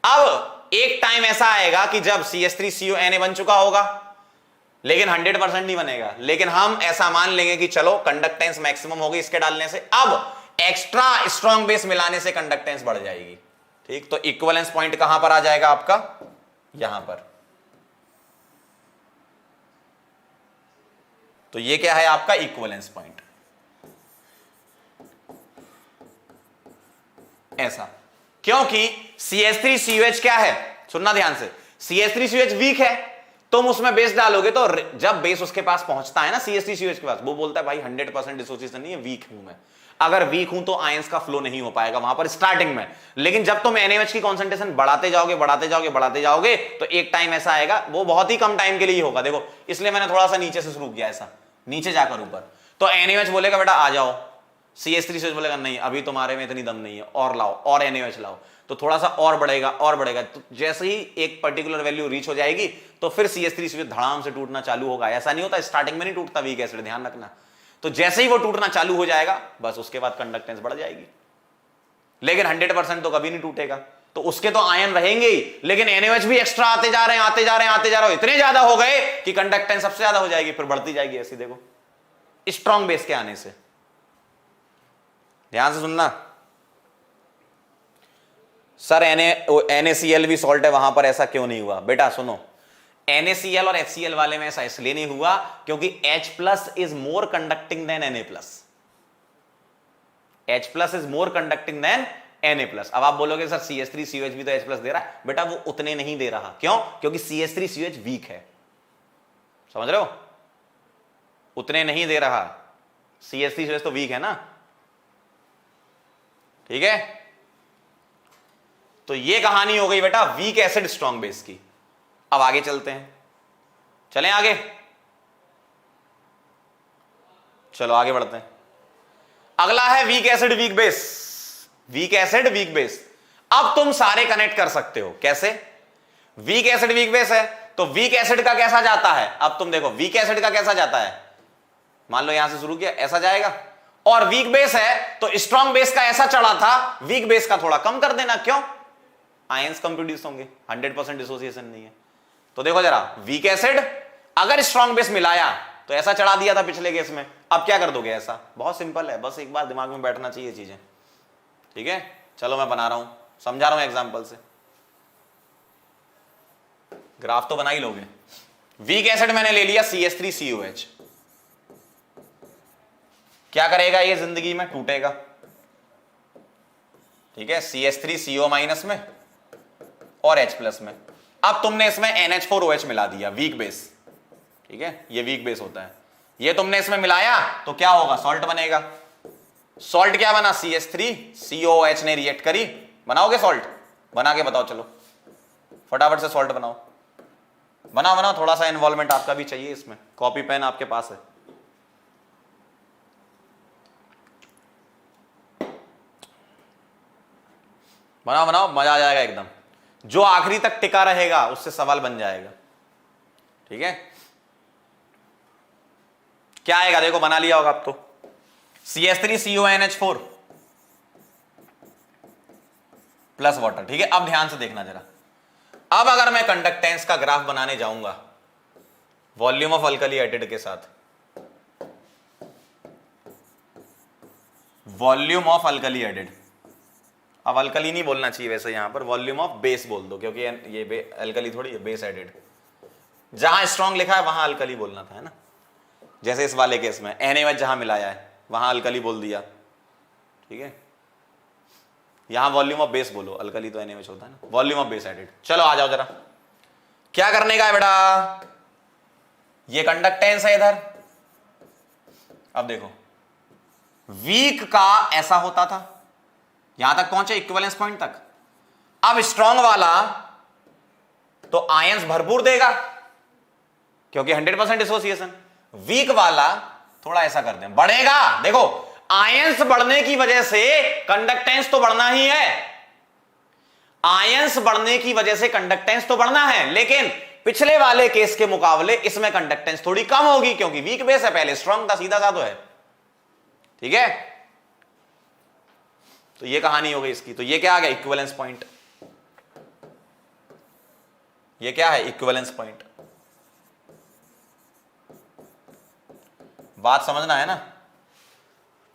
अब एक टाइम ऐसा आएगा कि जब CH3CONA बन चुका होगा, लेकिन 100% नहीं बनेगा, लेकिन हम ऐसा मान लेंगे कि चलो कंडक्टेंस मैक्सिमम होगी इसके डालने से। अब एक्स्ट्रा स्ट्रॉन्ग बेस मिलाने से कंडक्टेंस बढ़ जाएगी। ठीक, तो इक्विवेलेंस पॉइंट कहां पर आ जाएगा आपका, यहां पर। तो ये क्या है आपका इक्विवेलेंस पॉइंट, ऐसा। क्योंकि CH3COH क्या है, सुनना ध्यान से, CH3COH वीक है, तुम उसमें बेस डालोगे तो जब बेस उसके पास पहुंचता है ना, CH3COH के पास, वो बोलता है भाई 100% डिसोसिएशन नहीं है, वीक हूं मैं। अगर वीक हूं तो आयंस का फ्लो नहीं हो पाएगा वहां पर स्टार्टिंग में। लेकिन जब तुम NaOH की कॉन्सेंट्रेशन बढ़ाते जाओगे, बढ़ाते जाओगे, बढ़ाते जाओगे, तो एक टाइम ऐसा आएगा, वो बहुत ही कम टाइम के लिए होगा। देखो, इसलिए मैंने थोड़ा सा नीचे से शुरू किया, ऐसा नीचे जाकर ऊपर। तो NaOH बोलेगा बेटा आ जाओ, CH3COH बोलेगा नहीं अभी तुम्हारे में इतनी दम नहीं है, और लाओ, और NaOH लाओ, तो थोड़ा सा और बढ़ेगा, और बढ़ेगा। तो जैसे ही एक पर्टिकुलर वैल्यू रीच हो जाएगी, तो फिर CH3COH धड़ाम से टूटना चालू होगा। ऐसा नहीं होता स्टार्टिंग में नहीं टूटता वीक एसिड, ध्यान रखना। तो जैसे ही वो टूटना चालू हो जाएगा, बस उसके बाद कंडक्टेंस बढ़ जाएगी। लेकिन 100% तो कभी नहीं टूटेगा, तो उसके तो आयन रहेंगे ही, लेकिन NaOH भी एक्स्ट्रा आते जा रहे हैं, आते जा रहे हैं, आते जा रहे हैं, इतने ज्यादा हो गए कि कंडक्टेंस सबसे ज्यादा हो जाएगी, फिर बढ़ती जाएगी ऐसी। देखो, स्ट्रॉन्ग बेस के आने से। ध्यान से सुनना, सर NaCl भी सॉल्ट है, वहां पर ऐसा क्यों नहीं हुआ। बेटा सुनो, NaCl और HCl वाले में ऐसा इसलिए नहीं हुआ क्योंकि H+ is more conducting than Na+। H plus is more conducting than Na+। अब आप बोलोगे सर CH3COH भी तो H प्लस दे रहा है। बेटा वो उतने नहीं दे रहा, क्यों? क्योंकि CH3COH वीक है, समझ रहे हो? उतने नहीं दे रहा, CH3COH तो वीक है ना, ठीक है? तो ये कहानी हो गई बेटा वीक एसिड स्ट्रॉन्ग बेस की। अब आगे चलते हैं, चलें आगे, चलो आगे बढ़ते हैं। अगला है weak acid weak base. Weak acid weak base, अब तुम सारे कनेक्ट कर सकते हो। कैसे? वीक एसिड वीक बेस है तो वीक एसिड का कैसा जाता है? अब तुम देखो वीक एसिड का कैसा जाता है, मान लो यहां से शुरू किया, ऐसा जाएगा। और वीक बेस है तो स्ट्रॉन्ग बेस का ऐसा चढ़ा था, वीक बेस का थोड़ा कम कर देना। क्यों? आयंस कम प्रोड्यूस होंगे, 100% डिसोसिएशन नहीं है। तो देखो जरा, वीक एसिड अगर स्ट्रॉन्ग बेस मिलाया तो ऐसा चढ़ा दिया था पिछले केस में, अब क्या कर दोगे? ऐसा। बहुत सिंपल है, बस एक बार दिमाग में बैठना चाहिए चीजें, ठीक है? चलो मैं बना रहा हूं, समझा रहा हूं एग्जांपल से, ग्राफ तो बना ही लोगे। वीक एसिड मैंने ले लिया CH3COH, क्या करेगा ये जिंदगी में? टूटेगा, ठीक है? CH3CO- में और H प्लस में। अब तुमने इसमें NH4OH मिला दिया, वीक बेस, ठीक है? ये वीक बेस होता है। ये तुमने इसमें मिलाया तो क्या होगा? सॉल्ट बनेगा। सॉल्ट क्या बना? CH3COOH ने रिएक्ट करी। बनाओगे सॉल्ट? बना के बताओ, चलो फटाफट से सॉल्ट बनाओ, बनाओ बनाओ, थोड़ा सा इन्वॉल्वमेंट आपका भी चाहिए इसमें। कॉपी पेन आपके पास है? बनाओ बनाओ, मजा आ जाएगा एकदम। जो आखिरी तक टिका रहेगा उससे सवाल बन जाएगा, ठीक है? क्या आएगा देखो, बना लिया होगा अब तो। CH3CONH4 प्लस वाटर, ठीक है? अब ध्यान से देखना जरा। अब अगर मैं कंडक्टेंस का ग्राफ बनाने जाऊंगा वॉल्यूम ऑफ अल्कली एसिड के साथ, वॉल्यूम ऑफ अल्कली एसिड, अब अल्कली नहीं बोलना चाहिए वैसे, यहां पर वॉल्यूम ऑफ बेस बोल दो, क्योंकि ये अल्कली थोड़ी है, बेस एसिड। जहां स्ट्रॉन्ग लिखा है वहां अल्कली बोलना था, है ना? जैसे इस वाले केस में NaOH जहां मिलाया है वहां अल्कली बोल दिया, ठीक है? यहां वॉल्यूम ऑफ बेस बोलो, अल्कली तो NaOH होता है ना, वॉल्यूम ऑफ बेस एसिड। चलो आ जाओ जरा, क्या करने का है बेटा? ये कंडक्टेंस है इधर। अब देखो वीक का ऐसा होता था, यहां तक पहुंचे इक्विवेलेंस पॉइंट तक। अब स्ट्रॉन्ग वाला तो आयंस भरपूर देगा क्योंकि 100% डिसोसिएशन। वीक वाला थोड़ा ऐसा कर दें, बढ़ेगा। देखो आयंस बढ़ने की वजह से कंडक्टेंस तो बढ़ना ही है, आयंस बढ़ने की वजह से कंडक्टेंस तो बढ़ना है, लेकिन पिछले वाले केस के मुकाबले इसमें कंडक्टेंस थोड़ी कम होगी क्योंकि वीक बेस है, पहले स्ट्रॉन्ग था, सीधा सा तो है, ठीक है? तो ये कहानी हो गई इसकी। तो ये क्या आ गया? Equivalence point. ये क्या है? Equivalence point. बात समझना है ना?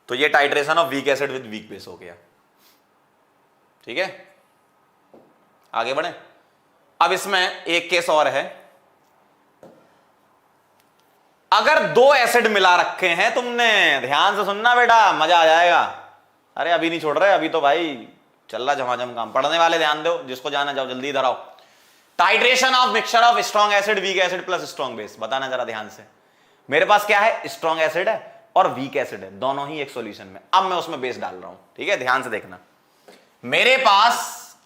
तो ये titration of weak acid with weak base हो गया, ठीक है? आगे बढ़े। अब इसमें एक केस और है, अगर दो एसिड मिला रखे हैं तुमने, ध्यान से सुनना बेटा, मजा आ जाएगा। अरे अभी नहीं छोड़ रहे, अभी तो भाई चल रहा झमाझम काम। पढ़ने वाले ध्यान दो, जिसको जाना जाओ जल्दी इधर आओ। Titration of mixture of strong acid weak acid plus strong base. बताना जरा ध्यान से। मेरे पास क्या है? स्ट्रॉन्ग एसिड है और वीक एसिड है, दोनों ही एक सॉल्यूशन में। अब मैं उसमें बेस डाल रहा हूं, ठीक है? ध्यान से देखना। मेरे पास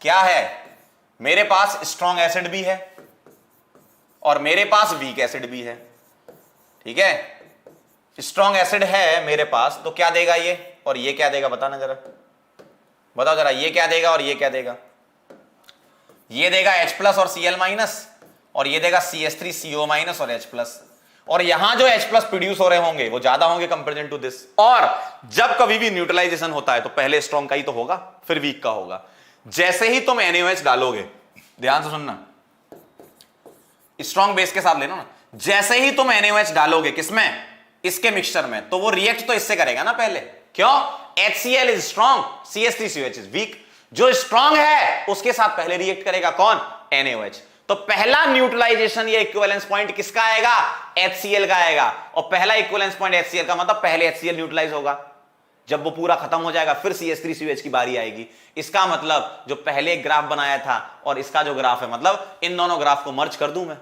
क्या है? मेरे पास स्ट्रॉन्ग एसिड भी है और मेरे पास वीक एसिड भी है, ठीक है? स्ट्रॉन्ग एसिड है मेरे पास तो क्या देगा ये और ये क्या देगा? बताना जरा, बताओ जरा, ये क्या देगा और ये क्या देगा? ये देगा H प्लस और Cl माइनस, और ये देगा CH3CO- और H प्लस। और यहां जो H प्लस प्रोड्यूस हो रहे होंगे वो ज्यादा होंगे कंपेरिजन टू दिस। और जब कभी भी न्यूट्रलाइजेशन होता है तो पहले स्ट्रॉन्ग का ही तो होगा, फिर वीक का होगा। जैसे ही तुम NaOH डालोगे, ध्यान से सुनना, स्ट्रॉन्ग बेस के साथ लेना ना, जैसे ही तुम NaOH डालोगे किसमें? इसके मिक्सचर में, तो वो रिएक्ट तो इससे करेगा ना पहले। क्यों? HCl is strong, CH3COH is weak. जो स्ट्रॉन्ग है उसके साथ पहले रिएक्ट करेगा कौन? NaOH। तो पहला न्यूट्रलाइजेशन या इक्विवेलेंस पॉइंट किसका आएगा? HCl का आएगा। और पहला इक्विवेलेंस पॉइंट HCl का मतलब पहले HCl न्यूट्रलाइज होगा, जब वो पूरा खत्म हो जाएगा फिर CH3COH की बारी आएगी। इसका मतलब जो पहले ग्राफ बनाया था और इसका जो ग्राफ है, मतलब इन दोनों ग्राफ को मर्ज कर दूं मैं,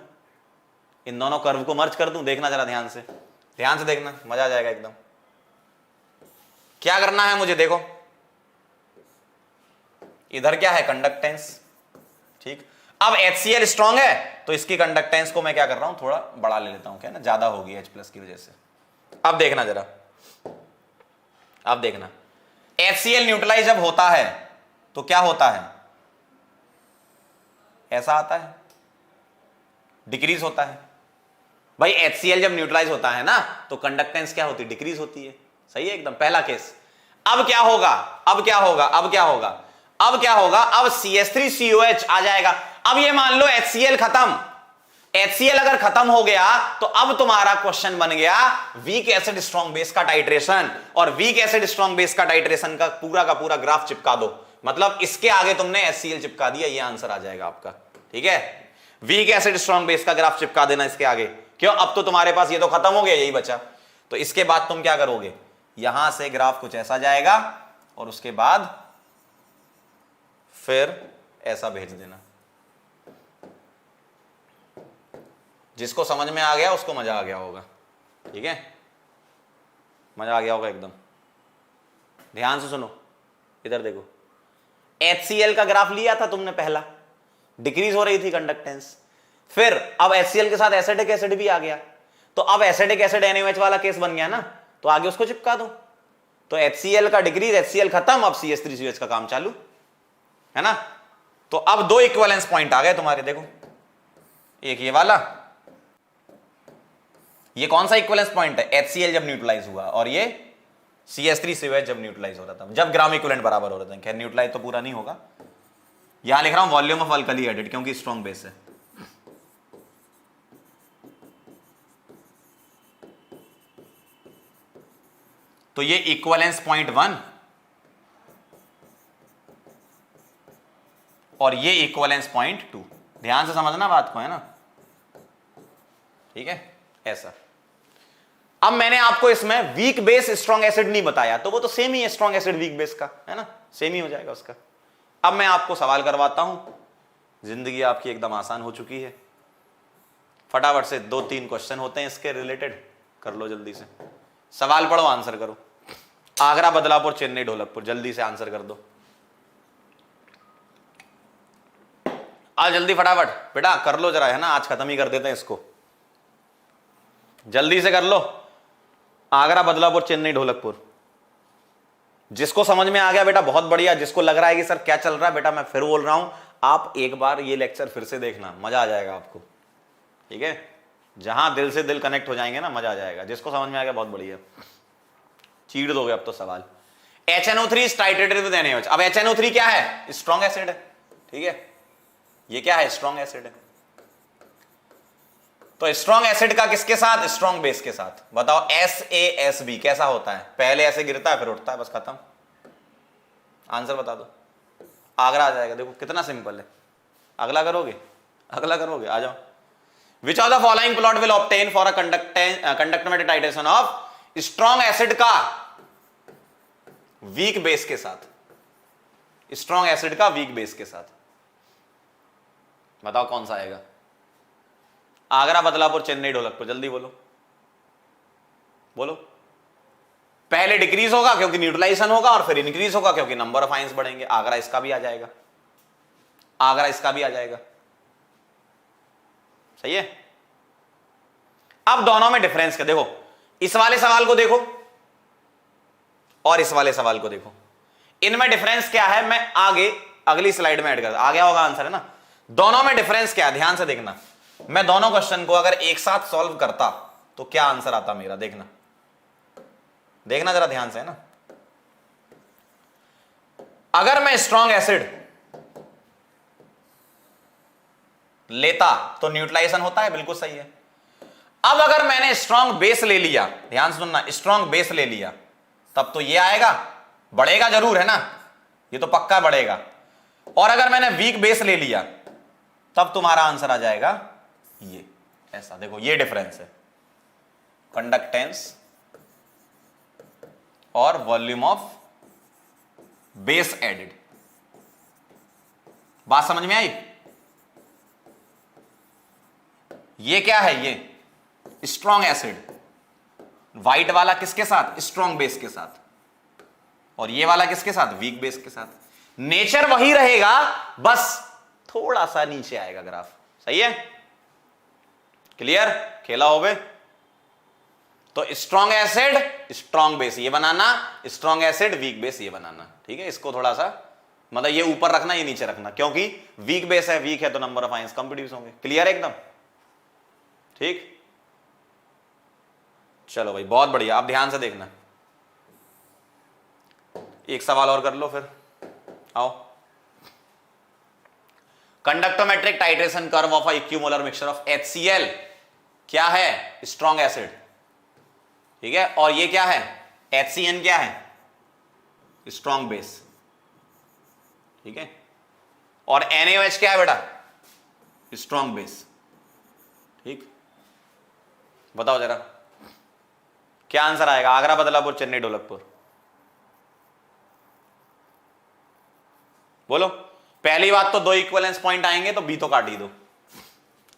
इन दोनों कर्व को मर्ज कर दूं। देखना जरा ध्यान से देखना, मजा आ जाएगा एकदम। क्या करना है मुझे, देखो इधर क्या है, कंडक्टेंस, ठीक। अब HCl स्ट्रांग है तो इसकी कंडक्टेंस को मैं क्या कर रहा हूं, थोड़ा बड़ा ले लेता हूं, क्या ना, ज्यादा होगी H+ की वजह से। अब देखना जरा, अब देखना, HCl न्यूट्रलाइज जब होता है तो क्या होता है, ऐसा आता है, डिक्रीज होता है। भाई HCl जब न्यूट्रलाइज होता है ना तो कंडक्टेंस क्या होती है, डिक्रीज होती है। सही है एकदम, पहला केस। अब क्या होगा, अब क्या होगा, अब क्या होगा, अब क्या होगा, अब CH3COH आ जाएगा। अब ये मान लो HCl खत्म, HCl अगर खत्म हो गया तो अब तुम्हारा क्वेश्चन बन गया वीक एसिड स्ट्रॉन्ग बेस का टाइट्रेशन। और वीक एसिड स्ट्रॉन्ग बेस का टाइट्रेशन का पूरा ग्राफ चिपका दो, मतलब इसके आगे तुमने HCl चिपका दिया, ये आंसर आ जाएगा आपका। ठीक है, वीक एसिड स्ट्रॉन्ग बेस का ग्राफ चिपका देना इसके आगे। क्यों, अब तो तुम्हारे पास ये तो खत्म हो गया, यही बचा। तो इसके बाद तुम क्या करोगे, यहां से ग्राफ कुछ ऐसा जाएगा और उसके बाद फिर ऐसा भेज देना। जिसको समझ में आ गया उसको मजा आ गया होगा। ठीक है, मजा आ गया होगा एकदम। ध्यान से सुनो, इधर देखो, HCl का ग्राफ लिया था तुमने पहला, डिक्रीज हो रही थी कंडक्टेंस, फिर अब HCl के साथ एसिडिक एसिड भी आ गया, तो अब एसिडिक एसिड NaOH वाला केस बन गया ना, तो आगे उसको चिपका दो। तो HCl का डिक्रीज, HCl खत्म, अब CH3COH का काम चालू है ना। तो अब दो इक्विवेलेंस पॉइंट आ गए तुम्हारे, देखो, एक ये वाला, ये कौन सा इक्विवेलेंस पॉइंट है, HCl जब न्यूट्रलाइज हुआ, और ये CH3COH जब न्यूट्रलाइज हो रहा था, जब ग्राम इक्विवेलेंट बराबर हो रहे थे। खैर न्यूट्रलाइज तो पूरा नहीं होगा, यहां लिख रहा हूं वॉल्यूम ऑफ अल्कली एडेड, क्योंकि स्ट्रॉन्ग बेस है। तो ये इक्विवेलेंस पॉइंट 1 और ये इक्विवेलेंस पॉइंट 2। ध्यान से समझना बात को, है ना। ठीक है, ऐसा। अब मैंने आपको इसमें वीक बेस स्ट्रॉन्ग एसिड नहीं बताया, तो वो तो सेम ही है, स्ट्रॉन्ग एसिड वीक बेस का, है ना, सेम ही हो जाएगा उसका। अब मैं आपको सवाल करवाता हूं, जिंदगी आपकी एकदम आसान हो चुकी है। फटाफट से 2-3 क्वेश्चन होते हैं इसके रिलेटेड, कर लो जल्दी से। सवाल पढ़ो, आंसर करो। आगरा, बदलापुर, चेन्नई, ढोलकपुर, जल्दी से आंसर कर दो। आज जल्दी फटाफट बेटा कर लो जरा, है ना, आज खत्म ही कर देते हैं इसको, जल्दी से कर लो। आगरा, बदलापुर, चेन्नई, ढोलकपुर। जिसको समझ में आ गया बेटा बहुत बढ़िया, जिसको लग रहा है कि सर क्या चल रहा है, बेटा मैं फिर बोल रहा हूं, आप एक बार ये लेक्चर फिर से देखना, मजा आ जाएगा आपको। ठीक है, जहां दिल से दिल कनेक्ट हो जाएंगे ना, मजा आ जाएगा। जिसको समझ में आ गया बहुत बढ़िया, चीड़ दोगे अब तो सवाल। HNO3 titrated with NaOH। अब HNO3 क्या है, स्ट्रॉन्ग एसिड है। ठीक है, ये क्या है, स्ट्रॉन्ग एसिड है। तो स्ट्रॉन्ग एसिड का किसके साथ, स्ट्रॉन्ग बेस के साथ। बताओ SASB कैसा होता है, पहले ऐसे गिरता है फिर उठता है, बस खत्म। आंसर बता दो, आगरा आ जाएगा। देखो कितना सिंपल है। अगला करोगे, अगला करोगे, आ जाओ। विच of the following plot will obtain for a conductometric titration of strong acid का वीक बेस के साथ, स्ट्रॉन्ग एसिड का वीक बेस के साथ, बताओ कौन सा आएगा। आगरा, बदलापुर, चेन्नई, ढोलकपुर, जल्दी बोलो, बोलो। पहले डिक्रीज होगा क्योंकि न्यूट्रलाइजेशन होगा, और फिर इंक्रीज होगा क्योंकि नंबर ऑफ आयंस बढ़ेंगे। आगरा इसका भी आ जाएगा, आगरा इसका भी आ जाएगा। सही है। अब दोनों में डिफरेंस क्या, देखो इस वाले सवाल को देखो और इस वाले सवाल को देखो, इनमें डिफरेंस क्या है, मैं आगे अगली स्लाइड में ऐड कर, आ गया होगा आंसर, है ना। दोनों में डिफरेंस क्या है, ध्यान से देखना। मैं दोनों क्वेश्चन को अगर एक साथ सॉल्व करता तो क्या आंसर आता मेरा, देखना, देखना जरा ध्यान से, है ना। अगर मैं स्ट्रॉन्ग एसिड लेता तो न्यूट्रलाइजेशन होता है, बिल्कुल सही है। अब अगर मैंने स्ट्रॉन्ग बेस ले लिया, ध्यान से सुनना, स्ट्रॉन्ग बेस ले लिया, तब तो ये आएगा, बढ़ेगा जरूर, है ना, ये तो पक्का बढ़ेगा। और अगर मैंने वीक बेस ले लिया तब तुम्हारा आंसर आ जाएगा ये ऐसा। देखो ये डिफरेंस है, कंडक्टेंस और वॉल्यूम ऑफ बेस एडेड। बात समझ में आई? ये क्या है? ये स्ट्रॉन्ग एसिड, व्हाइट वाला किसके साथ? स्ट्रॉन्ग बेस के साथ। और ये वाला किसके साथ? वीक बेस के साथ। नेचर वही रहेगा, बस थोड़ा सा नीचे आएगा ग्राफ। सही है? क्लियर? खेला हो गए? तो स्ट्रॉन्ग एसिड स्ट्रॉन्ग बेस ये बनाना, स्ट्रॉन्ग एसिड वीक बेस ये बनाना। ठीक है? इसको थोड़ा सा मतलब ये ऊपर रखना, ये नीचे रखना, क्योंकि वीक बेस है, वीक है तो number of ions come produce होंगे। क्लियर है एकदम? ठीक, चलो भाई बहुत बढ़िया। आप ध्यान से देखना, एक सवाल और कर लो फिर आओ। Conductometric titration curve of equimolar mixture of HCl क्या है? Strong acid. ठीक है? और ये क्या है? HCN क्या है? Strong base. ठीक है? और NaOH क्या है बेटा? Strong base. ठीक, बताओ जरा क्या आंसर आएगा? आगरा, बदलापुर, चेन्नई, ढोलकपुर, बोलो। पहली बात तो दो इक्विवेलेंस पॉइंट आएंगे तो बी तो काट ही दो।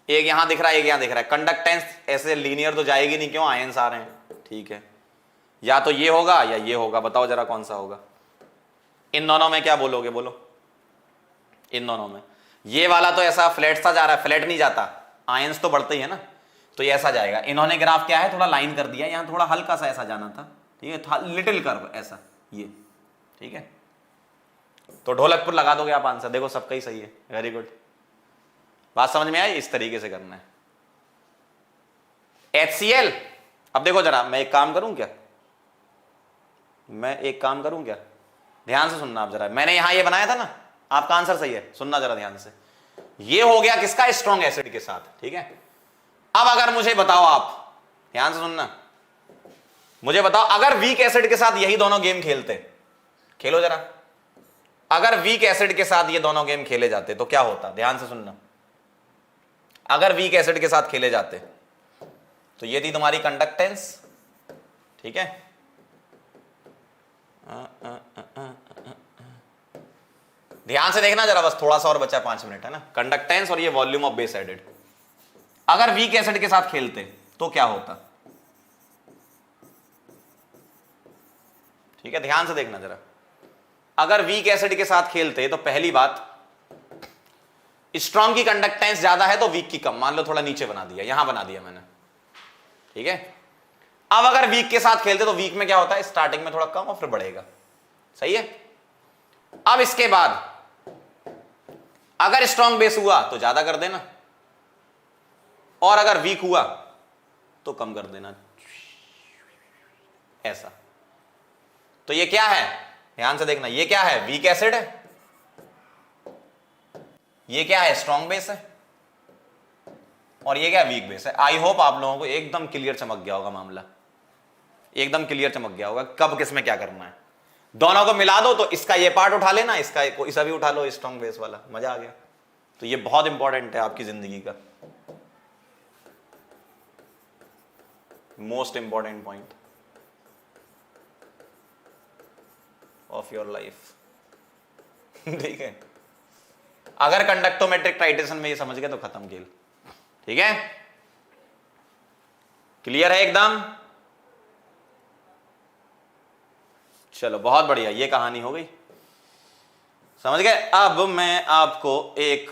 एक यहां दिख रहा है, एक यहां दिख रहा है। कंडक्टेंस ऐसे लीनियर तो जाएगी नहीं, क्यों? आयंस आ रहे हैं। ठीक है, या तो ये होगा या ये होगा, बताओ जरा कौन सा होगा? इन दोनों में क्या बोलोगे? बोलो। इन दोनों में ये वाला तो ऐसा फ्लैट सा जा रहा है, फ्लैट नहीं जाता, आयंस तो बढ़ते ही है ना, तो ये ऐसा जाएगा। इन्होंने ग्राफ क्या है, थोड़ा लाइन कर दिया, यहां थोड़ा हल्का सा ऐसा जाना था। ठीक है, था लिटिल कर्व ऐसा ये। ठीक है, तो ढोलकपुर लगा दोगे आप आंसर। देखो सबका ही सही है, वेरी गुड। बात समझ में आई? इस तरीके से करना है। HCl, अब देखो जरा, मैं एक काम करूं क्या? ध्यान से सुनना आप जरा। मैंने यहां ये बनाया था ना, आपका आंसर सही है, सुनना जरा ध्यान से। ये हो गया किसका? स्ट्रॉन्ग एसिड के साथ। ठीक है, अब अगर मुझे बताओ, आप ध्यान से सुनना, मुझे बताओ अगर वीक एसिड के साथ यही दोनों गेम खेलते, खेलो जरा, अगर वीक एसिड के साथ ये दोनों गेम खेले जाते तो क्या होता? ध्यान से सुनना। अगर वीक एसिड के साथ खेले जाते तो ये थी तुम्हारी कंडक्टेंस। ठीक है, ध्यान से देखना जरा, बस थोड़ा सा और बचा, 5 मिनट है ना। कंडक्टेंस और ये वॉल्यूम ऑफ बेस एडेड। अगर वीक एसिड के साथ खेलते तो क्या होता? ठीक है, ध्यान से देखना जरा। अगर वीक एसिड के साथ खेलते तो पहली बात, स्ट्रॉन्ग की कंडक्टेंस ज्यादा है तो वीक की कम। मान लो थोड़ा नीचे बना दिया, यहां बना दिया मैंने। ठीक है, अब अगर वीक के साथ खेलते तो वीक में क्या होता है? स्टार्टिंग में थोड़ा कम और फिर बढ़ेगा। सही है? अब इसके बाद अगर स्ट्रॉन्ग बेस हुआ तो ज्यादा कर देना, और अगर वीक हुआ तो कम कर देना, ऐसा। तो ये क्या है? ध्यान से देखना, ये क्या है? वीक एसिड है। ये क्या है? स्ट्रॉन्ग बेस है। और ये क्या है? वीक बेस है। आई होप आप लोगों को एकदम क्लियर चमक गया होगा मामला, एकदम क्लियर चमक गया होगा कब किस में क्या करना है। दोनों को मिला दो तो इसका ये पार्ट उठा लेना, इसका इसा भी उठा लो, स्ट्रॉन्ग बेस वाला। मजा आ गया। तो ये बहुत इंपॉर्टेंट है आपकी जिंदगी का, most important point of your life. ठीक है, अगर कंडक्टोमेट्रिक टाइट्रेशन में ये समझ गए तो खत्म खेल। ठीक है, क्लियर है एकदम? चलो बहुत बढ़िया, ये कहानी हो गई, समझ गए। अब मैं आपको एक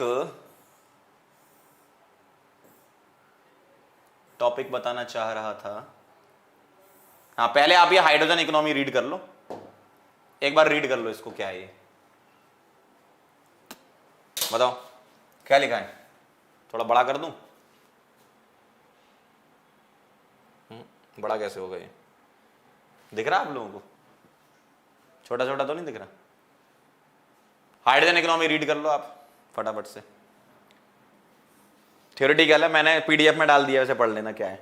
टॉपिक बताना चाह रहा था। हाँ, पहले आप ये हाइड्रोजन इकोनॉमी रीड कर लो, एक बार रीड कर लो इसको, क्या है ये, बताओ क्या लिखा है? थोड़ा बड़ा कर दूं? बड़ा कैसे होगा ये? दिख रहा है आप लोगों को? छोटा छोटा तो नहीं दिख रहा? हाइड्रोजन इकोनॉमी रीड कर लो आप फटाफट से। थ्योरेटिकल है, मैंने पीडीएफ में डाल दिया, वैसे पढ़ लेना क्या है।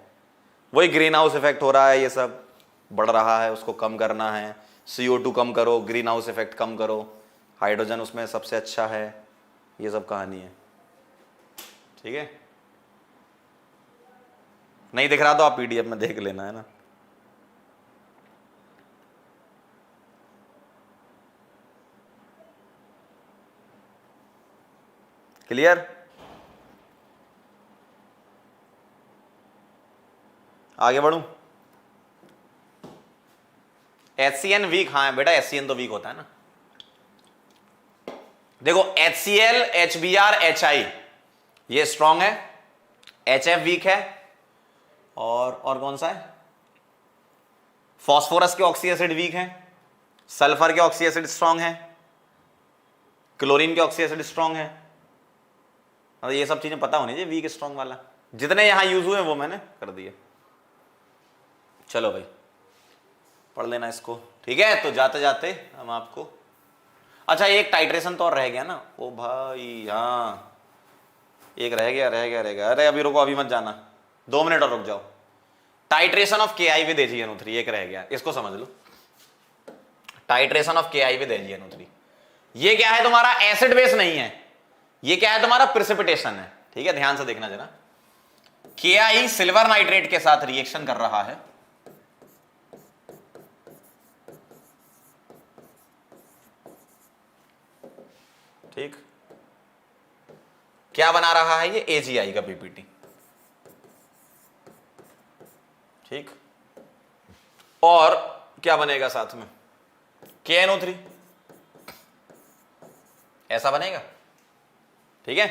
वही ग्रीन हाउस इफेक्ट हो रहा है, ये सब बढ़ रहा है, उसको कम करना है। CO2 कम करो, ग्रीन हाउस इफेक्ट कम करो, हाइड्रोजन उसमें सबसे अच्छा है, ये सब कहानी है। ठीक है, नहीं दिख रहा तो आप पीडीएफ में देख लेना, है ना। क्लियर? आगे बढ़ूं? HCN वीक, हाँ बेटा HCN तो वीक होता है ना। देखो HCl, HBr, HI ये स्ट्रॉन्ग है, HF वीक है, और कौन सा है? फास्फोरस के ऑक्सी एसिड वीक है, सल्फर के ऑक्सी एसिड स्ट्रॉन्ग है, क्लोरीन के ऑक्सी एसिड स्ट्रॉन्ग है। और ये सब चीजें पता होनी चाहिए, वीक स्ट्रॉन्ग वाला। जितने यहां यूज हुए वो मैंने कर दिए। चलो भाई पढ़ लेना इसको, ठीक है? तो जाते जाते हम आपको, अच्छा एक टाइट्रेशन तो और रह गया ना, ओ भाई हाँ एक रह गया। अरे अभी रुको, अभी मत जाना, 2 मिनट और रुक जाओ। Titration of KI with AgNO3 एक रह गया, इसको समझ लो। Titration of KI with AgNO3, ये क्या है तुम्हारा? एसिड बेस नहीं है, ये क्या है तुम्हारा? प्रिसिपिटेशन है, ठीक है? ध्यान से देखना जरा। KI सिल्वर नाइट्रेट के साथ रिएक्शन कर रहा है, ठीक? क्या बना रहा है ये? AgI का PPT, ठीक? और क्या बनेगा साथ में? KNO3 ऐसा बनेगा, ठीक है?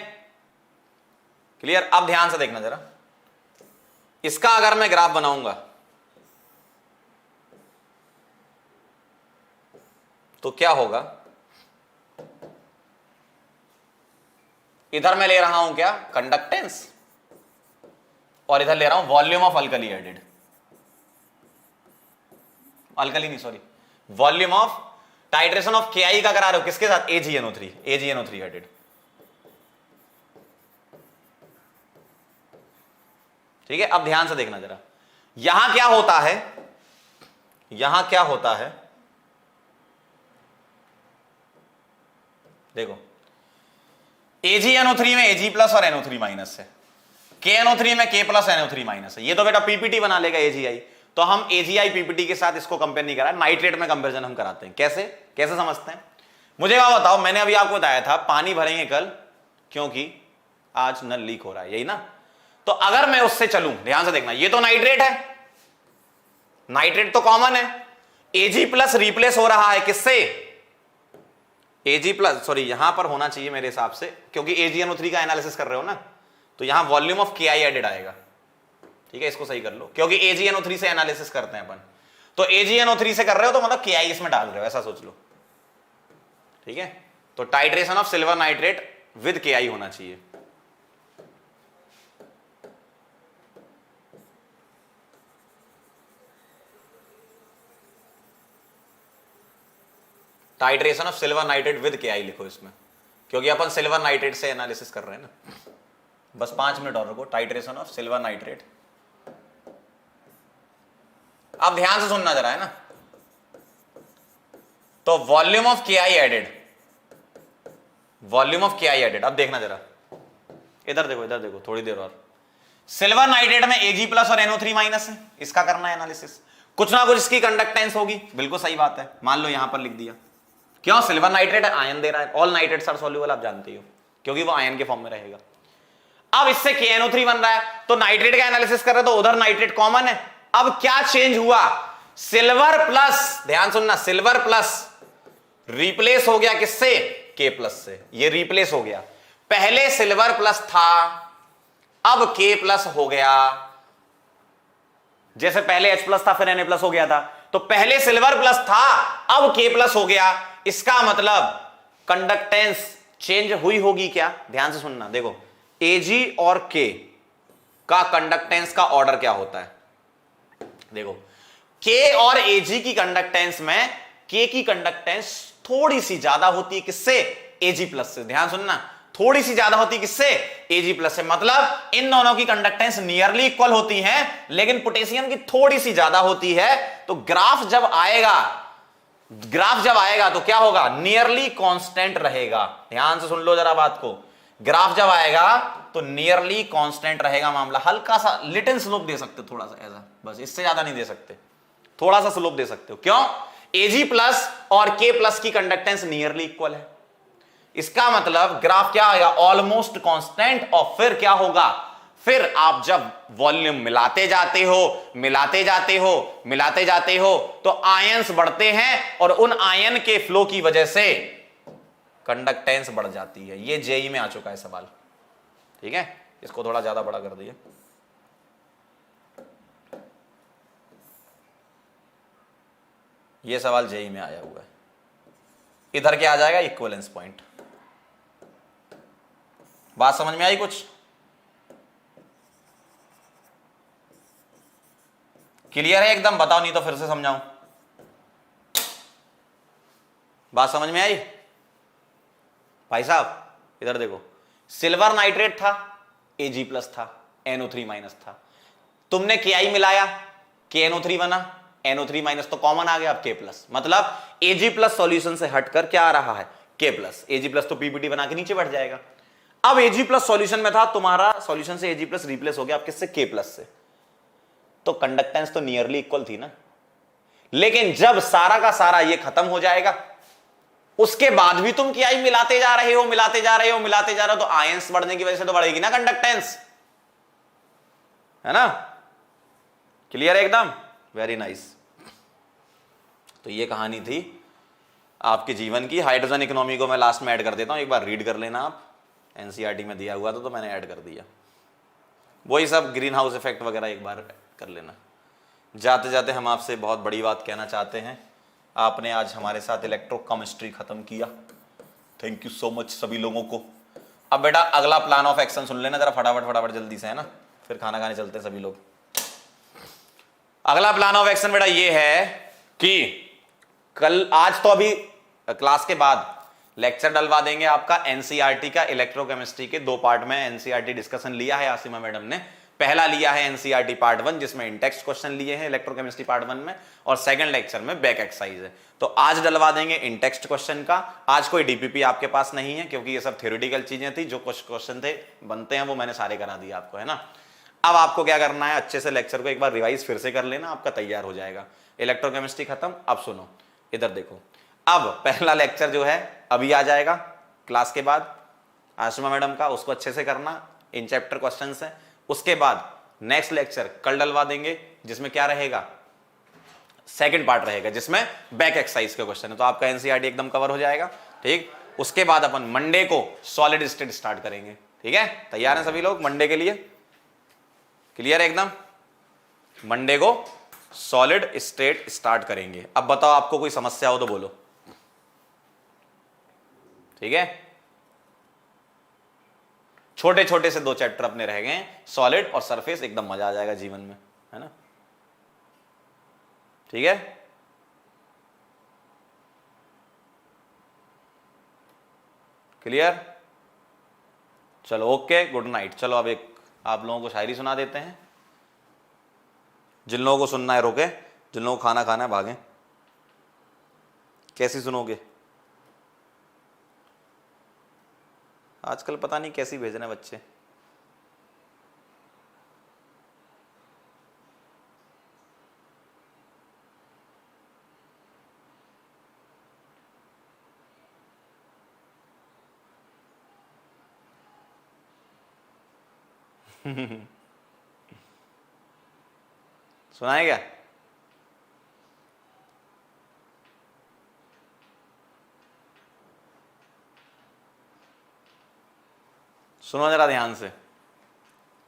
क्लियर? अब ध्यान से देखना जरा, इसका अगर मैं ग्राफ बनाऊंगा तो क्या होगा? इधर मैं ले रहा हूं क्या? कंडक्टेंस, और इधर ले रहा हूं volume of alkali added, alkali नहीं sorry, volume of titration of KI का करा रहे हो किसके साथ? AgNO3 एडेड, ठीक है? अब ध्यान से देखना जरा, यहां क्या होता है, यहां क्या होता है? देखो AgNO3 में Ag प्लस और NO3 माइनस है, KNO3 में K प्लस NO3 माइनस है। ये तो बेटा PPT बना लेगा AgI, तो हम AgI PPT के साथ इसको कंपेयर नहीं करा, नाइट्रेट में कंपेरिजन हम कराते हैं। कैसे कैसे समझते हैं? मुझे क्या बताओ, मैंने अभी आपको बताया था पानी भरेंगे कल क्योंकि आज नल लीक हो रहा है, यही ना? तो अगर मैं उससे चलूं, ध्यान से देखना, ये तो नाइट्रेट है, नाइट्रेट तो कॉमन है, Ag प्लस रिप्लेस हो रहा है किससे? Ag प्लस, सॉरी यहां पर होना चाहिए मेरे हिसाब से, क्योंकि AgNO3 का एनालिसिस कर रहे हो ना, तो यहां वॉल्यूम ऑफ KI एडेड आएगा, ठीक है? इसको सही कर लो, क्योंकि AgNO3 से एनालिसिस करते हैं अपन, तो AgNO3 से कर रहे हो तो मतलब KI इसमें डाल रहे हो, ऐसा सोच लो, ठीक है? तो titration of silver nitrate with KI होना चाहिए। Titration of silver nitrate with KI लिखो इसमें, क्योंकि अपन सिल्वर नाइट्रेट से एनालिसिस कर रहे हैं ना। बस 5 मिनट और रुको। टाइट्रेशन ऑफ सिल्वर नाइट्रेट, अब ध्यान से सुनना जरा, है ना? तो volume of KI added, volume of KI added, अब देखना जरा, इधर देखो थोड़ी देर और। सिल्वर नाइट्रेट में Ag प्लस और NO3 माइनस है, इसका करना है एनालिसिस, कुछ ना कुछ इसकी कंडक्टेंस होगी, बिल्कुल सही बात है, मान लो यहां पर लिख दिया। क्यों? सिल्वर नाइट्रेट आयन दे रहा है, ऑल नाइट्रेट्स आर सॉल्युबल, आप जानते हो, क्योंकि वो आयन के फॉर्म में रहेगा। अब इससे KNO3 बन रहा है, तो नाइट्रेट का एनालिसिस कर रहे हो तो उधर नाइट्रेट कॉमन है। अब क्या चेंज हुआ? सिल्वर प्लस, ध्यान सुनना, सिल्वर प्लस रिप्लेस हो गया किससे? K प्लस से, ये रिप्लेस हो गया। पहले सिल्वर प्लस था, अब K प्लस हो गया, जैसे पहले H प्लस था फिर Na प्लस हो गया था, तो पहले सिल्वर प्लस था अब K प्लस हो गया, इसका मतलब कंडक्टेंस चेंज हुई होगी क्या? ध्यान से सुनना, देखो Ag और K का कंडक्टेंस का ऑर्डर क्या होता है? देखो K और Ag की कंडक्टेंस में K की कंडक्टेंस थोड़ी सी ज्यादा होती है किससे? Ag प्लस से। ध्यान सुनना, थोड़ी सी ज्यादा होती है किससे? Ag प्लस से। मतलब इन दोनों की कंडक्टेंस नियरली इक्वल होती है, लेकिन पोटेशियम की थोड़ी सी ज्यादा होती है। तो ग्राफ जब आएगा तो क्या होगा? नियरली कांस्टेंट रहेगा। ध्यान से सुन लो जरा बात को, ग्राफ जब आएगा तो नियरली कांस्टेंट रहेगा मामला। हल्का सा लिटिल स्लोप दे सकते हो, थोड़ा सा ऐसा, बस, इससे ज्यादा नहीं दे सकते, थोड़ा सा स्लोप दे सकते हो। क्यों? Ag प्लस और K प्लस की कंडक्टेंस नियरली इक्वल है। इसका मतलब ग्राफ क्या आएगा, ऑलमोस्ट कांस्टेंट। और फिर क्या होगा, फिर आप जब वॉल्यूम मिलाते जाते हो मिलाते जाते हो मिलाते जाते हो तो आयंस बढ़ते हैं और उन आयन के फ्लो की वजह से कंडक्टेंस बढ़ जाती है। ये जेई में आ चुका है सवाल, ठीक है। इसको थोड़ा ज्यादा बड़ा कर दिया। ये सवाल जेई में आया हुआ है। इधर क्या आ जाएगा, इक्विवेलेंस पॉइंट। बात समझ में आई कुछ? क्लियर है एकदम? बताओ, नहीं तो फिर से समझाऊं। बात समझ में आई भाई साहब? इधर देखो, सिल्वर नाइट्रेट था, Ag प्लस था, NO3 माइनस था। तुमने KI मिलाया, KNO3 बना, NO3 माइनस तो कॉमन आ गया, अब K प्लस। मतलब Ag प्लस सॉल्यूशन से हटकर क्या आ रहा है, K प्लस। Ag प्लस तो पीपीटी बना के नीचे बैठ जाएगा। अब Ag प्लस सॉल्यूशन में था, तुम्हारा सॉल्यूशन से Ag प्लस रिप्लेस हो गया, अब किससे, K प्लस से। तो कंडक्टेंस तो नियरली इक्वल थी ना। लेकिन जब सारा का सारा ये खत्म हो जाएगा, उसके बाद भी तुम KI मिलाते जा रहे हो मिलाते जा रहे हो मिलाते जा रहे हो, तो आयंस बढ़ने की वजह से तो बढ़ेगी ना कंडक्टेंस, है ना? क्लियर है एकदम? Very nice. तो ये कहानी थी आपके जीवन की। हाइड्रोजन इकोनॉमी को मैं लास्ट में ऐड कर देता हूं, एक बार रीड कर लेना आप। एनसीईआरटी में दिया हुआ था तो मैंने ऐड कर दिया। वही सब ग्रीन हाउस इफेक्ट वगैरह एक बार कर लेना। जाते जाते हम आपसे बहुत बड़ी बात कहना चाहते हैं, आपने आज हमारे साथ इलेक्ट्रोकेमिस्ट्री खत्म किया। थैंक यू सो मच सभी लोगों को। अब बेटा अगला प्लान ऑफ एक्शन सुन लेना जरा फटाफट फटाफट जल्दी से, है ना? फिर खाना खाने चलते हैं सभी लोग। अगला प्लान ऑफ एक्शन बेटा ये है कि कल, आज तो अभी क्लास के बाद लेक्चर डलवा देंगे आपका एनसीईआरटी का। इलेक्ट्रोकेमिस्ट्री के 2 पार्ट में एनसीईआरटी डिस्कशन लिया है आसिमा मैडम ने। पहला लिया है एनसीईआरटी पार्ट 1 जिसमें इंटेक्स्ट क्वेश्चन लिए हैं इलेक्ट्रोकेमिस्ट्री पार्ट 1 में, और सेकंड लेक्चर में बैक एक्सरसाइज है। तो आज डलवा देंगे इंटेक्स्ट क्वेश्चन का। आज कोई डीपीपी आपके पास नहीं है क्योंकि ये सब थ्योरेटिकल चीजें थी। जो कुछ क्वेश्चन थे बनते हैं वो मैंने सारे करा दिए आपको, है ना? अब आपको क्या करना है, अच्छे से लेक्चर को एक बार रिवाइज फिर से कर लेना, आपका तैयार हो जाएगा। इलेक्ट्रोकेमिस्ट्री खत्म। अब सुनो, इधर देखो, अब पहला लेक्चर जो है अभी आ जाएगा क्लास के बाद आसिमा मैडम का, उसको अच्छे से करना। इन चैप्टर क्वेश्चन है। उसके बाद नेक्स्ट लेक्चर कल डलवा देंगे जिसमें क्या रहेगा, सेकंड पार्ट रहेगा जिसमें बैक एक्सरसाइज के क्वेश्चन है। तो आपका एनसीईआरटी एकदम कवर हो जाएगा, ठीक। उसके बाद अपन मंडे को सॉलिड स्टेट स्टार्ट करेंगे, ठीक है? तैयार हैं सभी लोग मंडे के लिए? क्लियर है एकदम? मंडे को सॉलिड स्टेट स्टार्ट करेंगे। अब बताओ, आपको कोई समस्या हो तो बोलो, ठीक है? छोटे छोटे से 2 चैप्टर अपने रह गए, सॉलिड और सरफेस। एकदम मजा आ जाएगा जीवन में, है ना? ठीक है? क्लियर? चलो ओके, गुड नाइट। चलो अब एक आप लोगों को शायरी सुना देते हैं। जिन लोगों को सुनना है रोके, जिन लोगों को खाना खाना है भागें। कैसी सुनोगे? आजकल पता नहीं कैसी भेज रहे हैं बच्चे। सुनाए क्या? सुनो जरा ध्यान से,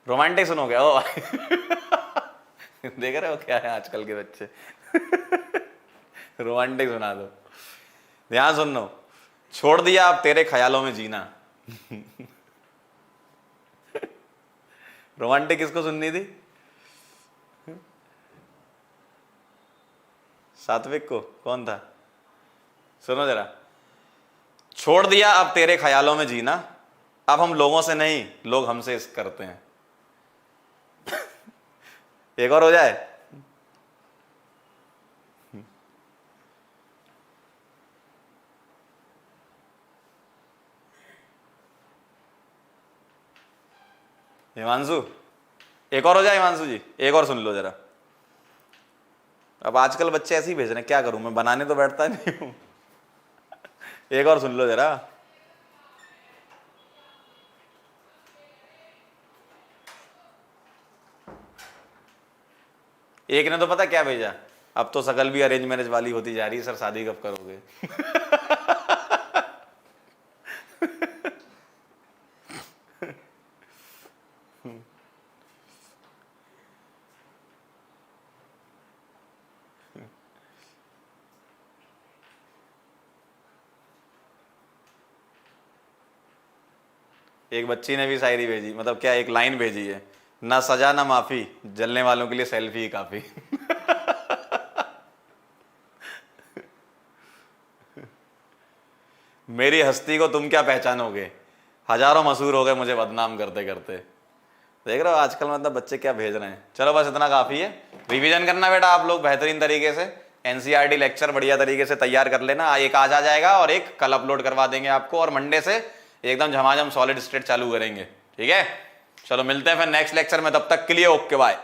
रोमांटिक सुनोगे? ओ देख रहे हो क्या है आजकल के बच्चे। रोमांटिक सुना दो, ध्यान सुनो। छोड़ दिया अब तेरे ख्यालों में जीना। रोमांटिक किसको सुननी थी? सात्विक को? कौन था? सुनो जरा। छोड़ दिया अब तेरे ख्यालों में जीना, अब हम लोगों से नहीं लोग हमसे करते हैं। एक और हो जाए। हिमांशु, एक और हो जाए। हिमांशु जी एक और सुन लो जरा। अब आजकल बच्चे ऐसे ही भेज रहे हैं, क्या करूं मैं, बनाने तो बैठता नहीं हूं। एक और सुन लो जरा। एक ने तो पता क्या भेजा, अब तो शकल भी अरेंज मैरिज वाली होती जा रही है सर, शादी कब करोगे? एक बच्ची ने भी शायरी भेजी, मतलब क्या एक लाइन भेजी है, ना सजा ना माफी, जलने वालों के लिए सेल्फी ही काफी। मेरी हस्ती को तुम क्या पहचानोगे, हजारों मशहूर हो गए मुझे बदनाम करते करते। देख रहे हो आजकल मतलब बच्चे क्या भेज रहे हैं। चलो बस इतना काफी है, रिवीजन करना बेटा आप लोग बेहतरीन तरीके से, एनसीईआरटी लेक्चर बढ़िया तरीके से तैयार कर लेना, एक आज आ जाएगा और एक कल अपलोड करवा देंगे आपको, और मंडे से एकदम झमाझम सॉलिड स्टेट चालू करेंगे, ठीक है। चलो मिलते हैं फिर नेक्स्ट लेक्चर में, तब तक के लिए ओके बाय।